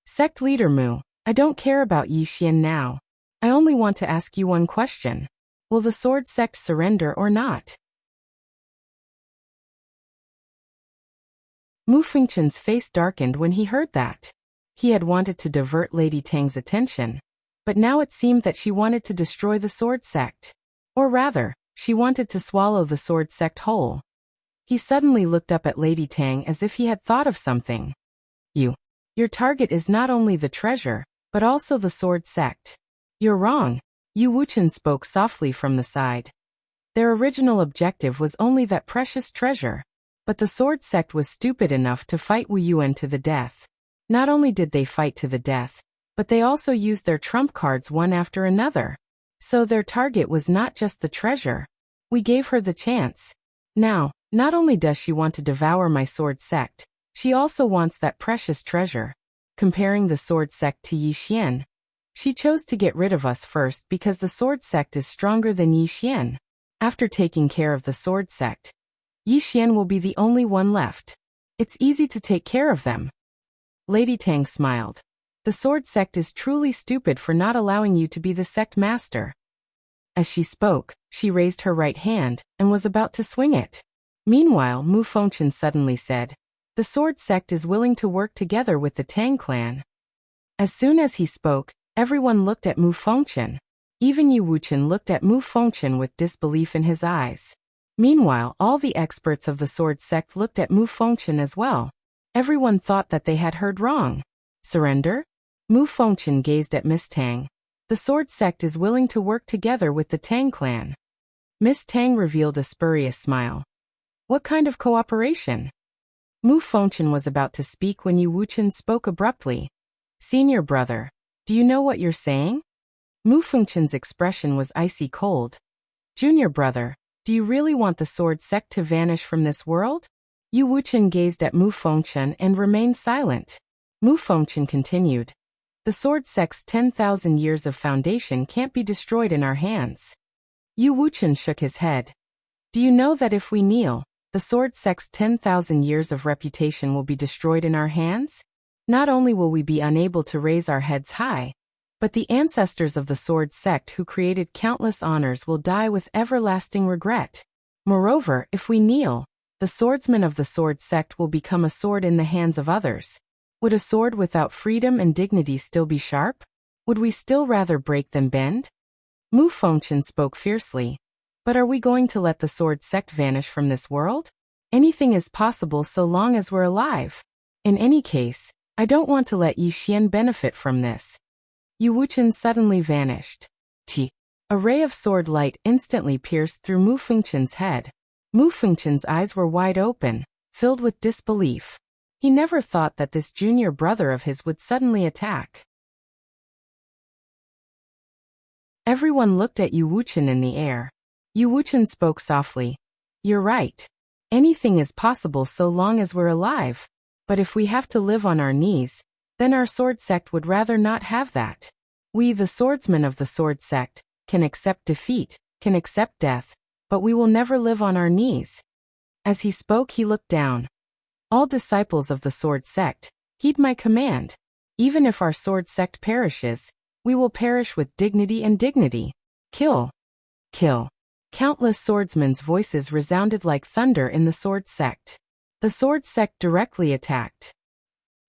"Sect leader Mu, I don't care about Yi Xian now. I only want to ask you one question. Will the sword sect surrender or not?" Mu Fengchen's face darkened when he heard that. He had wanted to divert Lady Tang's attention, but now it seemed that she wanted to destroy the sword sect. Or rather, she wanted to swallow the sword sect whole. He suddenly looked up at Lady Tang as if he had thought of something. Your target is not only the treasure, but also the sword sect." "You're wrong," Yu Wuchen spoke softly from the side. "Their original objective was only that precious treasure. But the sword sect was stupid enough to fight Wu Yuan to the death. Not only did they fight to the death, but they also used their trump cards one after another. So their target was not just the treasure. We gave her the chance. Now, Not only does she want to devour my sword sect, she also wants that precious treasure. Comparing the sword sect to Yi Xian, she chose to get rid of us first because the sword sect is stronger than Yi Xian. After taking care of the sword sect, Yi Xian will be the only one left. It's easy to take care of them. Lady Tang smiled. The sword sect is truly stupid for not allowing you to be the sect master. As she spoke, she raised her right hand and was about to swing it. Meanwhile, Mu Fengchen suddenly said, "The sword sect is willing to work together with the Tang clan." As soon as he spoke, everyone looked at Mu Fengchen. Even Yu Wuchen looked at Mu Fengchen with disbelief in his eyes. Meanwhile, all the experts of the sword sect looked at Mu Fengchen as well. Everyone thought that they had heard wrong. Surrender? Mu Fengchen gazed at Miss Tang. The sword sect is willing to work together with the Tang clan. Miss Tang revealed a spurious smile. What kind of cooperation? Mu Fengchen was about to speak when Yu Wuchen spoke abruptly. Senior brother, do you know what you're saying? Mu Fengchen's expression was icy cold. Junior brother, do you really want the sword sect to vanish from this world? Yu Wuchen gazed at Mu Fengchen and remained silent. Mu Fengchen continued. The sword sect's 10,000 years of foundation can't be destroyed in our hands. Yu Wuchen shook his head. Do you know that if we kneel, the sword sect's 10,000 years of reputation will be destroyed in our hands? Not only will we be unable to raise our heads high, but the ancestors of the sword sect who created countless honors will die with everlasting regret. Moreover, if we kneel, the swordsman of the sword sect will become a sword in the hands of others. Would a sword without freedom and dignity still be sharp? Would we still rather break than bend? Mu Fengchen spoke fiercely. But are we going to let the sword sect vanish from this world? Anything is possible so long as we're alive. In any case, I don't want to let Yi Xian benefit from this. Yu Wuchen suddenly vanished. A ray of sword light instantly pierced through Mu Fengchen's head. Mu Fengchen's eyes were wide open, filled with disbelief. He never thought that this junior brother of his would suddenly attack. Everyone looked at Yu Wuchen in the air. Yu Wuchen spoke softly. You're right. Anything is possible so long as we're alive. But if we have to live on our knees, then our sword sect would rather not have that. We, the swordsmen of the sword sect, can accept defeat, can accept death, but we will never live on our knees. As he spoke, he looked down. All disciples of the sword sect, heed my command. Even if our sword sect perishes, we will perish with dignity and dignity. Kill. Kill. Countless swordsmen's voices resounded like thunder in the sword sect. The sword sect directly attacked.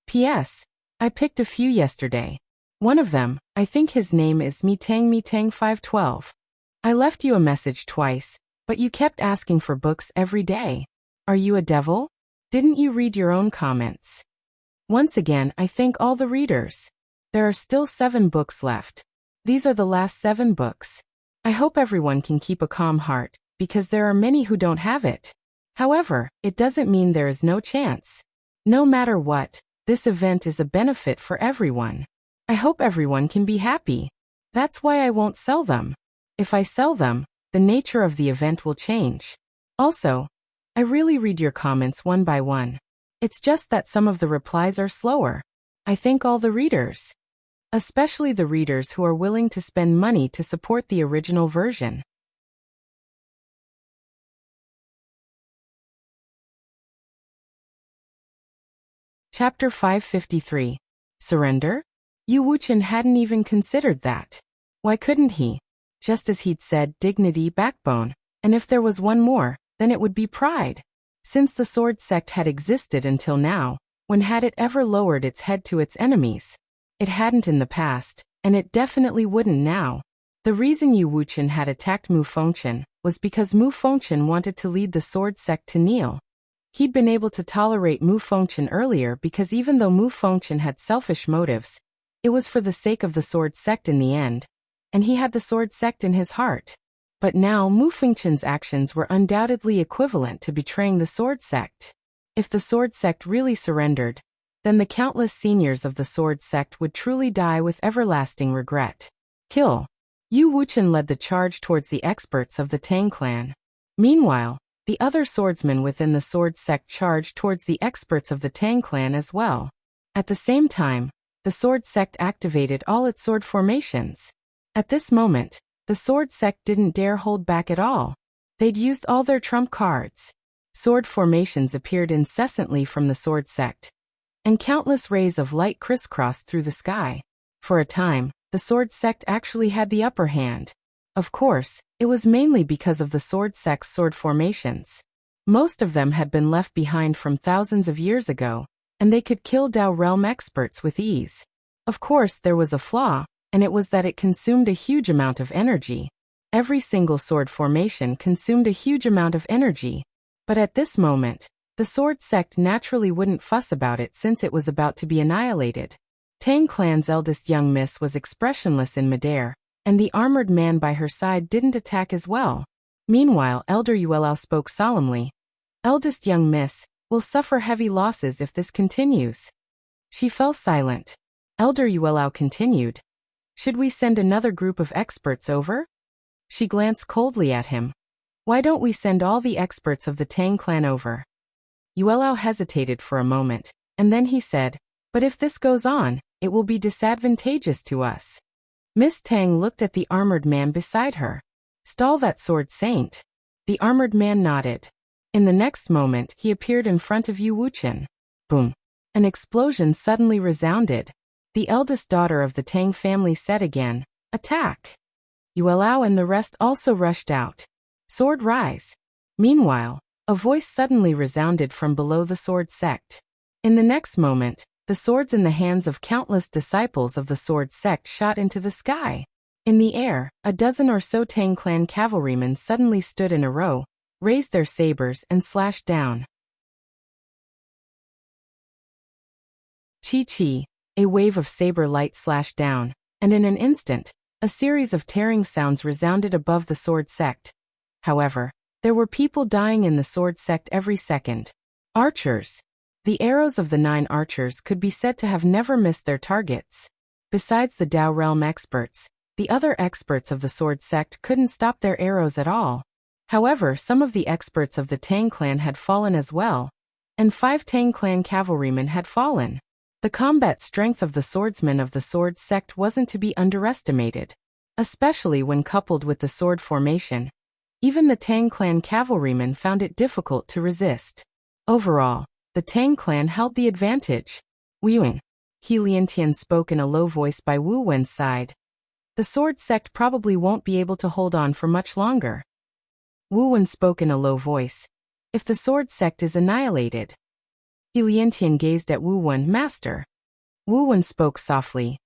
P.S. I picked a few yesterday. One of them, I think his name is Mitang 512. I left you a message twice, but you kept asking for books every day. Are you a devil? Didn't you read your own comments? Once again, I thank all the readers. There are still 7 books left. These are the last 7 books. I hope everyone can keep a calm heart, because there are many who don't have it. However, it doesn't mean there is no chance. No matter what, this event is a benefit for everyone. I hope everyone can be happy. That's why I won't sell them. If I sell them, the nature of the event will change. Also, I really read your comments one by one. It's just that some of the replies are slower. I thank all the readers. Especially the readers who are willing to spend money to support the original version. Chapter 553. Surrender? Yu Wuchen hadn't even considered that. Why couldn't he? Just as he'd said, dignity, backbone, and if there was one more, then it would be pride. Since the sword sect had existed until now, when had it ever lowered its head to its enemies? It hadn't in the past, and it definitely wouldn't now. The reason Yu Wuchen had attacked Mu Fengchen was because Mu Fengchen wanted to lead the sword sect to kneel. He'd been able to tolerate Mu Fengchen earlier because even though Mu Fengchen had selfish motives, it was for the sake of the sword sect in the end, and he had the sword sect in his heart. But now Mu Fengchen's actions were undoubtedly equivalent to betraying the sword sect. If the sword sect really surrendered, then the countless seniors of the sword sect would truly die with everlasting regret. Kill. Yu Wuchen led the charge towards the experts of the Tang clan. Meanwhile, The other swordsmen within the sword sect charged towards the experts of the Tang clan as well. At the same time, the sword sect activated all its sword formations. At this moment, the sword sect didn't dare hold back at all. They'd used all their trump cards. Sword formations appeared incessantly from the sword sect, and countless rays of light crisscrossed through the sky. For a time, the sword sect actually had the upper hand. Of course, it was mainly because of the sword sect's sword formations. Most of them had been left behind from thousands of years ago, and they could kill Dao realm experts with ease. Of course, there was a flaw, and it was that it consumed a huge amount of energy. Every single sword formation consumed a huge amount of energy. But at this moment, the sword sect naturally wouldn't fuss about it since it was about to be annihilated. Tang clan's eldest young miss was expressionless in midair, and the armored man by her side didn't attack as well. Meanwhile, Elder Yuelao spoke solemnly. Eldest young miss will suffer heavy losses if this continues. She fell silent. Elder Yuelao continued. Should we send another group of experts over? She glanced coldly at him. Why don't we send all the experts of the Tang clan over? Yuelao hesitated for a moment, and then he said, but if this goes on, it will be disadvantageous to us. Miss Tang looked at the armored man beside her. Stall that sword, saint. The armored man nodded. In the next moment, he appeared in front of Yu Wuqian. Boom. An explosion suddenly resounded. The eldest daughter of the Tang family said again, attack. Yuelao and the rest also rushed out. Sword rise. Meanwhile, a voice suddenly resounded from below the sword sect. In the next moment, the swords in the hands of countless disciples of the sword sect shot into the sky. In the air, a dozen or so Tang clan cavalrymen suddenly stood in a row, raised their sabers and slashed down. Chi-chi, a wave of saber light slashed down, and in an instant, a series of tearing sounds resounded above the sword sect. However, there were people dying in the sword sect every second. Archers. The arrows of the 9 archers could be said to have never missed their targets. Besides the Dao realm experts, the other experts of the sword sect couldn't stop their arrows at all. However, some of the experts of the Tang clan had fallen as well, and 5 Tang clan cavalrymen had fallen. The combat strength of the swordsmen of the sword sect wasn't to be underestimated, especially when coupled with the sword formation. Even the Tang clan cavalrymen found it difficult to resist. Overall, the Tang clan held the advantage. Wu Yuan. He Liantian spoke in a low voice by Wu Wen's side. The sword sect probably won't be able to hold on for much longer. Wu Wen spoke in a low voice. If the sword sect is annihilated. He Liantian gazed at Wu Wen. Master. Wu Wen spoke softly.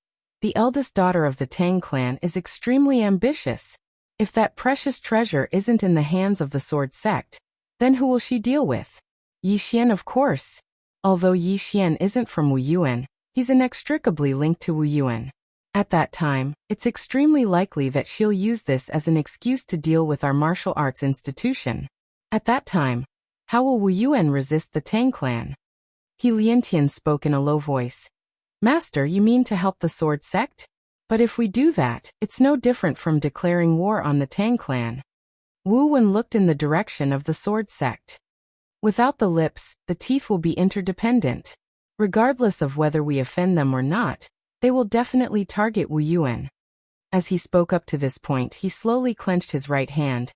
The eldest daughter of the Tang clan is extremely ambitious. If that precious treasure isn't in the hands of the sword sect, then who will she deal with? Yi Xian, of course. Although Yi Xian isn't from Wu Yuan, he's inextricably linked to Wu Yuan. At that time, it's extremely likely that she'll use this as an excuse to deal with our martial arts institution. At that time, how will Wu Yuan resist the Tang clan? He Liantian spoke in a low voice. Master, you mean to help the sword sect? But if we do that, it's no different from declaring war on the Tang clan. Wu Wen looked in the direction of the sword sect. Without the lips, the teeth will be interdependent. Regardless of whether we offend them or not, they will definitely target Wu Yuan. As he spoke up to this point, he slowly clenched his right hand.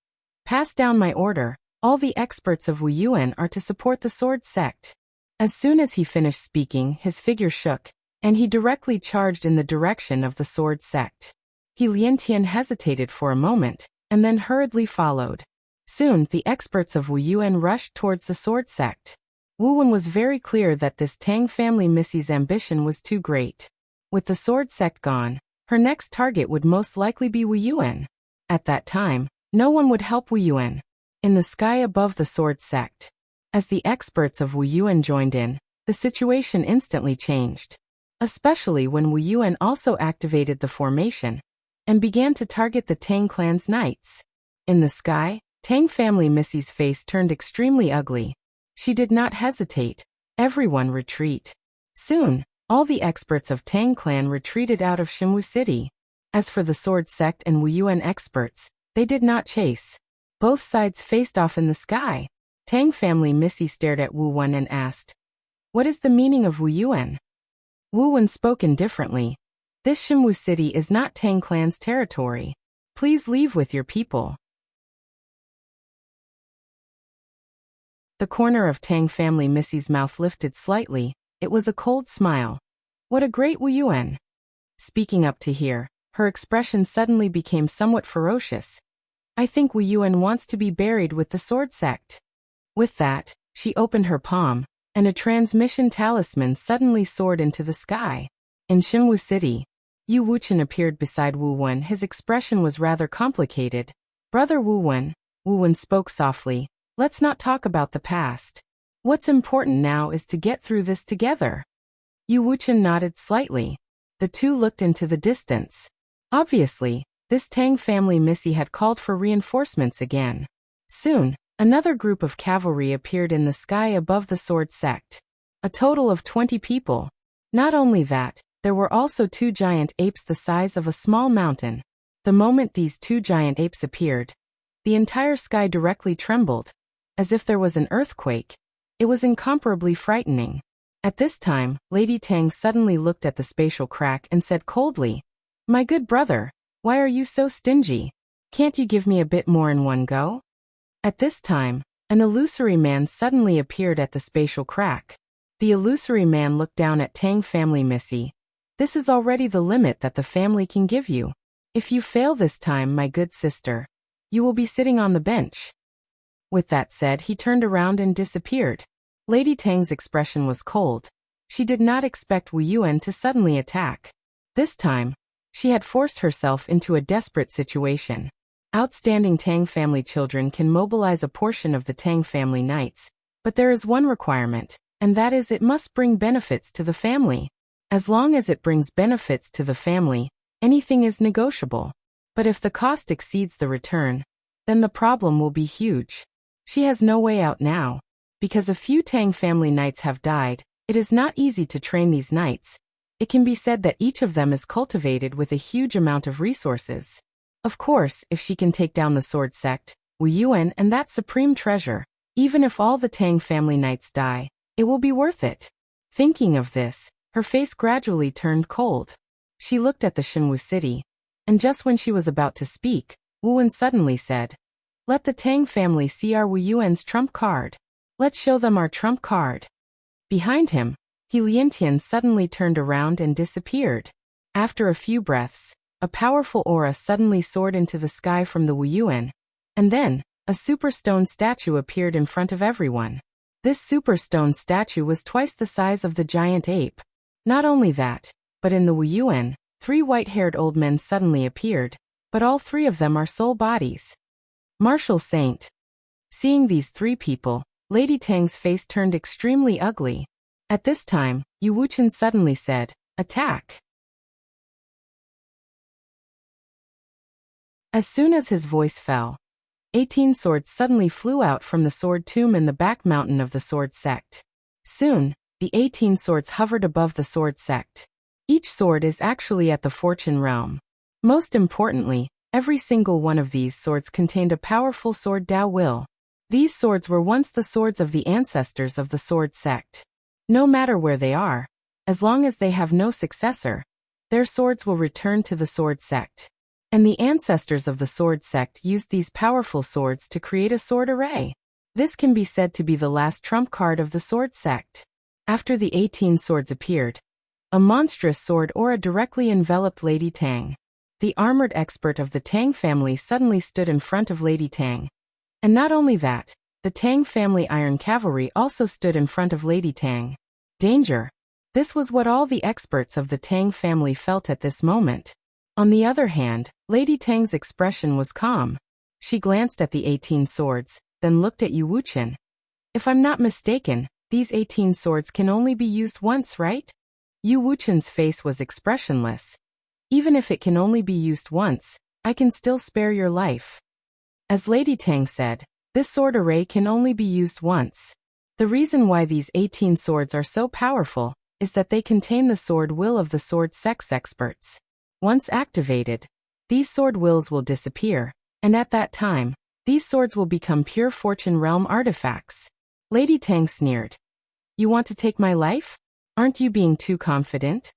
Pass down my order. All the experts of Wu Yuan are to support the sword sect. As soon as he finished speaking, his figure shook, and he directly charged in the direction of the sword sect. He Liantian hesitated for a moment, and then hurriedly followed. Soon, the experts of Wu Yuan rushed towards the sword sect. Wu Wen was very clear that this Tang family Missy's ambition was too great. With the sword sect gone, her next target would most likely be Wu Yuan. At that time, no one would help Wu Yuan. In the sky above the sword sect, as the experts of Wu Yuan joined in, the situation instantly changed. Especially when Wu Yuan also activated the formation and began to target the Tang clan's knights. In the sky, Tang family Missy's face turned extremely ugly. She did not hesitate. Everyone retreat. Soon, all the experts of Tang clan retreated out of Shimu City. As for the sword sect and Wu Yuan experts, they did not chase. Both sides faced off in the sky. Tang family Missy stared at Wu Wen and asked, "What is the meaning of Wu Yuan?" Wu Wen spoke indifferently. "This Shimwu city is not Tang clan's territory. Please leave with your people." The corner of Tang family Missy's mouth lifted slightly. It was a cold smile. "What a great Wu Yuan." Speaking up to hear, her expression suddenly became somewhat ferocious. "I think Wu Yuan wants to be buried with the sword sect." With that, she opened her palm, and a transmission talisman suddenly soared into the sky. In Shimwu City, Yu Wuchen appeared beside Wu Wen. His expression was rather complicated. "Brother Wu Wen spoke softly, "let's not talk about the past. What's important now is to get through this together." Yu Wuchen nodded slightly. The two looked into the distance. Obviously, this Tang family Missy had called for reinforcements again. Soon, another group of cavalry appeared in the sky above the sword sect. A total of 20 people. Not only that, there were also 2 giant apes the size of a small mountain. The moment these 2 giant apes appeared, the entire sky directly trembled, as if there was an earthquake. It was incomparably frightening. At this time, Lady Tang suddenly looked at the spatial crack and said coldly, "My good brother, why are you so stingy? Can't you give me a bit more in one go?" At this time, an illusory man suddenly appeared at the spatial crack. The illusory man looked down at Tang family Missy. "This is already the limit that the family can give you. If you fail this time, my good sister, you will be sitting on the bench." With that said, he turned around and disappeared. Lady Tang's expression was cold. She did not expect Wu Yuan to suddenly attack. This time, she had forced herself into a desperate situation. Outstanding Tang family children can mobilize a portion of the Tang family knights, but there is one requirement, and that is it must bring benefits to the family. As long as it brings benefits to the family, anything is negotiable. But if the cost exceeds the return, then the problem will be huge. She has no way out now. Because a few Tang family knights have died, it is not easy to train these knights. It can be said that each of them is cultivated with a huge amount of resources. Of course, if she can take down the sword sect, Wu Yuan and that supreme treasure, even if all the Tang family knights die, it will be worth it. Thinking of this, her face gradually turned cold. She looked at the Shinwu city, and just when she was about to speak, Wu Wen suddenly said, "Let the Tang family see our Wu Yuan's trump card. Let's show them our trump card." Behind him, He Liantian suddenly turned around and disappeared. After a few breaths, a powerful aura suddenly soared into the sky from the Wu Yuan, and then, a superstone statue appeared in front of everyone. This superstone statue was twice the size of the giant ape. Not only that, but in the Wu Yuan, 3 white-haired old men suddenly appeared, but all 3 of them are soul bodies. Martial Saint. Seeing these 3 people, Lady Tang's face turned extremely ugly. At this time, Yu Wuchen suddenly said, "Attack." As soon as his voice fell, 18 swords suddenly flew out from the sword tomb in the back mountain of the sword sect. Soon, the 18 swords hovered above the sword sect. Each sword is actually at the fortune realm. Most importantly, every single one of these swords contained a powerful sword Dao will. These swords were once the swords of the ancestors of the sword sect. No matter where they are, as long as they have no successor, their swords will return to the sword sect. And the ancestors of the sword sect used these powerful swords to create a sword array. This can be said to be the last trump card of the sword sect. After the 18 swords appeared, a monstrous sword aura directly enveloped Lady Tang. The armored expert of the Tang family suddenly stood in front of Lady Tang. And not only that, the Tang family iron cavalry also stood in front of Lady Tang. Danger. This was what all the experts of the Tang family felt at this moment. On the other hand, Lady Tang's expression was calm. She glanced at the 18 swords, then looked at Yu Wuchen. "If I'm not mistaken, these 18 swords can only be used once, right?" Yu Wuchen's face was expressionless. "Even if it can only be used once, I can still spare your life." As Lady Tang said, this sword array can only be used once. The reason why these 18 swords are so powerful is that they contain the sword will of the sword sex experts. Once activated, these sword wills will disappear, and at that time, These swords will become pure fortune realm artifacts. Lady Tang sneered. You want to take my life? Aren't you being too confident?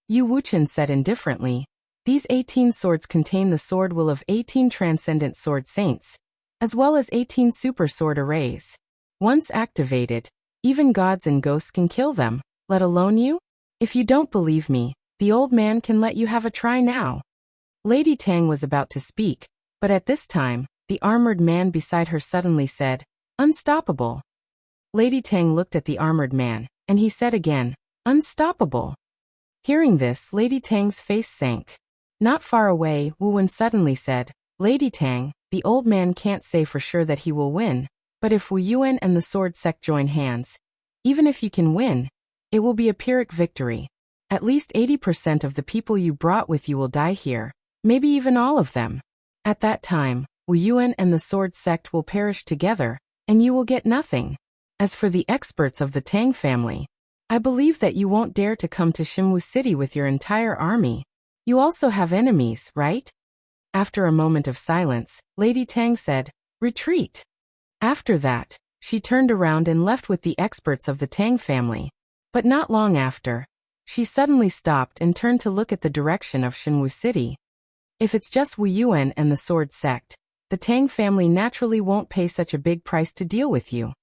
Yu Wuchen said indifferently. These 18 swords contain the sword will of 18 transcendent sword saints, as well as 18 super sword arrays. Once activated, even gods and ghosts can kill them, let alone you? If you don't believe me, the old man can let you have a try now. Lady Tang was about to speak, but at this time, the armored man beside her suddenly said, Unstoppable. Lady Tang looked at the armored man, and he said again, Unstoppable. Hearing this, Lady Tang's face sank. Not far away, Wu Wen suddenly said, Lady Tang, the old man can't say for sure that he will win, but if Wu Yuan and the sword sect join hands, even if you can win, it will be a Pyrrhic victory. At least 80% of the people you brought with you will die here, maybe even all of them. At that time, Wu Yuan and the sword sect will perish together, and you will get nothing. As for the experts of the Tang family, I believe that you won't dare to come to Xinwu City with your entire army. You also have enemies, right? After a moment of silence, Lady Tang said, Retreat. After that, she turned around and left with the experts of the Tang family. But not long after, she suddenly stopped and turned to look at the direction of Xinwu City. If it's just Wu Yuan and the sword sect, the Tang family naturally won't pay such a big price to deal with you.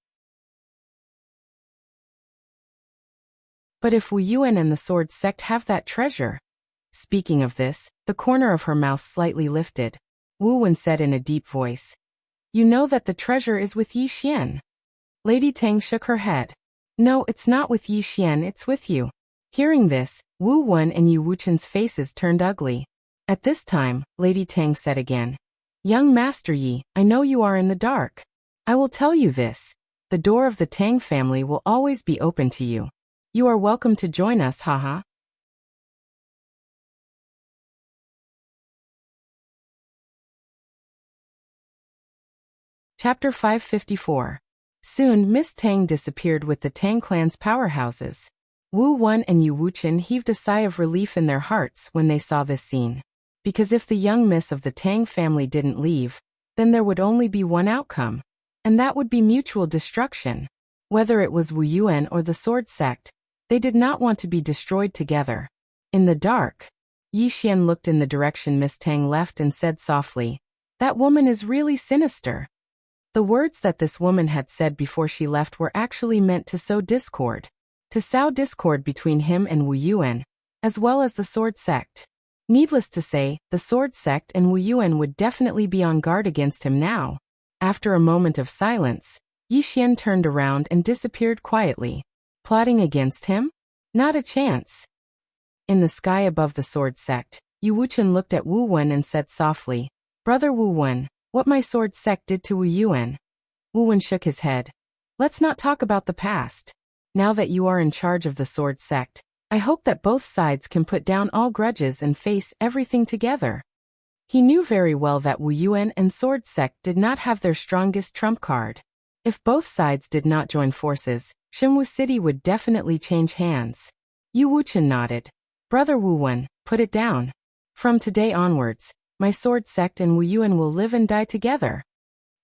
But if Wu Yuan and the sword sect have that treasure. Speaking of this, the corner of her mouth slightly lifted. Wu Wen said in a deep voice, You know that the treasure is with Yi Xian. Lady Tang shook her head. No, it's not with Yi Xian, it's with you. Hearing this, Wu Wen and Yu Wuchen's faces turned ugly. At this time, Lady Tang said again, Young Master Yi, I know you are in the dark. I will tell you this. The door of the Tang family will always be open to you. You are welcome to join us, haha. Chapter 554. Soon, Miss Tang disappeared with the Tang clan's powerhouses. Wu Wen and Yu Wuchen heaved a sigh of relief in their hearts when they saw this scene. Because if the young miss of the Tang family didn't leave, then there would only be one outcome, and that would be mutual destruction. Whether it was Wu Yuan or the sword sect, they did not want to be destroyed together. In the dark, Yi Xian looked in the direction Miss Tang left and said softly, That woman is really sinister. The words that this woman had said before she left were actually meant to sow discord. To sow discord between him and Wu Yuan, as well as the sword sect. Needless to say, the sword sect and Wu Yuan would definitely be on guard against him now. After a moment of silence, Yi Xian turned around and disappeared quietly. Plotting against him? Not a chance. In the sky above the sword sect, Yu Wuchen looked at Wu Wen and said softly, Brother Wu Wen, what my sword sect did to Wu Yuan. Wu Wen shook his head. Let's not talk about the past. Now that you are in charge of the sword sect, I hope that both sides can put down all grudges and face everything together. He knew very well that Wu Yuan and sword sect did not have their strongest trump card. If both sides did not join forces, Xinwu City would definitely change hands. Yu Wuchen nodded. Brother Wu Wen, put it down. From today onwards, my sword sect and Wu Yuan will live and die together.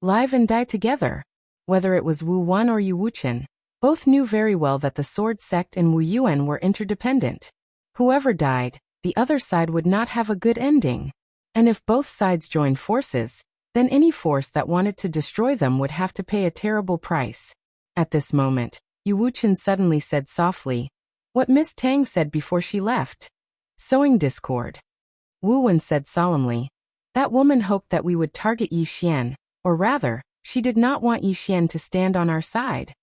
Live and die together. Whether it was Wu Wen or Yu Wuchen, both knew very well that the sword sect and Wu Yuan were interdependent. Whoever died, the other side would not have a good ending. And if both sides joined forces, then any force that wanted to destroy them would have to pay a terrible price. At this moment, Yu Wuchen suddenly said softly, What Miss Tang said before she left. Sowing discord. Wu Wen said solemnly, That woman hoped that we would target Yi Xian, or rather, she did not want Yi Xian to stand on our side.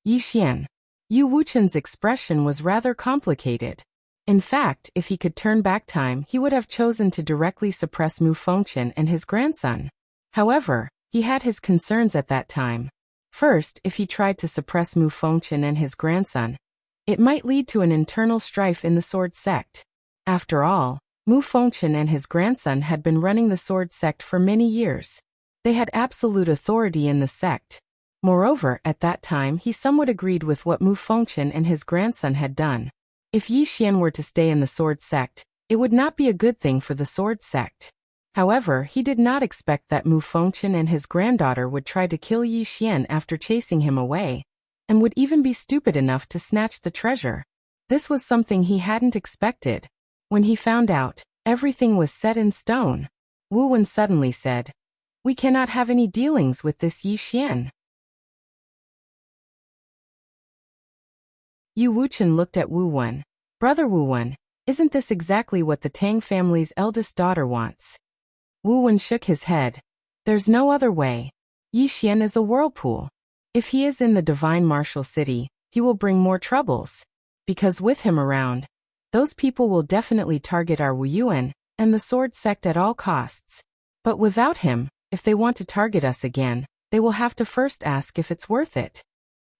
Yi Xian. Yu Wuchen's expression was rather complicated. In fact, if he could turn back time, he would have chosen to directly suppress Mu Fengchen and his grandson. However, he had his concerns at that time. First, if he tried to suppress Mu Fengchen and his grandson, it might lead to an internal strife in the sword sect. After all, Mu Fengchen and his grandson had been running the sword sect for many years. They had absolute authority in the sect. Moreover, at that time he somewhat agreed with what Mu Fengchen and his grandson had done. If Yi Xian were to stay in the sword sect, it would not be a good thing for the sword sect. However, he did not expect that Mu Fengchen and his granddaughter would try to kill Yi Xian after chasing him away, and would even be stupid enough to snatch the treasure. This was something he hadn't expected. When he found out, everything was set in stone. Wu Wen suddenly said, "We cannot have any dealings with this Yi Xian." Yu Wuchen looked at Wu Wen. "Brother Wu Wen, isn't this exactly what the Tang family's eldest daughter wants?" Wu Wen shook his head. "There's no other way. Yi Xian is a whirlpool. If he is in the divine martial city, he will bring more troubles. Because with him around, those people will definitely target our Wu Yuan and the sword sect at all costs. But without him, if they want to target us again, they will have to first ask if it's worth it."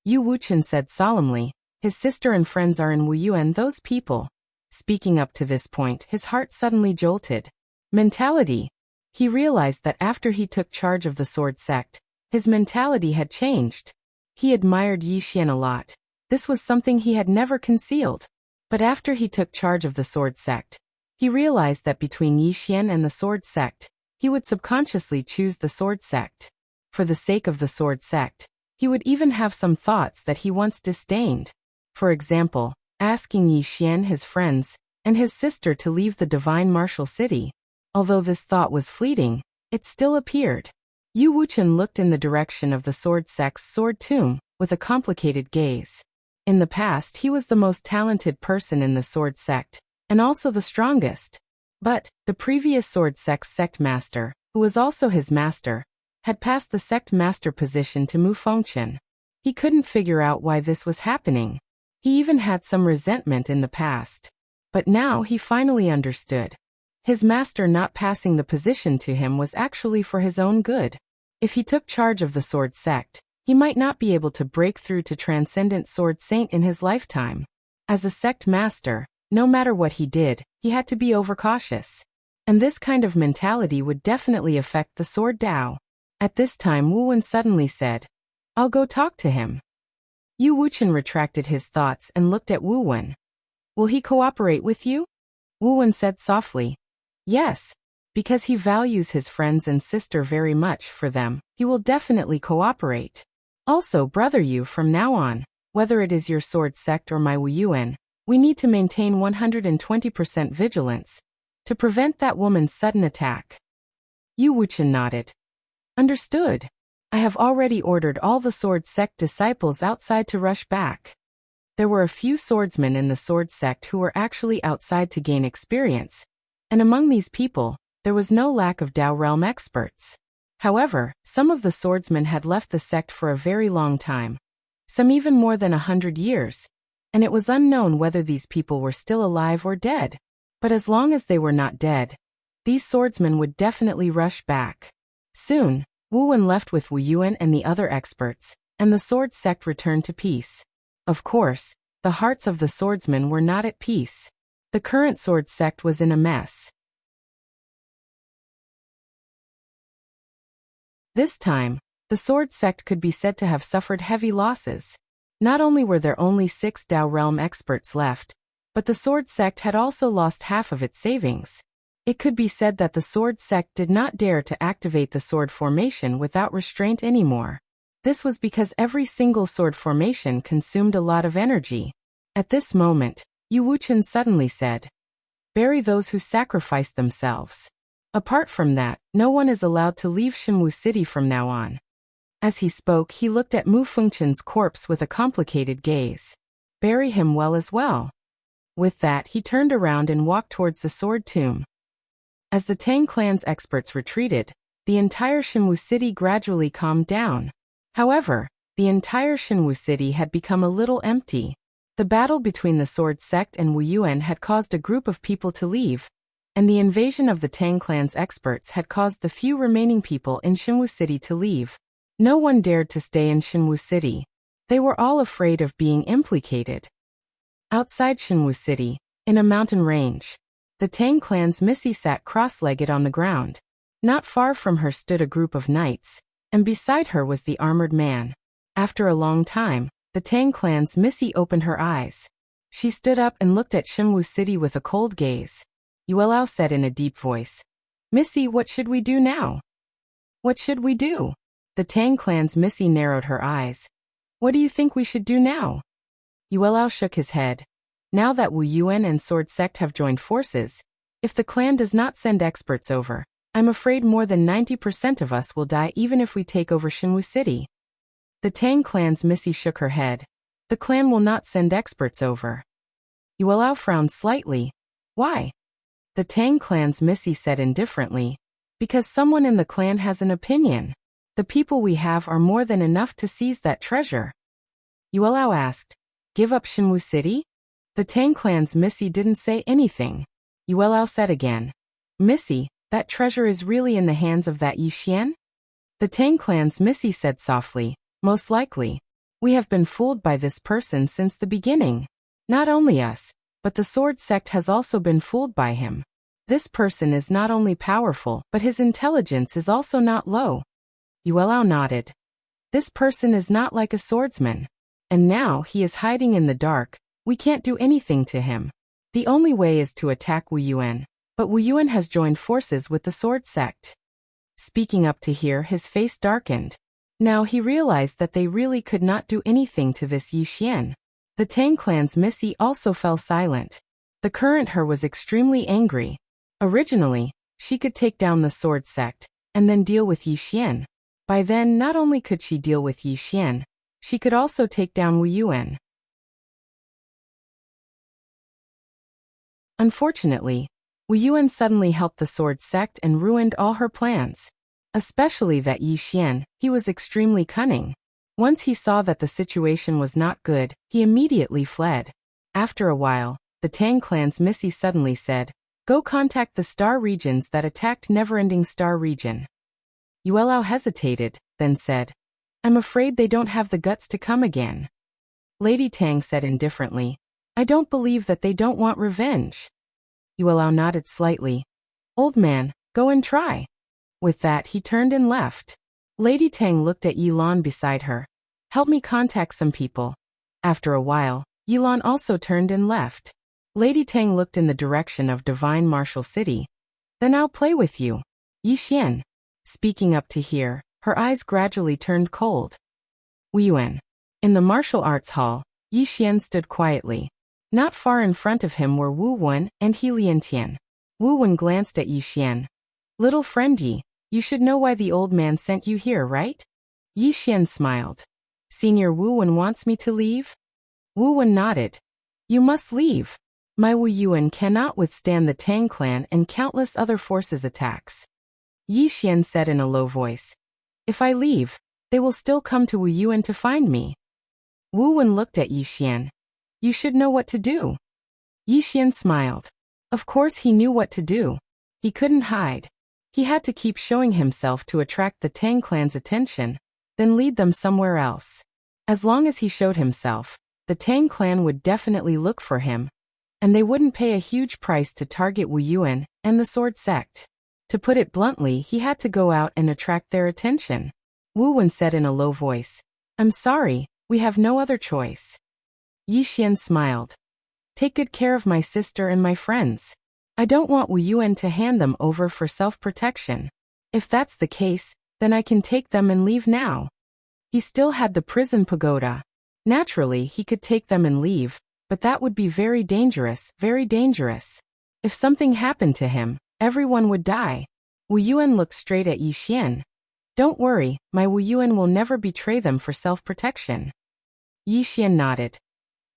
Yu Wuchen said solemnly, "His sister and friends are in Wu Yuan, those people." Speaking up to this point, his heart suddenly jolted. Mentality. He realized that after he took charge of the sword sect, his mentality had changed. He admired Yi Xian a lot. This was something he had never concealed. But after he took charge of the sword sect, he realized that between Yi Xian and the sword sect, he would subconsciously choose the sword sect. For the sake of the sword sect, he would even have some thoughts that he once disdained. For example, asking Yi Xian, his friends, and his sister to leave the divine martial city. Although this thought was fleeting, it still appeared. Yu Wuchen looked in the direction of the sword sect's sword tomb with a complicated gaze. In the past, he was the most talented person in the sword sect, and also the strongest. But the previous sword sect's sect master, who was also his master, had passed the sect master position to Mu Fengchen. He couldn't figure out why this was happening. He even had some resentment in the past. But now he finally understood. His master not passing the position to him was actually for his own good. If he took charge of the sword sect, he might not be able to break through to Transcendent Sword Saint in his lifetime. As a sect master, no matter what he did, he had to be overcautious. And this kind of mentality would definitely affect the Sword Dao. At this time, Wu Wen suddenly said, "I'll go talk to him." Yu Wuchen retracted his thoughts and looked at Wu Wen. "Will he cooperate with you?" Wu Wen said softly, "Yes. Because he values his friends and sister very much. For them, he will definitely cooperate. Also, brother Yu, from now on, whether it is your sword sect or my Wu Yuan, we need to maintain 120% vigilance to prevent that woman's sudden attack." Yu Wuchen nodded. "Understood. I have already ordered all the sword sect disciples outside to rush back." There were a few swordsmen in the sword sect who were actually outside to gain experience, and among these people, there was no lack of Dao realm experts. However, some of the swordsmen had left the sect for a very long time, some even more than 100 years, and it was unknown whether these people were still alive or dead. But as long as they were not dead, these swordsmen would definitely rush back. Soon, Wu Wen left with Wu Yuan and the other experts, and the sword sect returned to peace. Of course, the hearts of the swordsmen were not at peace. The current sword sect was in a mess. This time, the sword sect could be said to have suffered heavy losses. Not only were there only 6 Dao realm experts left, but the sword sect had also lost half of its savings. It could be said that the sword sect did not dare to activate the sword formation without restraint anymore. This was because every single sword formation consumed a lot of energy. At this moment, Yu Wuchen suddenly said, "Bury those who sacrificed themselves. Apart from that, no one is allowed to leave Shenwu City from now on." As he spoke, he looked at Mu Fengchen's corpse with a complicated gaze. "Bury him well as well." With that, he turned around and walked towards the sword tomb. As the Tang clan's experts retreated, the entire Shenwu City gradually calmed down. However, the entire Shenwu City had become a little empty. The battle between the sword sect and Wu Yuan had caused a group of people to leave, and the invasion of the Tang clan's experts had caused the few remaining people in Shenwu City to leave. No one dared to stay in Shenwu City. They were all afraid of being implicated. Outside Shenwu City, in a mountain range, the Tang clan's Missy sat cross-legged on the ground. Not far from her stood a group of knights, and beside her was the armored man. After a long time, the Tang clan's Missy opened her eyes. She stood up and looked at Shenwu City with a cold gaze. Yuelao said in a deep voice, Missy, what should we do now? What should we do? The Tang clan's Missy narrowed her eyes. What do you think we should do now? Yuelao shook his head. Now that Wu Yuan and Sword Sect have joined forces, if the clan does not send experts over, I'm afraid more than 90% of us will die even if we take over Shinwu City. The Tang clan's Missy shook her head. The clan will not send experts over. Yuelao frowned slightly. Why? The Tang clan's Missy said indifferently. Because someone in the clan has an opinion. The people we have are more than enough to seize that treasure. Yuelao asked, give up Shinwu City? The Tang clan's Missy didn't say anything. Yuelao said again, Missy, that treasure is really in the hands of that Yi Xian? The Tang clan's Missy said softly, most likely. We have been fooled by this person since the beginning. Not only us, but the Sword Sect has also been fooled by him. This person is not only powerful, but his intelligence is also not low. Yuelao nodded. This person is not like a swordsman. And now he is hiding in the dark. We can't do anything to him. The only way is to attack Wu Yuan. But Wu Yuan has joined forces with the Sword Sect. Speaking up to here, his face darkened. Now he realized that they really could not do anything to this Yi Xian. The Tang clan's Missy also fell silent. The current her was extremely angry. Originally, she could take down the Sword Sect, and then deal with Yi Xian. By then, not only could she deal with Yi Xian, she could also take down Wu Yuan. Unfortunately, Wu Yuan suddenly helped the Sword Sect and ruined all her plans. Especially that Yi Xian, he was extremely cunning. Once he saw that the situation was not good, he immediately fled. After a while, the Tang clan's Missy suddenly said, go contact the star regions that attacked Neverending Star Region. Yuelao hesitated, then said, I'm afraid they don't have the guts to come again. Lady Tang said indifferently, I don't believe that they don't want revenge. Yuelao nodded slightly. Old man, go and try. With that he turned and left. Lady Tang looked at Yilan beside her. Help me contact some people. After a while, Yilan also turned and left. Lady Tang looked in the direction of Divine Martial City. Then I'll play with you. Yi Xian. Speaking up to here, her eyes gradually turned cold. Wu Yuan. In the martial arts hall, Yi Xian stood quietly. Not far in front of him were Wu Wen and He Liantian. Wu Wen glanced at Yi Xian. Little friend Yi, you should know why the old man sent you here, right? Yi Xian smiled. Senior Wu Wen wants me to leave? Wu Wen nodded. You must leave. My Wu Yuan cannot withstand the Tang clan and countless other forces' attacks. Yi Xian said in a low voice. If I leave, they will still come to Wu Yuan to find me. Wu Wen looked at Yi Xian. You should know what to do. Yi Xian smiled. Of course he knew what to do. He couldn't hide. He had to keep showing himself to attract the Tang clan's attention, then lead them somewhere else. As long as he showed himself, the Tang clan would definitely look for him, and they wouldn't pay a huge price to target Wu Yuan and the Sword Sect. To put it bluntly, he had to go out and attract their attention. Wu Wen said in a low voice, I'm sorry, we have no other choice. Yi Xian smiled. Take good care of my sister and my friends. I don't want Wu Yuan to hand them over for self-protection. If that's the case, then I can take them and leave now. He still had the prison pagoda. Naturally, he could take them and leave, but that would be very dangerous, very dangerous. If something happened to him, everyone would die. Wu Yuan looked straight at Yi Xian. Don't worry, my Wu Yuan will never betray them for self-protection. Yi Xian nodded.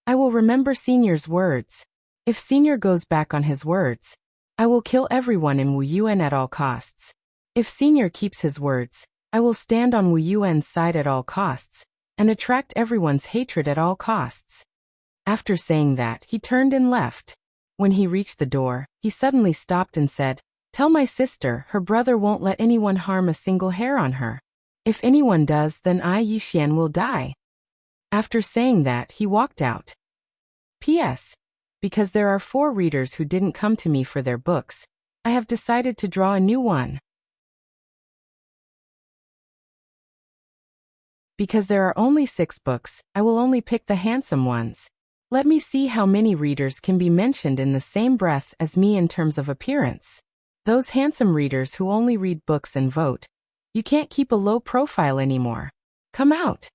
I will remember Senior's words. If Senior goes back on his words, I will kill everyone in Wu Yuan at all costs. If Senior keeps his words, I will stand on Wu Yuan's side at all costs, and attract everyone's hatred at all costs. After saying that, he turned and left. When he reached the door, he suddenly stopped and said, Tell my sister her brother won't let anyone harm a single hair on her. If anyone does, then I, Yi Xian, will die. After saying that, he walked out. P.S. Because there are 4 readers who didn't come to me for their books, I have decided to draw a new one. Because there are only 6 books, I will only pick the handsome ones. Let me see how many readers can be mentioned in the same breath as me in terms of appearance. Those handsome readers who only read books and vote. You can't keep a low profile anymore. Come out.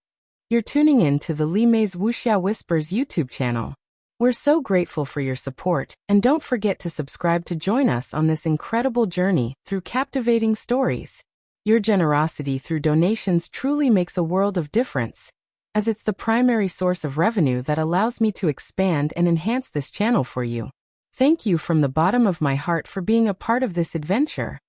You're tuning in to the Li Mei's Wuxia Whispers YouTube channel. We're so grateful for your support, and don't forget to subscribe to join us on this incredible journey through captivating stories. Your generosity through donations truly makes a world of difference, as it's the primary source of revenue that allows me to expand and enhance this channel for you. Thank you from the bottom of my heart for being a part of this adventure.